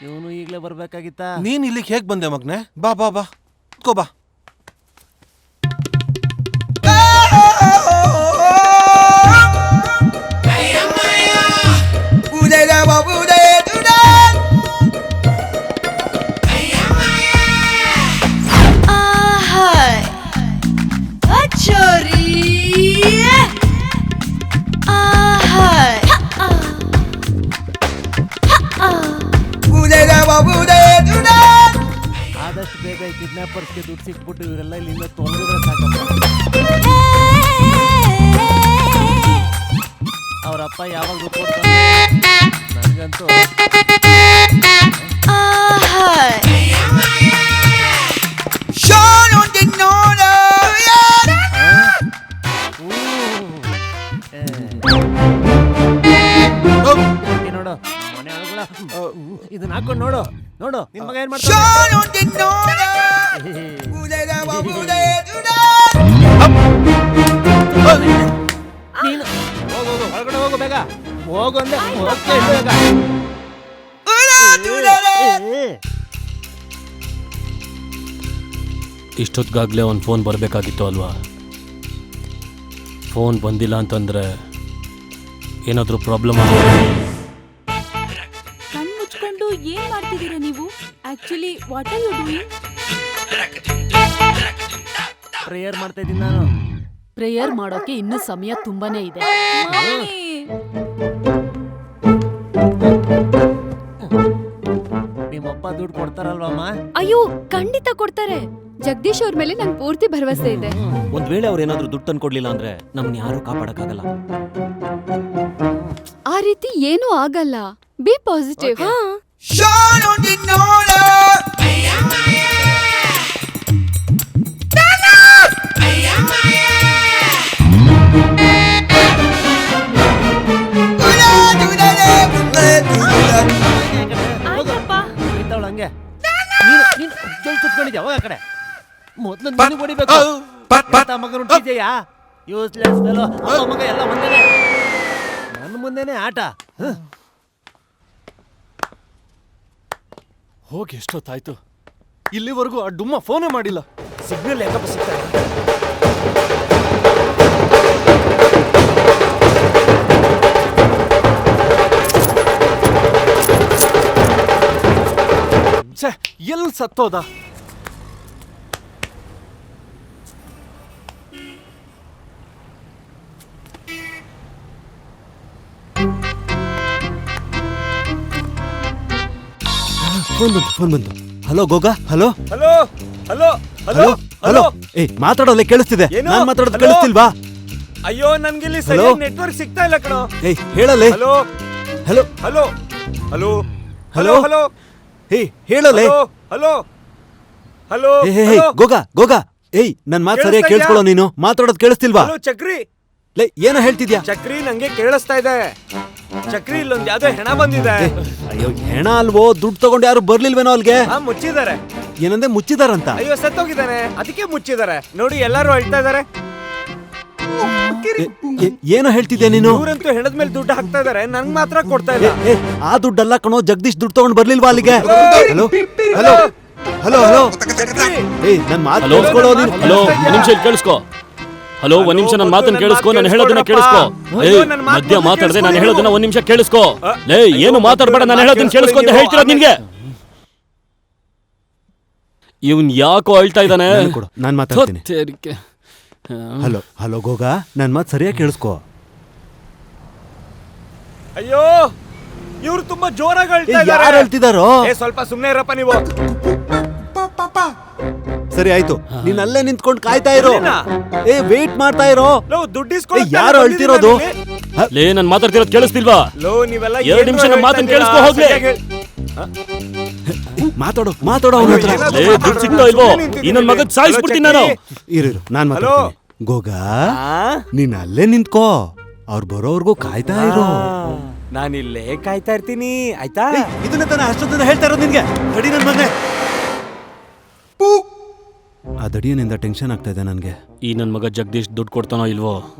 ಇವನು ಈಗಲೇ ಬರ್ಬೇಕಾಗಿತ್ತಾ? ನೀನ್ ಇಲ್ಲಿಗೆ ಹೇಗ್ ಬಂದೆ ಮಗನೇ? ಬಾ ಕೋ ಬಾ. ಆದಷ್ಟು ಬೇಗ ಈ ಕಿಡ್ನಾಪರ್ಸ್ಗೆ ದುಡ್ಡು ಸಿಕ್ಬಿಟ್ಟು ಇವರೆಲ್ಲ ಇಲ್ಲಿಂದ ತೊಂದರೆ ಸಾಕಪ್ಪ. ಅವರಪ್ಪ ಯಾವಾಗ ದುಡ್ಡು ಕೊಡ್ತಾರೆ ನನಗಂತೂ ನೋಡು ಮನೆ ಒಳಗಳ ಇದನ್ನ ಹಾಕೊಂಡು ನೋಡು ನೋಡು ನಿನ್ ಮಗ ಏನ್ ಮಾಡ್ತಾನೆ. ನೀನು ಹೋಗು ಹೊರಗಡೆ ಹೋಗು ಬೇಗ ಹೋಗು ಅಂದೆ ಹೋಗ್ತಾ ಬೇಗ. ಇಷ್ಟೊತ್ತಿಗಾಗಲೇ ಒಂದು ಫೋನ್ ಬರಬೇಕಾಗಿತ್ತು ಅಲ್ವಾ? ಫೋನ್ ಬಂದಿಲ್ಲ ಅಂತಂದ್ರೆ ಏನಾದರೂ ಪ್ರಾಬ್ಲಮ್ ಆಗುತ್ತೆ. ಕಣ್ಣು ಮುಚ್ಕೊಂಡು ಏನ್ ಮಾಡ್ತಿದ್ದೀರಾ ನೀವು? Actually what are you doing? Prayer ಮಾಡ್ತಾ ಇದ್ದೀನಿ ನಾನು. ಪ್ರೇಯರ್ ಮಾಡೋಕೆ ಇನ್ನೂ ಸಮಯ ತುಂಬಾನೇ ಇದೆ. ನಿಮ್ಮಪ್ಪ ದುಡ್ಡು ಕೊಡ್ತಾರಲ್ವಮ್ಮ? ಅಯ್ಯೋ ಖಂಡಿತ ಕೊಡ್ತಾರೆ. ಜಗದೀಶ್ ಅವ್ರ ಮೇಲೆ ನಂಗೆ ಪೂರ್ತಿ ಭರವಸೆ ಇದೆ. ಒಂದ್ ವೇಳೆ ಅವ್ರು ಏನಾದ್ರೂ ದುಡ್ಡು ತಂದು ಕೊಡ್ಲಿಲ್ಲ ಅಂದ್ರೆ ನಮ್ಮನ್ನ ಯಾರು ಕಾಪಾಡಕ್ಕಾಗಲ್ಲ. ಆ ರೀತಿ ಏನೂ ಆಗಲ್ಲ. B positive. ಹಂಗೆ ನೀನು ಜಲ್ ಕುತ್ಕೊಂಡಿದ್ಯಾ? ಹೋಗ ಆ ಕಡೆ. ಮೊದ್ಲು ನೀನು ಹೊಡಿಬೇಕು. ಮಗನ ಹುಟ್ಟಿದ್ಯಾ? Useless fellow. ಅಪ್ಪ ಮಗ ಎಲ್ಲ ಮುಂದೆನೆ, ನನ್ನ ಮುಂದೆನೆ ಆಟ. ಹೋಗಿ ಎಷ್ಟೊತ್ತಾಯ್ತು, ಇಲ್ಲಿವರೆಗೂ ಆ ಡುಮ್ಮ ಫೋನೇ ಮಾಡಿಲ್ಲ. ಸಿಗ್ನಲ್ ಯಾಕಪ್ಪ ಸಿಗ್ತಾ ಛೇ, ಎಲ್ಲಿ ಸತ್ತೋದ? ಫೋನ್ ಬಂತು. Hello Goga. Hello hello hello hello hello. ಮಾತಾಡೋಲ್ಲ, ಕೇಳಿಸ್ತಿದೆ. ನಾನ್ ಮಾತಾಡೋದು ಕೇಳಿಸ್ತಿಲ್ವಾ? ಅಯ್ಯೋ ನನ್ಗಿಲ್ಲಿ ಸರಿಯಾಗಿ ನೆಟ್ವರ್ಕ್ ಸಿಗ್ತಾ ಇಲ್ಲ ಕಣೋ. ಹೇಳಲೆ. Hello hello hello hello hello hello. ಹೇಳಲೆ. Hello hello Goga Goga. ನನ್ ಮಾತು ಸರಿಯಾಗಿ ಕೇಳಿಸ್ಕೊಳ್ಳೋ. ನೀನು ಮಾತಾಡೋದು ಕೇಳಿಸ್ತಿಲ್ವಾ? ಚಕ್ರಿ ಏನೋ ಹೇಳ್ತಿದ್ಯಾ? ಚಕ್ರಿ ನಂಗೆ ಕೇಳಿಸ್ತಾ ಇದೆ. ಚಕ್ರಿ ಇಲ್ಲೊಂದ್ ಯಾವ್ದೋ ಹೆಣ ಬಂದಿದೆ. ಅಯ್ಯೋ ಹೆಣ ಅಲ್ವೋ, ದುಡ್ಡು ತಗೊಂಡು ಯಾರು ಬರ್ಲಿಲ್ವೇನೋ ಅಲ್ಗೆ? ಮುಚ್ಚಿದ್ದಾರೆ. ಏನಂದ್ರೆ ಮುಚ್ಚಿದಾರಂತ? ಅಯ್ಯೋ ಸತ್ತೋಗಿದ್ದಾನೆ, ಅದಕ್ಕೆ ಮುಚ್ಚಿದ್ದಾರೆ. ನೋಡಿ ಎಲ್ಲಾರು ಅಳ್ತಾ ಇದಾರೆ. ಏನೋ ಹೇಳ್ತಿದ್ಯಾ ನೀನು? ಇವರಂತೂ ಹೆಣದ ಮೇಲೆ ದುಡ್ಡು ಹಾಕ್ತಾ ಇದಾರೆ, ನಂಗ್ ಮಾತ್ರ ಕೊಡ್ತಾ ಇಲ್ಲ. ಆ ದುಡ್ಡಲ್ಲ ಕಣೋ, ಜಗದೀಶ್ ದುಡ್ಡು ತಗೊಂಡು ಬರ್ಲಿಲ್ವಾ ಅಲ್ಲಿಗೆ? Hello hello hello hello. ನನ್ ಮಾತು ಕೇಳಿಸ್ಕೊಳ್ಳೋ ನೀನು. ಹಲೋ, ಒಂದ್ ನಿಮಿಷ ಇಲ್ಲಿ ಕೇಳಿಸ್ಕೋ. ಹಲೋ, ಒಂದ್ ನಿಮಿಷ ನನ್ನ ಮಾತನ್ನ ಕೇಳಿಸ್ಕೋ, ನಾನು ಹೇಳೋದನ್ನ ಕೇಳಿಸ್ಕೋ. ಮಧ್ಯ ಮಾತಾಡದೆ ನಾನು ಹೇಳೋದನ್ನ ಒಂದ್ ನಿಮಿಷ ಕೇಳಿಸ್ಕೋ. ಏನು ಮಾತಾಡ್ಬೇಡ, ನಾನು ಹೇಳೋದನ್ನ ಕೇಳಿಸ್ಕೊ ಅಂತ ಹೇಳ್ತಿರೋದು ನಿನ್ಗೆ. ಇವನ್ ಯಾಕೋ ಅಳ್ತಾ ಇದ್ದಾನೆ? ನಾನ್ ಮಾತಾಡ್ತೀನಿ. ಹಲೋ ಹಲೋ ಗೋಗಾ, ನನ್ ಮಾತು ಸರಿಯಾಗಿ ಕೇಳಿಸ್ಕೋ. ಅಯ್ಯೋ ಇವ್ರು ತುಂಬಾ ಜೋರಾಗಿ ಅಳ್ತಾ ಇದ್ದಾರೆ. ಯಾರು ಹೇಳ್ತಿದಾರೋ? ಸ್ವಲ್ಪ ಸುಮ್ನೆ ಇರಪ್ಪ ನೀವು. ಸರಿ ಆಯ್ತು, ನೀನ್ ಅಲ್ಲೇ ನಿಂತ್ಕೊಂಡು ಕಾಯ್ತಾ ಇರೋ. ವೇಟ್ ಮಾಡ್ತಾ ಇರೋ. ಯಾರು ಅಳ್ತಿರೋದು? ಲೇ, ನನ್ ಮಾತಾಡ್ತಿರೋದು ಕೇಳಿಸ್ತಿಲ್ವಾ? 2 ನಿಮಿಷ ನನ್ನ ಮಾತನ್ನ ಕೇಳಿಸ್ಕೊ ಹೋಗ್ಲಿ. ಮಾತಾಡೋ ಮಾತಾಡೋ ಅವನ ಹತ್ರ. ದುಡ್ಡು ಸಿಗ್ತಾ ಇಲ್ವೋ? ಈ ನನ್ ಮಗನ್ ಸಾಯಿಸ್ಬಿಡ್ತೀನಿ ನಾನು. ಇರು ನಾನ್ ಮಾತಾಡ್ತೀನಿ. ಗೋಗಾ, ನೀನ್ ಅಲ್ಲೇ ನಿಂತ್ಕೋ, ಅವ್ರು ಬರೋವರ್ಗೂ ಕಾಯ್ತಾ ಇರೋ. ನಾನಿಲ್ಲೇ ಕಾಯ್ತಾ ಇರ್ತೀನಿ, ಆಯ್ತಾ? ಇದನ್ನ ತಾನೇ ಅಷ್ಟೊಂದು ಹೇಳ್ತಾ ಇರೋದು ನಿನ್ಗೆ. ತಡಿ ನನ್ ಮಗನೇ. ಆ ದಡಿಯನಿಂದ ಟೆನ್ಷನ್ ಆಗ್ತಾ ಇದೆ ನನ್ಗೆ. ಈ ನನ್ ಮಗ ಜಗದೀಶ್ ದುಡ್ಡು ಕೊಡ್ತಾನೋ ಇಲ್ವೋ?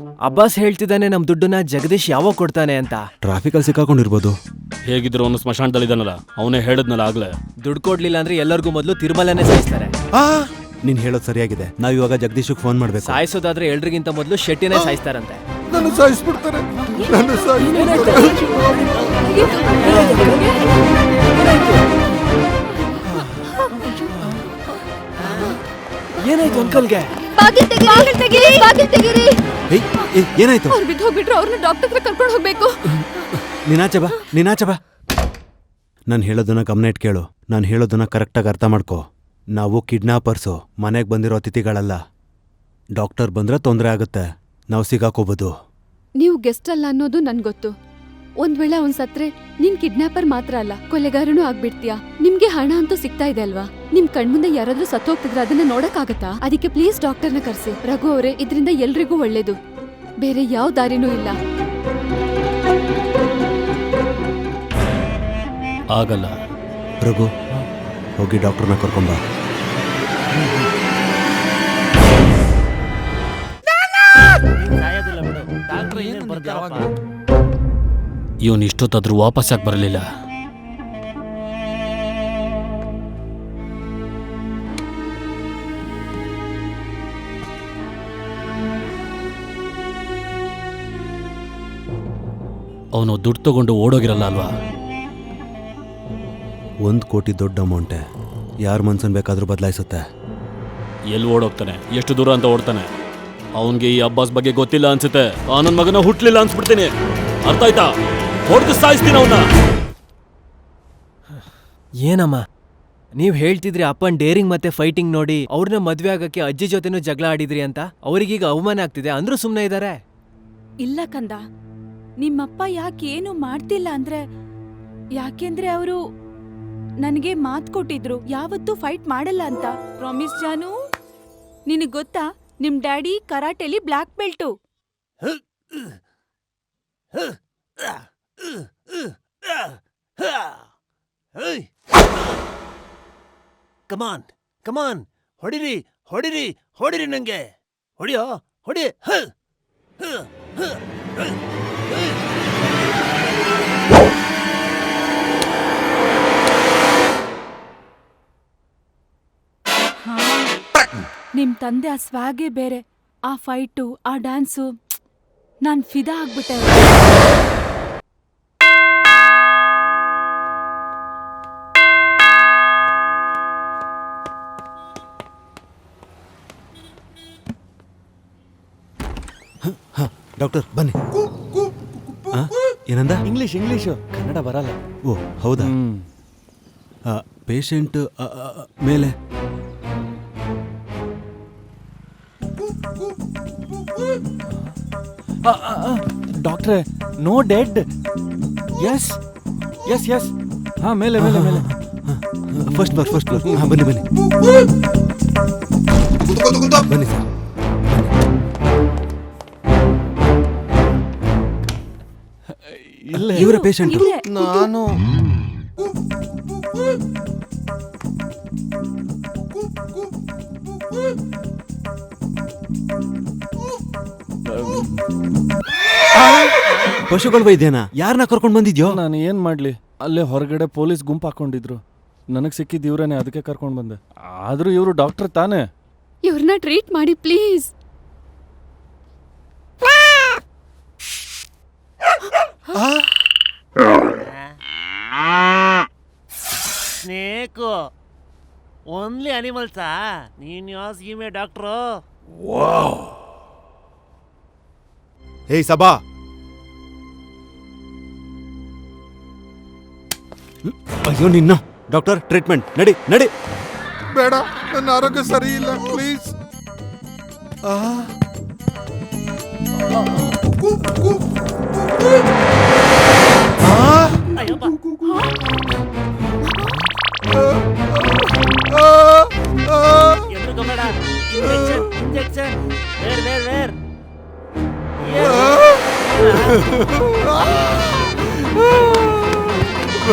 ಅಬ್ಬಾಸ್ ಹೇಳ್ತಿದ್ದಾನೆ ನಮ್ ದುಡ್ಡನ್ನ ಜಗದೀಶ್ ಯಾವಾಗ ಕೊಡ್ತಾನೆ ಅಂತ. ಟ್ರಾಫಿಕ್ ಅಲ್ಲಿ ಸಿಕ್ಕಾಕೊಂಡಿರ್ಬೋದು. ಹೇಗಿದ್ರು ಅವನು ಸ್ಮಶಾನದಲ್ಲಿದ್ದಾನಲ್ಲ, ಅವನೇ ಹೇಳದ್ನಲ್ಲ ಆಗ್ಲೇ. ದುಡ್ಡು ಕೊಡ್ಲಿಲ್ಲ ಅಂದ್ರೆ ಎಲ್ಲರಿಗೂ ಮೊದಲು ತಿರುಮಲನೇ ಸಾಯಿಸ್ತಾರೆ. ನೀನ್ ಹೇಳೋದು ಸರಿಯಾಗಿದೆ. ನಾವ್ ಇವಾಗ ಜಗದೀಶ್ ಫೋನ್ ಮಾಡ್ಬೇಕು. ಸಾಯಿಸೋದಾದ್ರೆ ಎಲ್ರಿಗಿಂತ ಮೊದಲು ಶೆಟ್ಟಿನೇ ಸಾಯಿಸ್ತಾರಂತೆ. ನಾನು ಸಾಯಿಸ್ಬಿಡ್ತಾರೆ. ಏನಾಯ್ತು ಅಂಕಲ್ಗೆ? ಏನಾಯ್ತು? ಅವ್ರು ಬಿದ್ದು ಹೋಗ್ಬಿಟ್ರು. ಅವ್ರನ್ನ ಡಾಕ್ಟರ್ ಹತ್ರ ಕರ್ಕೊಂಡು ಹೋಗ್ಬೇಕು. ನೀನಾಚೆ ಬಾ. ನಾನು ಹೇಳೋದನ್ನ ಗಮನ ಇಟ್ಟು ಕೇಳು. ನಾನು ಹೇಳೋದನ್ನ ಕರೆಕ್ಟಾಗಿ ಅರ್ಥ ಮಾಡ್ಕೋ. ನಾವು ಕಿಡ್ನಾಪರ್ಸು, ಮನೆಗೆ ಬಂದಿರೋ ಅತಿಥಿಗಳಲ್ಲ. ಡಾಕ್ಟರ್ ಬಂದ್ರೆ ತೊಂದರೆ ಆಗುತ್ತೆ, ನಾವು ಸಿಗಾಕೋಬೋದು. ನೀವು ಗೆಸ್ಟ್ ಅಲ್ಲ ಅನ್ನೋದು ನನ್ಗೊತ್ತು. ಒಂದ್ ವೇಳೆ ಅವ್ನ್ ಸತ್ರೆ ನೀನ್ ಕಿಡ್ನಾಪರ್ ಮಾತ್ರ ಅಲ್ಲ, ಕೊಲೆಗಾರನೂ ಆಗ್ಬಿಡ್ತೀಯಾ. ನಿಮ್ಗೆ ಹಣ ಅಂತೂ ಸಿಗ್ತಾ ಇದೆ ಅಲ್ವಾ? ನಿಮ್ ಕಣ್ಮುಂದೆ ಯಾರಾದ್ರೂ ಸತ್ತೋಗ್ತಿದ್ರೆ ಅದನ್ನ ನೋಡಕ್ಕಾಗತ್ತಾ? ಅದಕ್ಕೆ ಪ್ಲೀಸ್ ಡಾಕ್ಟರ್ನ ಕರ್ಸಿ. ರಘು ಅವರೇ, ಇದ್ರಿಂದ ಎಲ್ರಿಗೂ ಒಳ್ಳೇದು. ಬೇರೆ ಯಾವ ದಾರಿನೂ ಇಲ್ಲ. ಆಗಲ್ಲ. ರಘು, ಹೋಗಿ ಡಾಕ್ಟರ್ನ ಕರ್ಕೊಂಬ. ಸಾಯೋದಿಲ್ಲ ಬಿಡು, ಡಾಕ್ಟ್ರು ಇನ್ನೇನ್ ಬರ್ತಾರಪ್ಪ. ಇವನು ಇಷ್ಟೊತ್ತಾದ್ರೂ ವಾಪಸ್ ಯಾಕೆ ಬರಲಿಲ್ಲ? ಅವನು ದುಡ್ಡು ತಗೊಂಡು ಓಡೋಗಿರಲ್ಲ ಅಲ್ವಾ? 1 ಕೋಟಿ ದೊಡ್ಡ ಅಮೌಂಟೆ, ಯಾರ ಮನ್ಸನ್ ಬೇಕಾದ್ರೂ ಬದಲಾಯಿಸುತ್ತೆ. ಎಲ್ಲಿ ಓಡೋಗ್ತಾನೆ, ಎಷ್ಟು ದೂರ ಅಂತ ಓಡ್ತಾನೆ? ಅವನಿಗೆ ಈ ಅಬ್ಬಾಸ್ ಬಗ್ಗೆ ಗೊತ್ತಿಲ್ಲ ಅನ್ಸುತ್ತೆ. ಆ ನನ್ನ ಮಗನ ಹುಟ್ಲಿಲ್ಲ ಅನ್ಸ್ಬಿಡ್ತೀನಿ. ಅರ್ಥ ಆಯ್ತಾ? ಹೊಡೆದು ಸಾಯಿಸ್ತೀನಿ ಅವನ್ನ. ಏನಮ್ಮ ನೀವ್ ಹೇಳ್ತಿದ್ರಿ ಅಪ್ಪನ್ ಡೇರಿಂಗ್ ಮತ್ತೆ ಫೈಟಿಂಗ್ ನೋಡಿ ಅವ್ರನ್ನ ಮದ್ವೆ ಆಗಕ್ಕೆ ಅಜ್ಜಿ ಜೊತೆನೂ ಜಗಳ ಆಡಿದ್ರಿ ಅಂತ. ಅವ್ರಿಗೀಗ ಅವಮಾನ ಆಗ್ತಿದೆ ಅಂದ್ರೂ ಸುಮ್ನೆ ಇದಾರೆ. ಇಲ್ಲ ಕಂದ, ನಿಮ್ಮಪ್ಪ ಯಾಕೆ ಏನು ಮಾಡ್ತಿಲ್ಲ ಅಂದ್ರೆ, ಯಾಕೆಂದ್ರೆ ಅವರು ನನಗೆ ಮಾತು ಕೊಟ್ಟಿದ್ರು ಯಾವತ್ತೂ ಫೈಟ್ ಮಾಡಲ್ಲ ಅಂತ. ಪ್ರಾಮಿಸ್ ಜಾನು. ನಿನಗ್ ಗೊತ್ತಾ, ನಿಮ್ ಡ್ಯಾಡಿ ಕರಾಟೆಲಿ ಬ್ಲ್ಯಾಕ್ ಬೆಲ್ಟು. ಕಮಾನ್ ಕಮಾನ್, ಹೊಡಿರಿ ಹೊಡಿರಿ ಹೊಡಿರಿ, ನಂಗೆ ಹೊಡಿಯೋ, ಹೊಡಿ. ನಿಮ್ ತಂದೆ ಆ ಸ್ವಾಗೇ ಬೇರೆ. ಆ ಫೈಟು, ಆ ಡ್ಯಾನ್ಸು, ನಾನ್ ಫಿದಾ ಆಗ್ಬಿಟ್ಟೆ. ಡಾಕ್ಟರ್ ಬನ್ನಿ. ಏನಂದ? ಇಂಗ್ಲಿಷ್ ಕನ್ನಡ ಬರಲ್ಲ. ಓ ಹೌದಾ? ಪೇಷಂಟ್ ಮೇಲೆ. ಡಾಕ್ಟ್ರೆ, no dead. Yes yes yes. ಹಾ, ಮೇಲೆ ಮೇಲೆ ಮೇಲೆ. First floor. ಹಾ, ಬನ್ನಿ ಬನ್ನಿ ಬನ್ನಿ ಸರ್. ಇವರ ಪೇಷಂಟ್. ನಾನು ಪಶುಗಳ ವೈದ್ಯನಾ? ಯಾರನ್ನ ಕರ್ಕೊಂಡು ಬಂದಿದ್ಯೋ? ನಾನು ಏನ್ ಮಾಡ್ಲಿ, ಅಲ್ಲೇ ಹೊರಗಡೆ ಪೊಲೀಸ್ ಗುಂಪು ಹಾಕೊಂಡಿದ್ರು. ನನಗ್ ಸಿಕ್ಕಿದ್ ಇವ್ರೇನೆ, ಅದಕ್ಕೆ ಕರ್ಕೊಂಡು ಬಂದೆ. ಆದ್ರೂ ಇವರು ಡಾಕ್ಟರ್ ತಾನೇ. ಇವ್ರನ್ನ ಟ್ರೀಟ್ ಮಾಡಿ ಪ್ಲೀಸ್. Snake only ಅನಿಮಲ್ಸಾ? ನೀನ್ ಯಾಸ್ ಗಿಮೆ ಡಾಕ್ಟ್ರು? ಏಯ್ ಸಬಾ, ಅಯ್ಯೋ ನಿನ್ನ. Doctor, treatment. ನಡಿ ನಡಿ. ಬೇಡ, ನನ್ನ ಆರೋಗ್ಯ ಸರಿ ಇಲ್ಲ, ಪ್ಲೀಸ್. ಎದ್ರುಕೋಬೇಡ. ಇಂಜೆಕ್ಷನ್. ವೇರ್.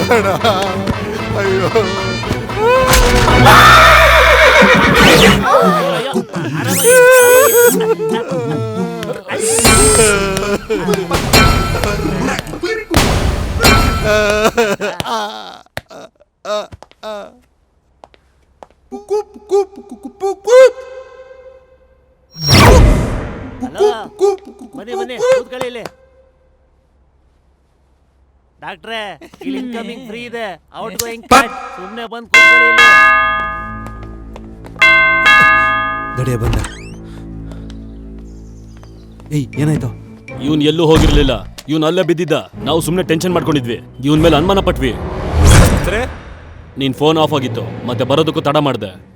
ಬೇಡ, ಅಯ್ಯೋ. ಬನ್ನಿ ಕೂತ್ಕೊಳ್ಳಿ ಇಲ್ಲಿ. ಡಾಕ್ಟ್ರೇ, ಇಲ್ಲಿ ಇನ್ಕಮಿಂಗ್ ಫ್ರೀ ಇದೆ, ಔಟ್ ಗೋಯಿಂಗ್ ಕಟ್. ಸುಮ್ನೆ ಬಂದು ಕೂತ್ಕೊಳ್ಳಿ ಇಲ್ಲಿ. ದಡಿಯ ಬಂದ. ಏಯ್, ಏನಾಯ್ತು? ಇವನ್ ಎಲ್ಲೂ ಹೋಗಿರ್ಲಿಲ್ಲ. ಇವನ್ ಅಲ್ಲೇ ಬಿದ್ದಿದ್ದ. ನಾವು ಸುಮ್ನೆ ಟೆನ್ಷನ್ ಮಾಡ್ಕೊಂಡಿದ್ವಿ. ಇವನ್ ಮೇಲೆ ಅನುಮಾನ ಪಟ್ವಿ. ನೀನ್ ಫೋನ್ ಆಫ್ ಆಗಿತ್ತು, ಮತ್ತೆ ಬರೋದಕ್ಕೂ ತಡ ಮಾಡ್ದೆ.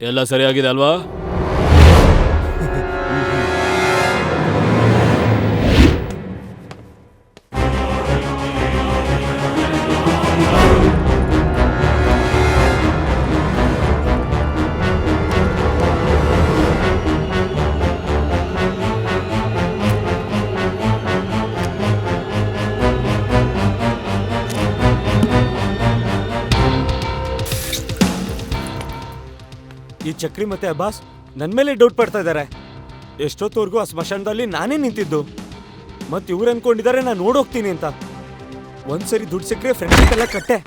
ಎಲ್ಲ ಸರಿಯಾಗಿದೆ ಅಲ್ವಾ? ಈ ಚಕ್ರಿ ಮತ್ತೆ ಅಬ್ಬಾಸ್ ನನ್ ಮೇಲೆ ಡೌಟ್ ಪಡ್ತಾ ಇದಾರೆ. ಎಷ್ಟೊತ್ತವರೆಗೂ ಆ ಸ್ಮಶಾನದಲ್ಲಿ ನಾನೇ ನಿಂತಿದ್ದು. ಮತ್ ಇವ್ರು ಅನ್ಕೊಂಡಿದ್ದಾರೆ ನಾನು ನೋಡೋಗ್ತೀನಿ ಅಂತ. ಒಂದ್ಸರಿ ದುಡ್ಡು ಸಿಕ್ಕರೆ ಫ್ರೆಂಡ್ಶಿಪ್ ಎಲ್ಲ ಕಟ್ಟೆ.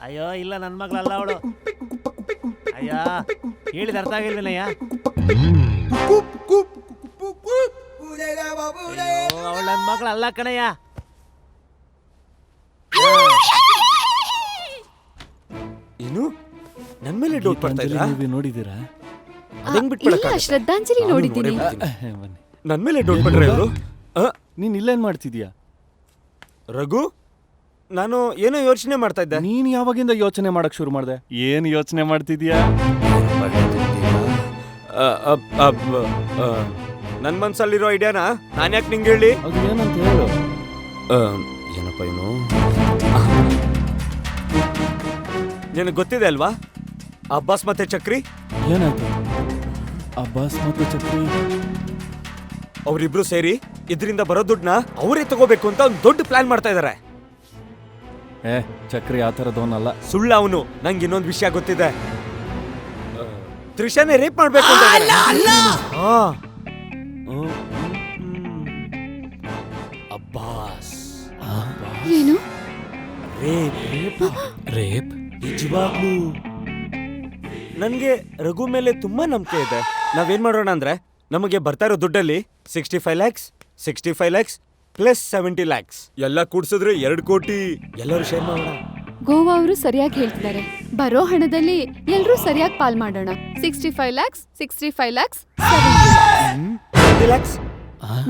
ಅಯ್ಯೋ ಇಲ್ಲ ನನ್ನ ಮಗಳಲ್ಲ ಅವಳು. ಅಯ್ಯ ಹೇಳಿದ ಅರ್ಥ ಆಗಿಲ್ವೇನಯ್ಯ? ಅವಳು ನನ್ನ ಮಗಳಲ್ಲ ಕಣಯ್ಯ. ಏನು ನನ್ ಮೇಲೆ ಡೌಟ್ ಪಡ್ತಾ ಇದ್ದೀರಾ? ನೋಡಿದ್ದೀರಾ? ಅದಂಗ್ ಬಿಟ್ಬಿಡಕ್ಕ? ಇಲ್ಲ, ಶ್ರದ್ಧಾಂಜಲಿ ನೋಡಿದ್ದೀನಿ. ನನ್ ಮೇಲೆ ಡೌಟ್ ಪಡ್ರೆ ಇವರು. ನೀನ್ ಇಲ್ಲೇನ್ ಮಾಡ್ತಿದ್ಯಾ? ರಘು, ನಾನು ಏನೋ ಯೋಚನೆ ಮಾಡ್ತಾ ಇದ್ದೆ. ನೀನ್ ಯಾವಾಗಿಂದ ಯೋಚನೆ ಮಾಡಕ್ ಶುರು ಮಾಡ್ದೆ? ಏನ್ ಯೋಚನೆ ಮಾಡ್ತಿದ್ಯಾ? ನನ್ ಮನ್ಸಲ್ಲಿರೋ ಐಡಿಯಾನ ನಾನ್ ಯಾಕೆ ನಿಂಗೆ ಹೇಳಿ? ಅದು ಏನಂತ ಹೇಳು. ಏನಪ್ಪ ಏನು ನಿನಗೆ ಗೊತ್ತಿದೆ ಅಲ್ವಾ? ಅಬ್ಬಾಸ್ ಮತ್ತೆ ಚಕ್ರಿ ಏನಾಯ್ತು? ಅಬ್ಬಾಸ್ ಮತ್ತೆ ಚಕ್ರಿ ಅವರಿಬ್ರು ಸೇರಿ ಇದರಿಂದ ಬರೋ ದುಡ್ಡನ್ನ ಅವರೇ ತಗೋಬೇಕು ಅಂತ ಒಂದು ದೊಡ್ಡ ಪ್ಲಾನ್ ಮಾಡ್ತಾ ಇದಾರೆ. ಚಕ್ರಿ ಆ ಥರದವನಲ್ಲ. ಸುಳ್ಳ ಅವನು. ನಂಗೆ ಇನ್ನೊಂದು ವಿಷಯ ಗೊತ್ತಿದೆ. ತ್ರಿಷಾನೇ ರೇಪ್ ಮಾಡ್ಬೇಕು ಅಂತ ಅಬ್ಬಾಸ್. ಏನು? ರೇಪ್ ನಿಜವಾಗ್ಲೂ ನನ್ಗೆ ರಘು ಮೇಲೆ ತುಂಬಾ ನಂಬಿಕೆ ಇದೆ. ನಾವೇನ್ ಮಾಡೋಣ ಅಂದ್ರೆ, ನಮಗೆ ಬರ್ತಾ ಇರೋ ದುಡ್ಡಲ್ಲಿ 65 lakhs ಪ್ಲಸ್ 70 lakhs ಎಲ್ಲ ಕೂಡ್ಸಿದ್ರೆ 2 ಕೋಟಿ. ಎಲ್ಲರೂ ಶೇರ್ ಮಾಡೋಣ. ಗೋವಾ ಅವರು ಸರಿಯಾಗಿ ಹೇಳ್ತಿದ್ದಾರೆ. ಬರೋ ಹಣದಲ್ಲಿ ಎಲ್ರೂ ಸರಿಯಾಗಿ ಪಾಲ್ ಮಾಡೋಣ. 65 lakhs, 65 lakhs, 70 lakhs.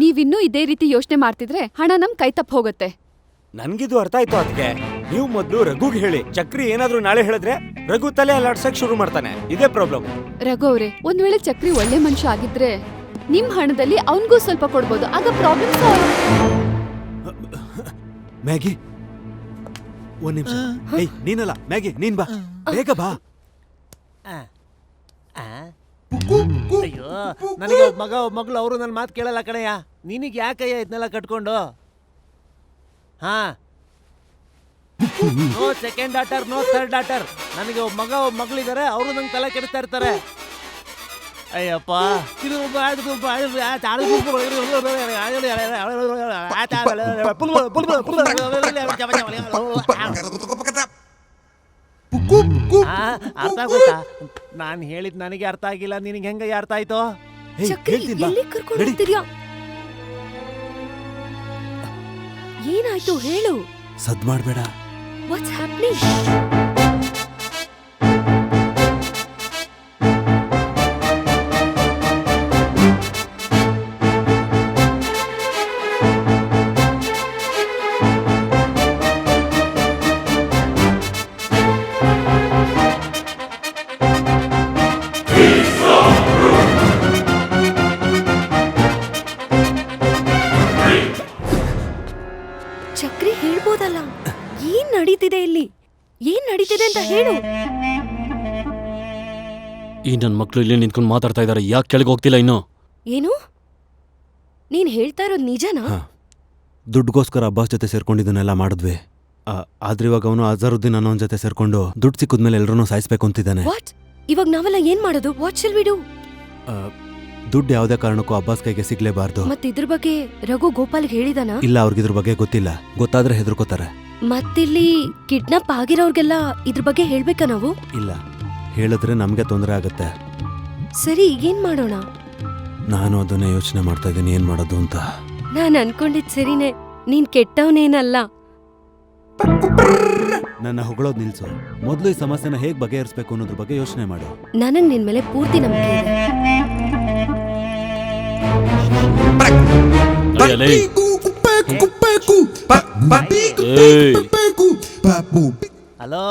ನೀವಿನ್ನೂ ಇದೇ ರೀತಿ ಯೋಚನೆ ಮಾಡ್ತಿದ್ರೆ ಹಣ ನಮ್ ಕೈ ತಪ್ಪ ಹೋಗುತ್ತೆ. ನನ್ಗಿದು ಅರ್ಥ ಆಯ್ತು. ಅದಕ್ಕೆ ನೀವು ಮೊದ್ಲು ರಘುಗೆ ಹೇಳಿ. ಚಕ್ರಿ ಏನಾದ್ರೂ ನಾಳೆ ಹೇಳಿದ್ರೆ ರಘು ತಲೆ ಅಲ್ಲಾಡ್ಸಕ್ ಶುರು ಮಾಡ್ತಾನೆ. ಇದೇ ಪ್ರಾಬ್ಲಮ್. ರಘು ಅವ್ರೆ, ಒಂದ್ ವೇಳೆ ಚಕ್ರಿ ಒಳ್ಳೆ ಮನುಷ್ಯ ಆಗಿದ್ರೆ ನಿಮ್ ಹಣದಲ್ಲಿ ಅವನ್ಗೂ ಸ್ವಲ್ಪ ಕೊಡ್ಬೋದು. ಆಗ ಪ್ರಾಬ್ಲಮ್ ಸಾಲ್ವ್. ಮ್ಯಾಗಿ, ಒಂದ್ ನಿಮಿಷ. ಏಯ್, ನೀನಲ್ಲ ಮ್ಯಾಗಿ, ನೀನ್ ಬಾ, ಬೇಗ ಬಾ. ಅಯ್ಯೋ, ನನಗೆ ಒಬ್ಬ ಮಗ ಒಬ್ಬ ಮಗಳು, ಅವರು ನನ್ನ ಮಾತು ಕೇಳಲ್ಲ ಕಣಯ್ಯ. ನಿನಗೆ ಯಾಕಯ್ಯ ಇದನ್ನೆಲ್ಲ ಕಟ್ಕೊಂಡು? ಹಾ, no second daughter, no third daughter. ನನಗೆ ಒಬ್ಬ ಮಗ ಒಬ್ಬ ಮಗಳಿದ್ದಾರೆ, ಅವರು ನಂಗೆ ತಲೆ ಕೆಡಿಸ್ತಾ ಇರ್ತಾರೆ. ಅಯ್ಯಪ್ಪ, ಅರ್ಥ ಆಗೋಯ್ತಾ? ನಾನು ಹೇಳಿದ್ ನನಗೆ ಅರ್ಥ ಆಗಿಲ್ಲ, ನಿನಗೆ ಹೆಂಗ ಅರ್ಥ ಆಯ್ತು? ಏನಾಯ್ತು ಹೇಳು. ಸದ್ ಮಾಡ್ಬೇಡ. What's happening? ಚಕ್ರಿ ಹೇಳ್ಬೋದಲ್ಲ, ಏನ್ ನಡೀತಿದೆ ಇಲ್ಲಿ? ಏನ್ ನಡೀತಿದೆ ಅಂತ ಹೇಳು. ಈ ನನ್ನ ಮಕ್ಳು ಇಲ್ಲಿ ನಿಂತ್ಕೊಂಡು ಮಾತಾಡ್ತಾ ಇದಾರೆ. ಯಾಕೆ ಕೆಳಗೆ ಹೋಗ್ತಿಲ್ಲ ಇನ್ನು? ಏನು? ನೀನ್ ಹೇಳ್ತಾ ಇರೋದು ನಿಜನಾ? ದುಡ್ಗೋಸ್ಕರ ಅಬ್ಬಾಸ್ ಜೊತೆ ಸೇರ್ಕೊಂಡಿದ್ದನ್ನೆಲ್ಲ ಮಾಡಿದ್ವಿ. ಆದ್ರೆ ಇವಾಗ ಅವನು ಅಜರುದ್ದೀನ್ ಅನ್ನೋನ್ ಜೊತೆ ಸೇರ್ಕೊಂಡು ದುಡ್ಡು ಸಿಕ್ಕಿದ್ಮೇಲೆ ಎಲ್ಲರೂ ಸಾಯಿಸ್ಬೇಕು ಅಂತಿದ್ದಾನೆ. ವಾಟ್? ಇವಾಗ ನಾವೆಲ್ಲ ಏನ್ ಮಾಡೋದು? What shall we do? ದುಡ್ಡು ಯಾವುದೇ ಕಾರಣಕ್ಕೂ ಅಬ್ಬಾಸ್ ಕೈಗೆ ಸಿಗ್ಲೇಬಾರ್ದು. ಮತ್ತಿದ್ರ ಬಗ್ಗೆ ರಘು ಗೋಪಾಲ್ ಹೇಳಿದಾನ? ಇಲ್ಲ, ಅವ್ರಿಗಿದ್ರ ಬಗ್ಗೆ ಗೊತ್ತಿಲ್ಲ. ಗೊತ್ತಾದ್ರೆ ಹೆದರ್ಕೋತಾರೆ. ಮತ್ತಿಲ್ಲಿ ಕಿಡ್ನಾಪ್ ಆಗಿರೋರ್ಗೆಲ್ಲ ಇದ್ರ ಬಗ್ಗೆ ಹೇಳ್ಬೇಕಾ ನಾವು? ಇಲ್ಲ, ಹೇಳಿದ್ರೆ ನಮ್ಗೆ ತೊಂದರೆ ಆಗತ್ತೆ. ಸರಿ, ಈಗೇನ್ ಮಾಡೋಣ? ನಾನು ಅದನ್ನೇ ಯೋಚನೆ ಮಾಡ್ತಾ ಇದ್ದೀನಿ, ಏನ್ ಮಾಡೋದು ಅಂತ. ನಾನ್ ಅನ್ಕೊಂಡಿದ್ ಸರಿನೇ, ನೀನ್ ಕೆಟ್ಟವನೇನಲ್ಲ. ನನ್ನ ಹೊಗಳೋದು ನಿಲ್ಸು. ಮೊದಲು ಈ ಸಮಸ್ಯೆನ ಹೇಗೆ ಬಗೆಹರಿಸಬೇಕು ಅನ್ನೋದ್ರ ಬಗ್ಗೆ ಯೋಚನೆ ಮಾಡು. ನನಗೆ ನಿನ್ ಮೇಲೆ ಪೂರ್ತಿ ನಂಬಿಕೆ ಇದೆ. ಹಲೋ,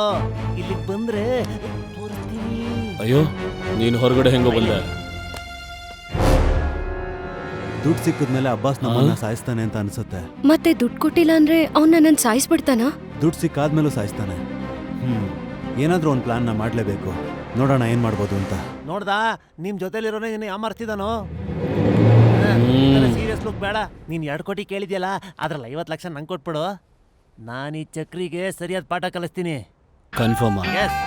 ಇಲ್ಲಿ ಬಂದ್ರೆ ತೋರಿಸ್ತೀನಿ. ಅಯ್ಯೋ, ನೀನು ಹೊರಗಡೆ ಹೆಂಗೋ ಬಂದೆ? ದುಡ್ಡು ಸಿಕ್ಕಿದ್ಮೇಲೆ ಅಬ್ಬಾಸ್ ನಮ್ಮನ್ನ ಸಾಯಿಸ್ತಾನೆ ಅಂತ ಅನ್ಸುತ್ತೆ. ಮತ್ತೆ ದುಡ್ಡು ಕೊಟ್ಟಿಲ್ಲ ಅಂದ್ರೆ ಅವ್ನ ನನ್ನನ್ನು ಸಾಯಿಸ್ಬಿಡ್ತಾನ? ದುಡ್ಡು ಸಿಕ್ಕಾದ್ಮೇಲೂ ಸಾಯಿಸ್ತಾನೆ. ಏನಾದ್ರೂ ಒಂದು ಪ್ಲಾನ್ ನ ಮಾಡ್ಲೇಬೇಕು. ನೋಡೋಣ ಏನ್ ಮಾಡ್ಬೋದು ಅಂತ. ನೋಡ್ದಾ, ನಿಮ್ ಜೊತೆಲಿರೋನೇ ನೀನು ಯಾಮಾರ್ತಿದಾನೋ? ಸೀರಿಯಸ್ ಲುಕ್ ಬೇಡ. ನೀನ್ 2 ಕೋಟಿ ಕೇಳಿದ್ಯಲ್ಲ, ಅದ್ರಲ್ಲಿ 50 ಲಕ್ಷ ನಂಗೆ ಕೊಟ್ಬಿಡು. ನಾನು ಈ ಚಕ್ರಿಗೆ ಸರಿಯಾದ ಪಾಠ ಕಲಿಸ್ತೀನಿ. ಕನ್ಫರ್ಮ್? ಎಸ್.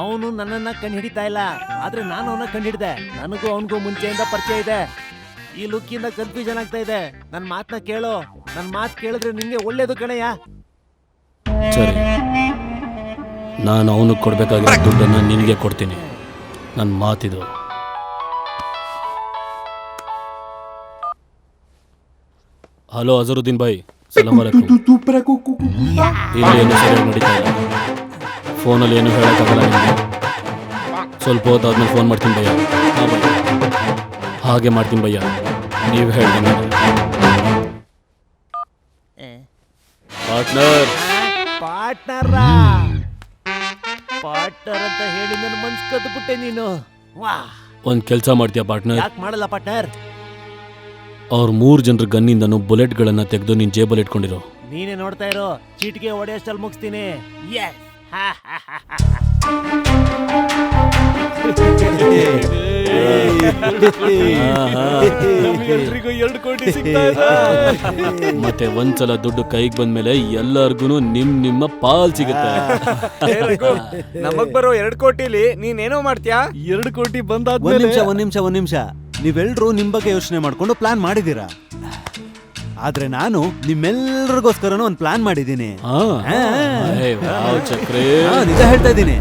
ಅವನು ನನ್ನನ್ನ ಕಂಡು ಹಿಡಿತಾ ಇಲ್ಲ, ಆದ್ರೆ ನಾನು ಅವನ ಕಂಡು ಹಿಡಿದೆ. ನನಗೂ ಅವನಿಗೂ ಮುಂಚೆಯಿಂದ ಪರಿಚಯ ಇದೆ. ಈ ಲುಕ್ಕಿಂದ ಕನ್ಫ್ಯೂಷನ್ ಆಗ್ತಾ ಇದೆ. ನನ್ನ ಮಾತನ್ನ ಕೇಳು. ನನ್ನ ಮಾತು ಕೇಳಿದ್ರೆ ನಿಂಗೆ ಒಳ್ಳೇದು ಕಣಯ್ಯ. ಸರಿ, ನಾನು ಅವನಿಗೆ ಕೊಡ್ಬೇಕಾಗಿರೋ ದುಡ್ಡನ್ನು ನಿನಗೆ ಕೊಡ್ತೀನಿ. ನನ್ನ ಮಾತಿದು. ಹಲೋ ಅಜರುದ್ದೀನ್ ಭಾಯ್, ಸಲಾಮ್ ಅಲೈಕುಮ್. ಇಲ್ಲಿ ಏನು ಸರಿಯಾಗಿ ನಡೀತಾ ಇಲ್ಲ. ಫೋನಲ್ಲಿ ಏನು ಹೇಳೋಕ್ಕಾಗಲ್ಲ ನಿಮಗೆ. ಸ್ವಲ್ಪ ಹೊತ್ತಾದ್ಮೇಲೆ ಫೋನ್ ಮಾಡ್ತೀನಿ ಭಯ್ಯ. ಹಾಂ ಭಯ್ಯ, ಹಾಗೆ ಮಾಡ್ತೀನಿ ಭಯ್ಯ. ನೀವು ಹೇಳ್ತೀನಿ. ಪಾರ್ಟ್ನರ್ ಪಾರ್ಟ್ನರ್ ಅಂತ ಹೇಳಿ ನನ್ನ ಮನ್ಸು ಕದ್ದು ಬಿಟ್ಟೆ ನೀನು. ವಾ, ಒಂದು ಕೆಲಸ ಮಾಡ್ತೀಯಾ ಪಾರ್ಟ್ನರ್? ಯಾಕೆ ಮಾಡಲ್ಲ ಪಾರ್ಟ್ನರ್? ಅವ್ರ 3 ಜನರ ಗನ್ನಿಂದನೂ ಬುಲೆಟ್ಗಳನ್ನ ತೆಗೆದು ನಿನ್ ಜೇಬಲ್ಲಿ ಇಟ್ಕೊಂಡಿರೋ. ನೀನೇ ನೋಡ್ತಾ ಇರೋ, ಚೀಟಿಗೆ ಹೊಡೆಯಷ್ಟಲ್ಲಿ ಮುಗಿಸ್ತೀನಿ. ಎಸ್. $2 ಕೋಟಿ ಸಿಗ್ತಾ ಇದೆ. ಮತ್ತೆ ಒಂದ್ಸಲ ದುಡ್ಡು ಕೈಗೆ ಬಂದ್ಮೇಲೆ ಎಲ್ಲರಿಗೂ ನಿಮ್ಮ ಪಾಲ್ ಸಿಗುತ್ತೆ. ನಮಗ್ ಬರೋ 2 ಕೋಟಿಲಿ ನೀನೇನೋ ಮಾಡ್ತೀಯಾ? 2 ಕೋಟಿ ಬಂದಾದ ಒಂದ್ ನಿಮಿಷ. ನೀವೆಲ್ರೂ ನಿಮ್ ಬಗ್ಗೆ ಯೋಚನೆ ಮಾಡ್ಕೊಂಡು ಪ್ಲಾನ್ ಮಾಡಿದೀರಾ. ಆದ್ರೆ ನಾನು ನಿಮ್ಮೆಲ್ಲರಿಗೋಸ್ಕರನೂ ಒಂದು ಪ್ಲಾನ್ ಮಾಡಿದ್ದೀನಿ. ನಿಜ ಹೇಳ್ತಾ ಇದ್ದೀನಿ.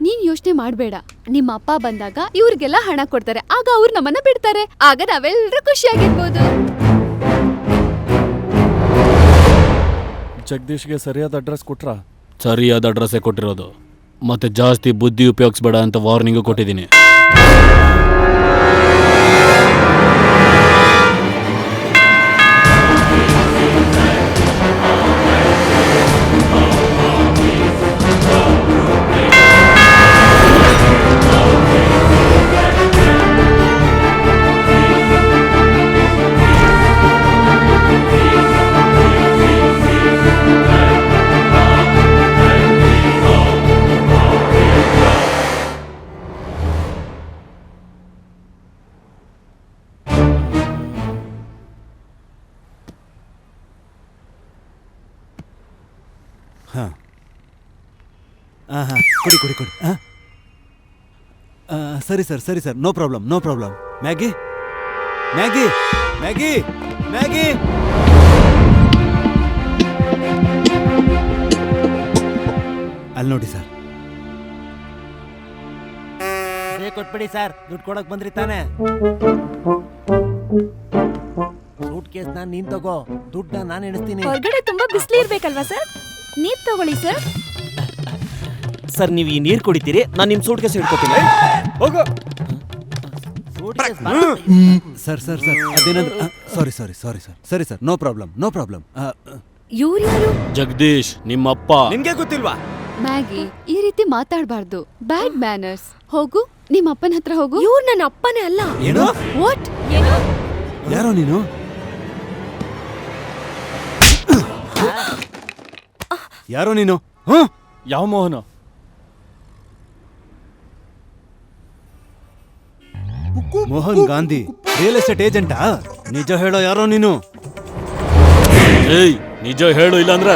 ನೀನ್ ಯೋಚನೆ ಮಾಡ್ಬೇಡ. ನಿಮ್ಮ ಅಪ್ಪ ಬಂದಾಗ ಇವ್ರಿಗೆಲ್ಲ ಹಣ ಕೊಡ್ತಾರೆ. ಆಗ ಅವ್ರು ನಮ್ಮನ್ನ ಬಿಡ್ತಾರೆ. ಆಗ ನಾವೆಲ್ಲರೂ ಖುಷಿಯಾಗಿರ್ಬೋದು. ಜಗದೀಶ್ಗೆ ಸರಿಯಾದ ಅಡ್ರೆಸ್ ಕೊಟ್ರಾ? ಸರಿಯಾದ ಅಡ್ರೆಸ್ಸೇ ಕೊಟ್ಟಿರೋದು. ಮತ್ತೆ ಜಾಸ್ತಿ ಬುದ್ಧಿ ಉಪಯೋಗಿಸ್ಬೇಡ ಅಂತ ವಾರ್ನಿಂಗು ಕೊಟ್ಟಿದ್ದೀನಿ. ಕೊಡಿ. ಸರಿ ಸರ್, ನೋ ಪ್ರಾಬ್ಲಮ್. ಮ್ಯಾಗಿ. ಅಲ್ಲಿ ನೋಡಿ ಸರ್. ಕೊಟ್ಬಿಡಿ ಸರ್, ದುಡ್ಡು ಕೊಡಕ್ ಬಂದ್ರಿ ತಾನೆ. ಸೂಟ್ ಕೇಸ್ ನೀನ್ ತಗೋ, ದುಡ್ಡ ನಾನು ಎಣಿಸ್ತೀನಿ. ಹೊರಗಡೆ ತುಂಬಾ ಬಿಸಿಲು ಇರ್ಬೇಕಲ್ವಾ ಸರ್? ನೀರ್ ತಗೊಳ್ಳಿ ಸರ್. ಸರ್, ನೀವು ಈ ನೀರು ಕುಡಿತೀರಿ, ನಾನು ನಿಮ್ಮ ಸೂಟ್ ಕೇಸ್ ಹಿಡ್ಕೊತೀನಿ. ಹೋಗು. ಸರ್ ಅದೇನಂದ್ರೆ ಸಾರಿ ಸರ್, ನೋ ಪ್ರಾಬ್ಲಮ್. ಇವ್ರು ಯಾರು? ಜಗದೀಶ್, ನಿಮ್ಮಪ್ಪ. ನಿನ್ಗೆ ಗೊತ್ತಿಲ್ವಾ? ಮ್ಯಾಗಿ, ಈ ರೀತಿ ಮಾತಾಡಬಾರ್ದು. Bad manners. ಹೋಗು, ನಿಮ್ಮ ಅಪ್ಪನ ಹತ್ರ ಹೋಗು. ಇವ್ರು ನನ್ನ ಅಪ್ಪನೇ ಅಲ್ಲ. ಏನು? ವಾಟ್? ಯಾರೋ ನೀನು? ಯಾವ ಮೋಹನ? ಮೋಹನ್ ಗಾಂಧಿ, ರಿಯಲ್ ಎಸ್ಟೇಟ್ ಏಜೆಂಟಾ? ನಿಜ ಹೇಳೋ, ಯಾರೋ ನೀನು? ಏಯ್, ನಿಜ ಹೇಳು, ಇಲ್ಲಾಂದ್ರೆ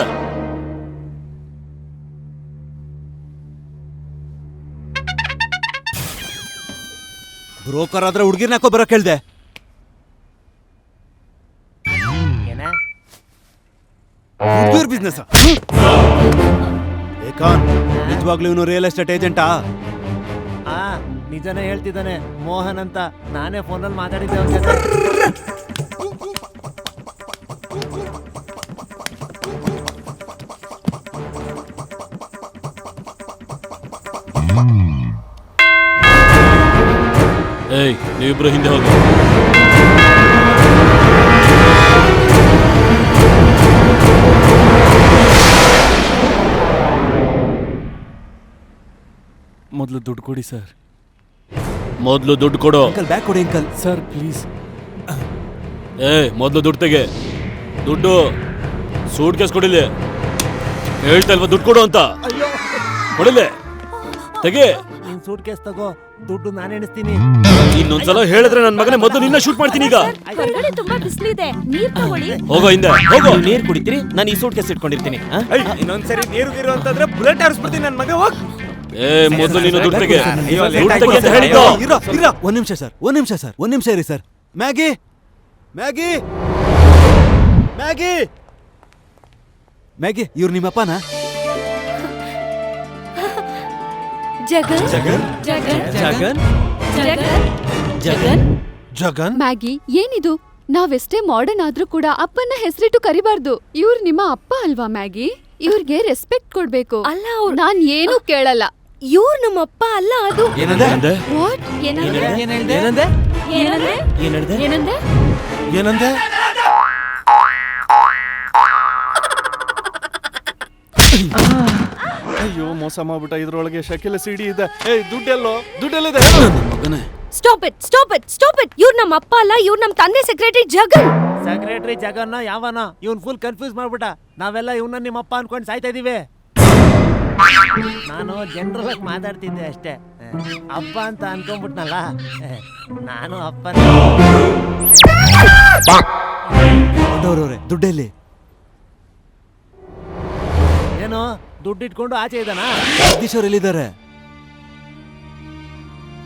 ಬ್ರೋಕರ್ ಆದ್ರೆ ಹುಡುಗಿರ್ನ ಯಾಕೋ ಬರೋಕ್ ಹೇಳ್ದೆ? ಹುಡುಗಿರ್ ಬಿಸ್ನೆಸ್. ನಿಜವಾಗ್ಲೂ ಇವನು ರಿಯಲ್ ಎಸ್ಟೇಟ್ ಏಜೆಂಟಾ? ನಿಜನೇ ಹೇಳ್ತಿದ್ದಾನೆ, ಮೋಹನ್ ಅಂತ. ನಾನೇ ಫೋನಲ್ಲಿ ಮಾತಾಡಿದ್ದೆ ಅವ್ರ ಜೊತೆ. ಏಯ್ ನೀವಿಬ್ರು ಹಿಂದೆ ಹೋಗಿ. ಮೊದಲು ದುಡ್ಡು ಕೊಡಿ ಸರ್. ಮೊದಲು ದುಡ್ಡು ಕೊಡು. ಬ್ಯಾಗ್ ಕೊಡಿ ಅಂಕಲ್. Sir please. ಮೊದಲು ದುಡ್ಡು ತೆಗೆ. ದುಡ್ಡು ಸೂಟ್ ಕೇಸ್ ಕೊಡಿಲಿ. ಹೇಳ್ತಾ ಇಲ್ವಾ ದುಡ್ಡು ಕೊಡು ಅಂತ? ಕೊಡಿಲೆ ತೆಗೆ. ನಿನ್ ಸೂಟ್ ಕೇಸ್ ತಗೋ, ದುಡ್ಡು ನಾನು ಎಣಿಸ್ತೀನಿ. ಇನ್ನೊಂದ್ಸಲ ಹೇಳಿದ್ರೆ ನನ್ನ ಮಗನೇ ಮೊದಲು ನಿನ್ನ ಶೂಟ್ ಮಾಡ್ತೀನಿ ಈಗ. ಹೊರಗಡೆ ತುಂಬಾ ಬಿಸಿಲಿದೆ, ನೀರ್ ತಗೊಳ್ಳಿ. ಹೋಗೋ ಹಿಂದೆ ಹೋಗೋ. ನೀರ್ ಕುಡಿತೀರಿ, ನಾನು ಈ ಸೂಟ್ ಕೇಸ್ ಇಟ್ಕೊಂಡಿರ್ತೀನಿ. ಇನ್ನೊಂದ್ಸರಿ ನೀರು ಗೀರು ಅಂತಂದ್ರೆ ಬುಲೆಟ್ ಹಾರಿಸ್ಬಿಡ್ತೀನಿ ನನ್ನ ಮಗ. ಹೋಗ್. ಮೊದಲು ನೀನು ದುಡ್ಡು ತೆಗೆ. ಒಂದ್ ನಿಮಿಷ ಸರ್, ಒಂದ್ ನಿಮಿಷ ಸರ್, ಒಂದ್ ನಿಮಿಷ ಇರಿ sir. Maggi Maggi Maggi Maggi, ಇವ್ರು ನಿಮ್ಮಪ್ಪನ? ಜಗನ್ ಜಗನ್ ಜಗನ್ ಜಗನ್ ಜಗನ್ ಜಗನ್ ಜಗನ್. ಮ್ಯಾಗಿ, ಏನಿದು? ನಾವೆಷ್ಟೇ ಮಾಡರ್ನ್ ಆದ್ರೂ ಕೂಡ ಅಪ್ಪನ ಹೆಸರಿಟ್ಟು ಕರಿಬಾರ್ದು. ಇವ್ರು ನಿಮ್ಮ ಅಪ್ಪ ಅಲ್ವಾ ಮ್ಯಾಗಿ? ಇವ್ರಿಗೆ ರೆಸ್ಪೆಕ್ಟ್ ಕೊಡ್ಬೇಕು. ಅಲ್ಲ ಅವ್ರು. ನಾನ್ ಏನು ಕೇಳಲ್ಲ. ಇವ್ರು ನಮ್ಮ ಅಪ್ಪ ಅಲ್ಲ. ಅದು ಏನಂದೆ? ವಾಟ್? ಏನಂದೆ? ಏನಂದೆ ಏನಂದೆ? ಏನಂದೆ? ಏನಂದೆ? ಅಯ್ಯೋ ಮೋಸ ಮಾಡ್ಬಿಟ್ಟ. ಇದ್ರೊಳಗೆ ಶಕಿಲ ಸಿಡಿ ಇದೆ. ದುಡ್ಡೆಲ್ಲಿದೆ? ಮಗನೇ, stop it, stop it, stop it. ಇವ್ರು ನಮ್ಮ ಅಪ್ಪ ಅಲ್ಲ, ಇವ್ರು ನಮ್ಮ ತಂದೆ ಸೆಕ್ರೆಟರಿ ಜಗನ್. ಸೆಕ್ರೆಟರಿ ಜಗನ್ನ ಯಾವನ? ಇವ್ನ್ ಫುಲ್ ಕನ್ಫ್ಯೂಸ್ ಮಾಡ್ಬಿಟ್ಟ. ನಾವೆಲ್ಲ ಇವನ್ನ ನಿಮ್ಮಪ್ಪ ಅನ್ಕೊಂಡು ಸಾಯ್ತಾ ಇದೀವಿ. ನಾನು ಜನರಲ್ ಆಗಿ ಮಾತಾಡ್ತಿದ್ದೆ ಅಷ್ಟೇ. ಅಪ್ಪ ಅಂತ ಅನ್ಕೊಂಡ್ಬಿಟ್ನಲ್ಲ, ನಾನು ಅಪ್ಪನ. ದೊಡ್ಡವ್ರವ್ರೆ, ದುಡ್ಡೆಲ್ಲಿ? ಏನು ದುಡ್ಡು ಇಟ್ಕೊಂಡು ಆಚೆ ಇದ್ದಾನಾ? ಜಗದೀಶ್ ಅವ್ರು ಎಲ್ಲಿದ್ದಾರೆ?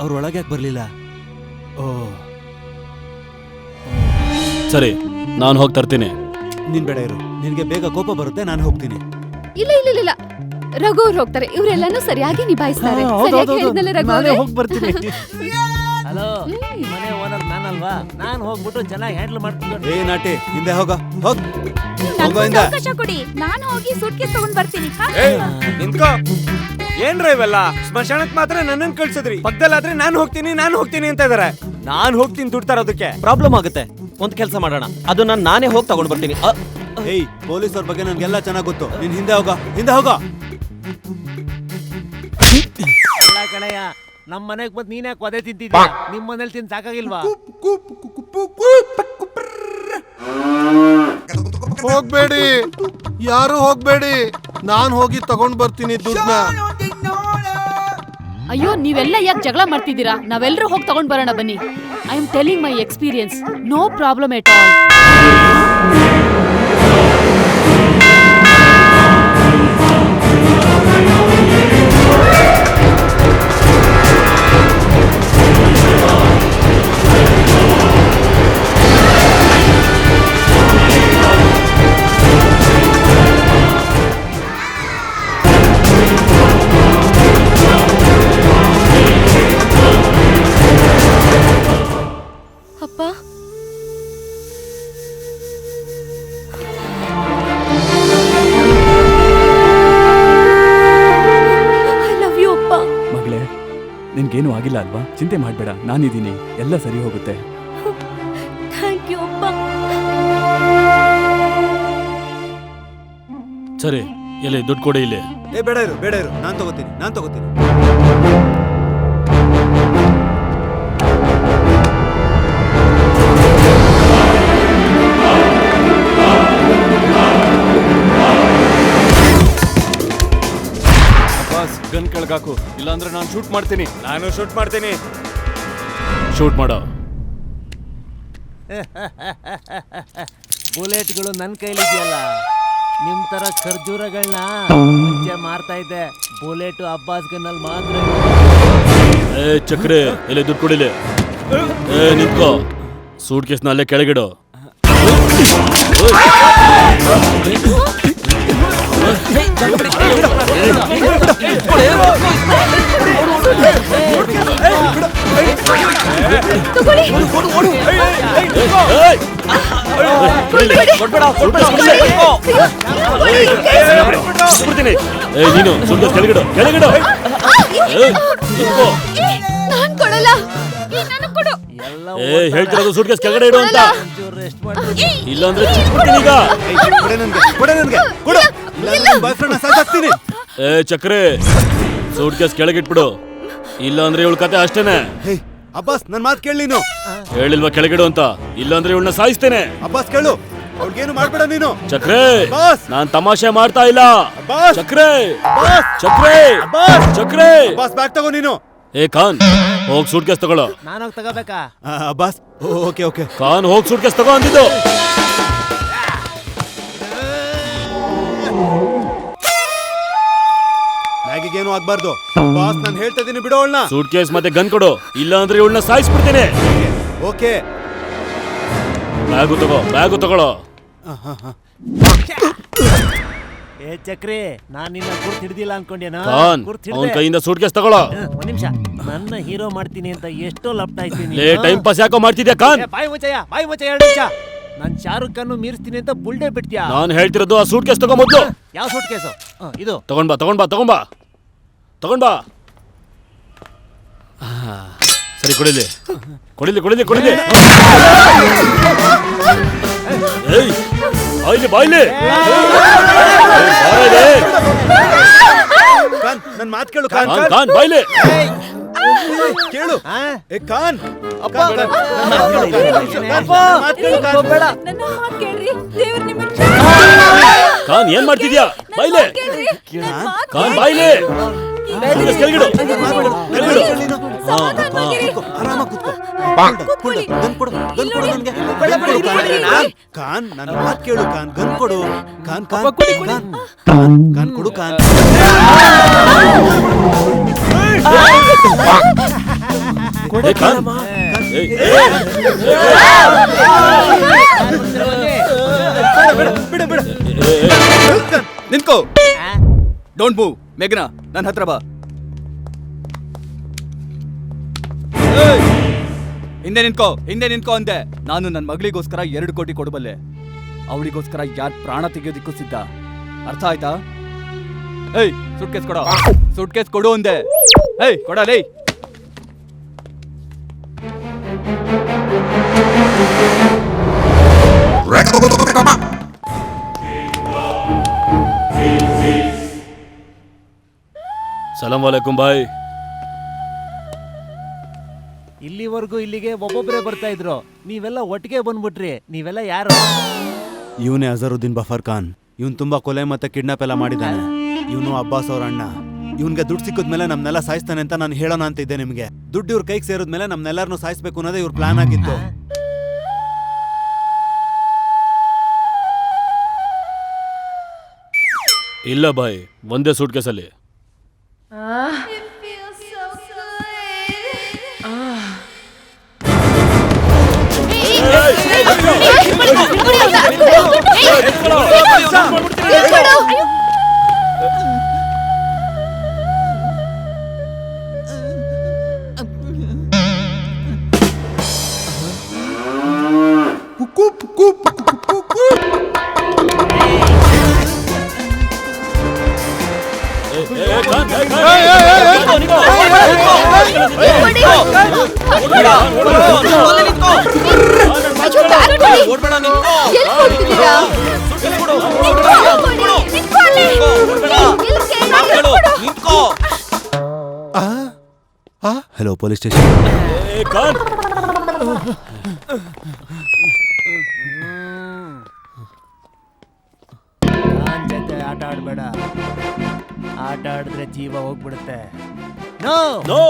ಅವ್ರ ಒಳಗೆ ಯಾಕೆ ಬರ್ಲಿಲ್ಲ? ಓ, ಸರಿ ನಾನು ಹೋಗಿ ತರ್ತೀನಿ. ನೀನ್ ಬೇಡ ಇರು, ನಿನ್ಗೆ ಬೇಗ ಕೋಪ ಬರುತ್ತೆ, ನಾನು ಹೋಗ್ತೀನಿ. ಇಲ್ಲ ಇಲ್ಲ ಇಲ್ಲ ಇಲ್ಲ, ರಘು ಅವ್ರು ಹೋಗ್ತಾರೆ. ಇವರೆಲ್ಲಾನು ಸರಿಯಾಗಿ ನಿಭಾಯಿಸ್ತಾರೆ. ಸರಿಯಾಗಿ ಹೇಳಿದ್ನಲ್ಲ ರಘು ಅವ್ರೆ? ಹೋಗಿ ಬರ್ತೀನಿ. ಹಲೋ, ಮನೆ ಓನರ್ ನಾನಲ್ವಾ? ನಾನು ಹೋಗ್ಬಿಟ್ಟು ಚೆನ್ನಾಗಿ ಹ್ಯಾಂಡಲ್ ಮಾಡ್ಕೊಂಡು. ಏ ನಾಟಿ, ಹಿಂದೆ ಹೋಗ, ಹೋಗ್. ನನ್ಗೊಂದು ಅವಕಾಶ ಕೊಡಿ, ನಾನು ಹೋಗಿ ಸೂಟ್ಕೇಸ್ ತಗೊಂಡ್ ಬರ್ತೀನಿ. ನಿಂತ್ಕೋ. ಏನ್ರ ಇವೆಲ್ಲ? ಸ್ಮಶಾನಕ್ ಮಾತ್ರ ನನ್ನನ್ ಕಳ್ಸಿದ್ರಿ, ಪಕ್ಕದಲ್ಲಾದ್ರೆ ನಾನು ಹೋಗ್ತೀನಿ ಅಂತ ಇದಾರೆ. ನಾನ್ ಹೋಗ್ತೀನಿ ದುಡ್ಡು ತರೋದಕ್ಕೆ. ಪ್ರಾಬ್ಲಮ್ ಆಗುತ್ತೆ. ಒಂದ್ ಕೆಲಸ ಮಾಡೋಣ, ಅದು ನಾನೇ ಹೋಗಿ ತಗೊಂಡ್ ಬರ್ತೀನಿ. ಏಯ್, ಪೊಲೀಸ್ ಅವ್ರ ಬಗ್ಗೆ ನನ್ಗೆಲ್ಲ ಚೆನ್ನಾಗ್ ಗೊತ್ತು. ನೀನ್ ಹಿಂದೆ ಹೋಗ, ಹಿಂದೆ ಹೋಗ. ಅಲ್ಲ ಕಣಯ್ಯ, ನಮ್ ಮನೆಗ್ ಬಂದ್ ನೀನ್ ಯಾಕೆ ಒದೆ ತಿಂತಿದ್ಯಾ? ನಿಮ್ ಮನೇಲಿ ತಿಂದ್ ಸಾಕಾಗಿಲ್ವಾ? ಹೋಗ್ಬೇಡಿ, ಯಾರು ಹೋಗ್ಬೇಡಿ. ನಾನ್ ಹೋಗಿ ತಗೊಂಡ್ ಬರ್ತೀನಿ ದುಡ್ಡನ್ನ. ಅಯ್ಯೋ, ನೀವೆಲ್ಲ ಯಾಕೆ ಜಗಳ ಮಾಡ್ತಿದ್ದೀರಾ? ನಾವೆಲ್ಲರೂ ಹೋಗಿ ತಗೊಂಡ್ ಬರೋಣ ಬನ್ನಿ. I am telling my experience. No problem at all. ಅಪ್ಪ, ಐ ಲವ್ ಯು ಅಪ್ಪ. ಮಗಳೇ, ನಿನ್ಗೇನು ಆಗಿಲ್ಲ ಅಲ್ವಾ? ಚಿಂತೆ ಮಾಡ್ಬೇಡ, ನಾನಿದ್ದೀನಿ, ಎಲ್ಲ ಸರಿ ಹೋಗುತ್ತೆ. ಥ್ಯಾಂಕ್ ಯು ಅಪ್ಪ. ಸರಿ, ಎಲ್ಲಿ ದುಡ್ಡು ಕೊಡಿ ಇಲ್ಲಿ. ಏ ಬೇಡ ಇರು, ಬೇಡ ಇರು, ನಾನ್ ತಗೋತೀನಿ. ಗನ್ ಕೆಳಗಾಕು, ಇಲ್ಲಾಂದ್ರೆ ನಾನು ಶೂಟ್ ಮಾಡ್ತೀನಿ. ನಾನು ಶೂಟ್ ಮಾಡ್ತೀನಿ. ಶೂಟ್ ಮಾಡೋ. ಬುಲೆಟ್ಗಳು ನನ್ನ ಕೈಲಿದೆಯಲ್ಲ. ನಿಮ್ ತರ ಖರ್ಜೂರಗಳನ್ನ ಮುಂಚೆ ಮಾರ್ತಾ ಇದ್ದೆ. ಬುಲೆಟ್ ಅಬ್ಬಾಸ್ ಗನ್ನಲ್ಲಿ ಮಾತ್ರ. ಚಕ್ರೆ, ಎಲ್ಲಿ ದುಡ್ಡು ಕೊಡಿಲಿ. ನಿಂತ್ಕೋ. ಸೂಟ್ ಕೇಸ್ನ ಅಲ್ಲೇ ಕೆಳಗಿಡು. ನೀನು ಸೂಟ್ ಕೇಸ್ ಕೆಳಗಿಡು. ನಾನ್ ಕೊಡಲ್ಲ ನನಗ್ ಕೊಡು. ಹೇಳ್ತಿರೋದು ಸೂಟ್ಕೇಸ್ ಕೆಳಗಡೆ ಇಡು ಅಂತ. ಇಲ್ಲಾಂದ್ರೆ ಚಿಕ್ಬಿಡ್ತೀನಿ ಈಗ. ಚಕ್ರೆ ಸೂಟ್ಕೇಸ್ ಕೆಳಗಿಟ್ಬಿಡು, ಇಲ್ಲಾಂದ್ರೆ ಇವಳ ಕತೆ ಅಷ್ಟೇನೆ. ಅಬ್ಬಾಸ್ ನನ್ ಮಾತು ಕೇಳಿ ನೀನು. ಹೇಳಿಲ್ವಾ ಕೆಳಗಿಡು ಅಂತ? ಇಲ್ಲಾಂದ್ರೆ ಇವಳನ್ನ ಸಾಯಿಸ್ತೇನೆ. ಅಬ್ಬಾಸ್ ಕೇಳು, ಅವ್ಳಿಗೇನು ಮಾಡ್ಬೇಡ ನೀನು. ಚಕ್ರೆ ನಾನ್ ತಮಾಷೆ ಮಾಡ್ತಾ ಇಲ್ಲ. ಚಕ್ರೆ ಚಕ್ರೆ ಚಕ್ರೆ ಅಬ್ಬಾಸ್ ಬ್ಯಾಗ್ ತಗೋ ನೀನು. ಖಾನ್ ಹೋಗ್ ಸೂಟ್ಕೇಸ್ ತಗೊಳ್ಳೋ. ನಾನೋಗ್ ತಗೋಬೇಕಾ? Abbas okay okay. ಖಾನ್ ಹೋಗ್ ಸೂಟ್ಕೇಸ್ ತಗೋ ಅಂದಿದ್ದು. ಬ್ಯಾಗಿಗೇನು ಆಗ್ಬಾರ್ದು. ಬಾಸ್ ನಾನು ಹೇಳ್ತಾ ಇದೀನಿ, ಬಿಡೋ ಅವಳನ್ನ. ಸೂಟ್ಕೇಸ್ ಮತ್ತೆ ಗನ್ ಕೊಡು, ಇಲ್ಲ ಅಂದ್ರೆ ಇವಳನ್ನ ಸಾಯಿಸ್ಬಿಡ್ತೀನಿ. ಓಕೆ. ಬ್ಯಾಗು ತಗೊಳ್ಳೋ. ಏ ಚಕ್ರಿ, ನಾನ್ ನಿನ್ನ ಗುರ್ತು ಹಿಡ್ದಿಲ್ಲ ಅನ್ಕೊಂಡೇನ? ಖಾನ್ ಅವನ ಕೈಯಿಂದ ಸೂಟ್ಕೇಸ್ ತಗೊಳ್ಳೋ. ಒಂದ್ ನಿಮಿಷ, ನನ್ನ ಹೀರೋ ಮಾಡ್ತೀನಿ ಅಂತ ಎಷ್ಟೋ ಲಪ್ತಾ ಇದ್ದೀನಿ. ಟೈಮ್ ಪಾಸ್ ಯಾಕೋ ಮಾಡ್ತಿದ್ಯಾ ಖಾನ್? ಬಾಯಿ ಮುಚ್ಚಯ್ಯ 2 ನಿಮಿಷ. ನಾನ್ ಶಾರುಖ್ ಖಾನ್ ಮೀರಿಸ್ತೀನಿ ಅಂತ ಬುಲ್ಡೆ ಬಿಡ್ತೀಯಾ? ನಾನು ಹೇಳ್ತಿರೋದು ಆ ಸೂಟ್ಕೇಸ್ ತಗೋ ಮೊದ್ಲು. ಯಾವ ಸೂಟ್ ಕೇಸು? ಇದು ತಗೊಂಡ್ ಬಾ. ಸರಿ, ಕೊಡಿಲಿ. ಬಾಯ್ಲಿ ನನ್ ಮಾತು ಕೇಳು ಖಾನ್, ಬಾಯ್ಲಿ ಕೇಳು. ಏ ಖಾನ್, ಖಾನ್ ಏನ್ ಮಾಡ್ತಿದ್ಯಾ? ಬಾಯ್ಲೆ ಖಾನ್, ಬಾಯ್ಲೆ ಕೆಳಗಿಡು. ಆರಾಮಾಗಿ ಕೂತ್ಕೋ. ಖಾನ್ ನನ್ನ ಮಾತು ಕೇಳು. ಗನ್ ಕೊಡು. ಖಾನ್ ಕೊಡು. ಖಾನ್ ನಿಂತ್ಕೋ. Don't move. ಮೇಘನಾ, ನನ್ನ ಹತ್ರ ಬಾ. ಹಿಂದೆ ನಿಂತ್ಕೋ ಅಂದೆ. ನಾನು ನನ್ನ ಮಗಳಿಗೋಸ್ಕರ 2 ಕೋಟಿ ಕೊಡಬಲ್ಲೆ. ಅವಳಿಗೋಸ್ಕರ ಯಾರ್ ಪ್ರಾಣ ತೆಗೆಯೋದಿಕ್ಕೂ ಸಿದ್ಧ. ಅರ್ಥ ಆಯ್ತಾ? ಸೂಟ್ಕೇಸ್ ಕೊಡು ಅಂದೆ. ಕೊಡಲೇ. ಸಲಾಂ ವಾಲೇಕುಂ ಬಾಯ್. ಇಲ್ಲಿವರೆಗೂ ಇಲ್ಲಿಗೆ ಒಬ್ಬೊಬ್ಬರೇ ಬರ್ತಾ ಇದ್ರು, ನೀವೆಲ್ಲ ಒಟ್ಟಿಗೆ ಬಂದ್ಬಿಟ್ರಿ. ನೀವೆಲ್ಲ ಯಾರು? ಇವನೇ ಅಜರುದ್ದೀನ್ ಬಫರ್ ಖಾನ್. ಇವನ್ ತುಂಬಾ ಕೊಲೆ ಮತ್ತೆ ಕಿಡ್ನಾಪ್ ಎಲ್ಲ ಮಾಡಿದ್ದಾನೆ. ಇವನು ಅಬ್ಬಾಸ್ ಅವ್ರ ಅಣ್ಣ. ಇವನ್ಗೆ ದುಡ್ಡು ಸಿಕ್ಕಿದ್ಮೇಲೆ ನಮ್ನೆಲ್ಲ ಸಾಯಿಸ್ತಾನೆ ಅಂತ ನಾನು ಹೇಳೋಣ ಅಂತ ಇದ್ದೆ ನಿಮ್ಗೆ. ದುಡ್ಡು ಇವ್ರ ಕೈಗೆ ಸೇರಿದ್ಮೇಲೆ ನಮ್ನೆಲ್ಲರನ್ನು ಸಾಯಿಸ್ಬೇಕು ಅನ್ನೋದೇ ಇವ್ರ ಪ್ಲಾನ್ ಆಗಿತ್ತು. ಇಲ್ಲ ಬಾಯ್, ಒಂದೇ ಸೂಟ್ಕೇಸಲ್ಲಿ. Hello police station. ನಾನ್ ಜೊತೆ ಆಟ ಆಡ್ಬೇಡ. ಆಟ ಆಡಿದ್ರೆ ಜೀವ ಹೋಗ್ಬಿಡುತ್ತೆ. No no.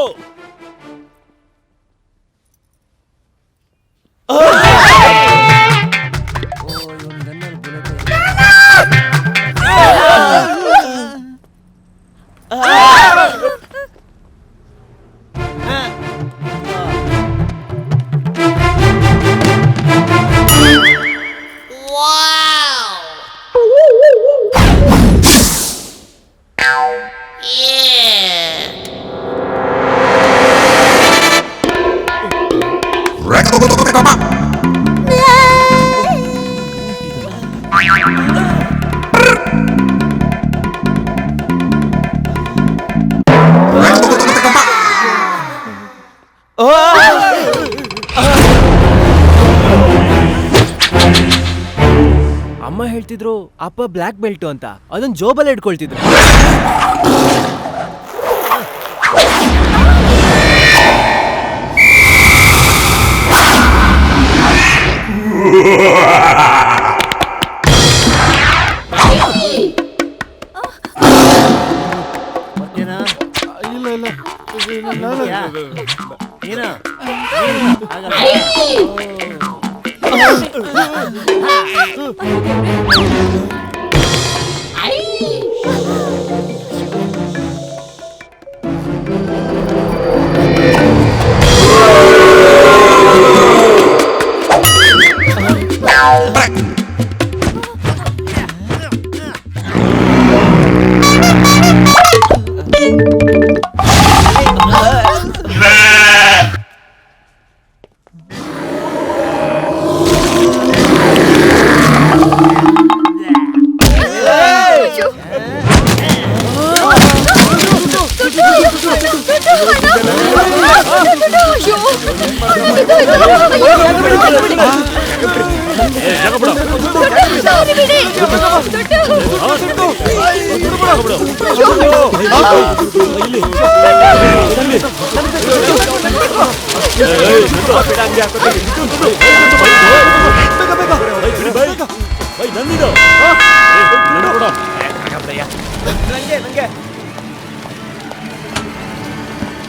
ಹೇಳ್ತಿದ್ರು ಅಪ್ಪ ಬ್ಲ್ಯಾಕ್ ಬೆಲ್ಟ್ ಅಂತ, ಅದನ್ನ ಜೋಬಲ್ಲಿ ಇಟ್ಕೊಳ್ತಿದ್ರು. ಓಕೆನಾ? ಇಲ್ಲ ಇಲ್ಲ ಯಾ? ನೀನು? ಆಗಲ್ಲ.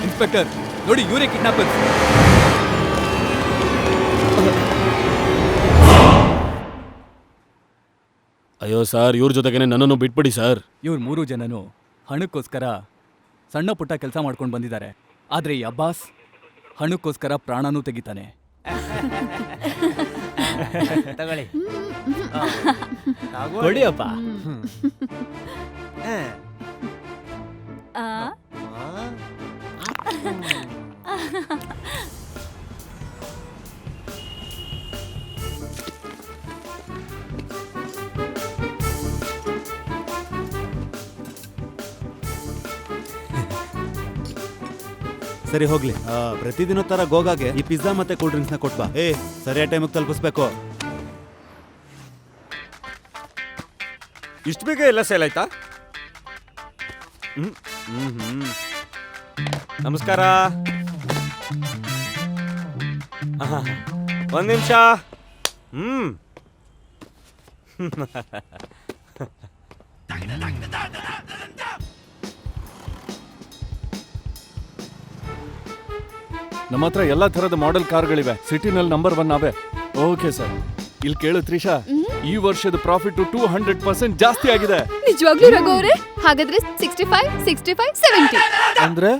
ಇನ್ಸ್ಪೆಕ್ಟರ್ ನೋಡಿ, ಇವರೇ ಕಿಡ್ನಾಪರ್ಸ್. ಅಯ್ಯೋ ಸರ್, ಇವ್ರ ಜೊತೆಗೇನೆ ನನ್ನನ್ನು ಬಿಟ್ಬಿಡಿ ಸರ್. ಇವ್ರು 3 ಜನನು ಹಣಕ್ಕೋಸ್ಕರ ಸಣ್ಣ ಪುಟ್ಟ ಕೆಲಸ ಮಾಡ್ಕೊಂಡು ಬಂದಿದ್ದಾರೆ. ಆದ್ರೆ ಈ ಅಬ್ಬಾಸ್ ಹಣಕ್ಕೋಸ್ಕರ ಪ್ರಾಣನೂ ತೆಗಿತಾನೆ. ತಗೊಳ್ಳಿ. ಕೊಡಿಯಪ್ಪ. ಸರಿ ಹೋಗ್ಲಿ. ಪ್ರತಿದಿನ ತರ ಗೋಗಾಗೆ ಈ ಪಿಜ್ಜಾ ಮತ್ತೆ ಕೂಲ್ ಡ್ರಿಂಕ್ಸ್ ನ ಕೊಟ್ಬಾ. ಸರಿಯಾದ ಟೈಮಿಗೆ ತಲುಪಿಸ್ಬೇಕು. ಇಷ್ಟು ಬೇಗ ಎಲ್ಲ ಸೇಲ್ ಆಯ್ತಾ? ನಮಸ್ಕಾರ. ಒಂದ್ ನಿಮಿಷ. ನಮ್ಮ ಹತ್ರ ಎಲ್ಲಾ ತರದ ಮಾಡೆಲ್ ಕಾರ್ಗಳಿವೆ. ಸಿಟಿನಲ್ಲಿ ನಂಬರ್ 1 ಅವೇ. Okay sir. ಇಲ್ಲಿ ಕೇಳು ತ್ರಿಷಾ, ಈ ವರ್ಷದ ಪ್ರಾಫಿಟ್ 200% ಜಾಸ್ತಿ ಆಗಿದೆ. ನಿಜವಾಗ್ಲೂ ರಘು ಅವರೇ? ಹಾಗಾದ್ರೆ 65, 65, 70 ಅಂದ್ರೆ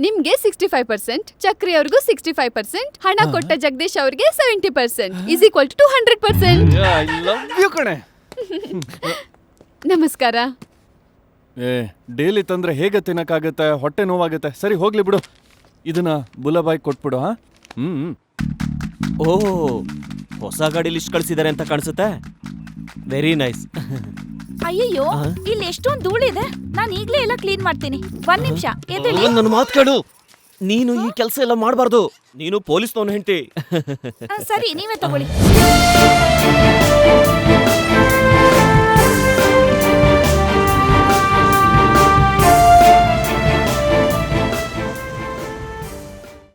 ನಿಮ್ಗೆ 65%, ಚಕ್ರಿ ಅವ್ರಿಗೂ 65%, ಹಣ ಕೊಟ್ಟ ಜಗದೀಶ್ ಅವ್ರಿಗೆ 70% is equal to 200%. I love you ಕಣೆ. ನಮಸ್ಕಾರ. ಡೈಲಿ ತಂದ್ರೆ ಹೇಗೆ ತಿನ್ನಕ್ಕಾಗತ್ತೆ? ಹೊಟ್ಟೆ ನೋವಾಗುತ್ತೆ. ಸರಿ ಹೋಗ್ಲಿ ಬಿಡು. ಇದನ್ನ ಬುಲಬಾಯ್ ಕೊಟ್ಬಿಡು. ಹಾ. ಓ, ಹೊಸ ಗಾಡಿ ಲಿಸ್ಟ್ ಕಳ್ಸಿದ್ದಾರೆ ಅಂತ ಕಾಣಿಸುತ್ತೆ. Very nice. ಅಯ್ಯಯ್ಯೋ, ಇಲ್ಲಿ ಎಷ್ಟೊಂದು ಧೂಳಿದೆ. ನಾನು ಈಗ್ಲೇ ಎಲ್ಲ ಕ್ಲೀನ್ ಮಾಡ್ತೀನಿ. 1 ನಿಮಿಷ ಎದ್ದೇಳಿ. ನನ್ನ ಮಾತು ಕೇಳು. ನೀನು ಈ ಕೆಲಸ ಎಲ್ಲ ಮಾಡಬಾರ್ದು. ನೀನು ಪೊಲೀಸ್ನವನು ಹೆಂಡತಿ. ಸರಿ, ನೀವೇ ತಗೊಳ್ಳಿ.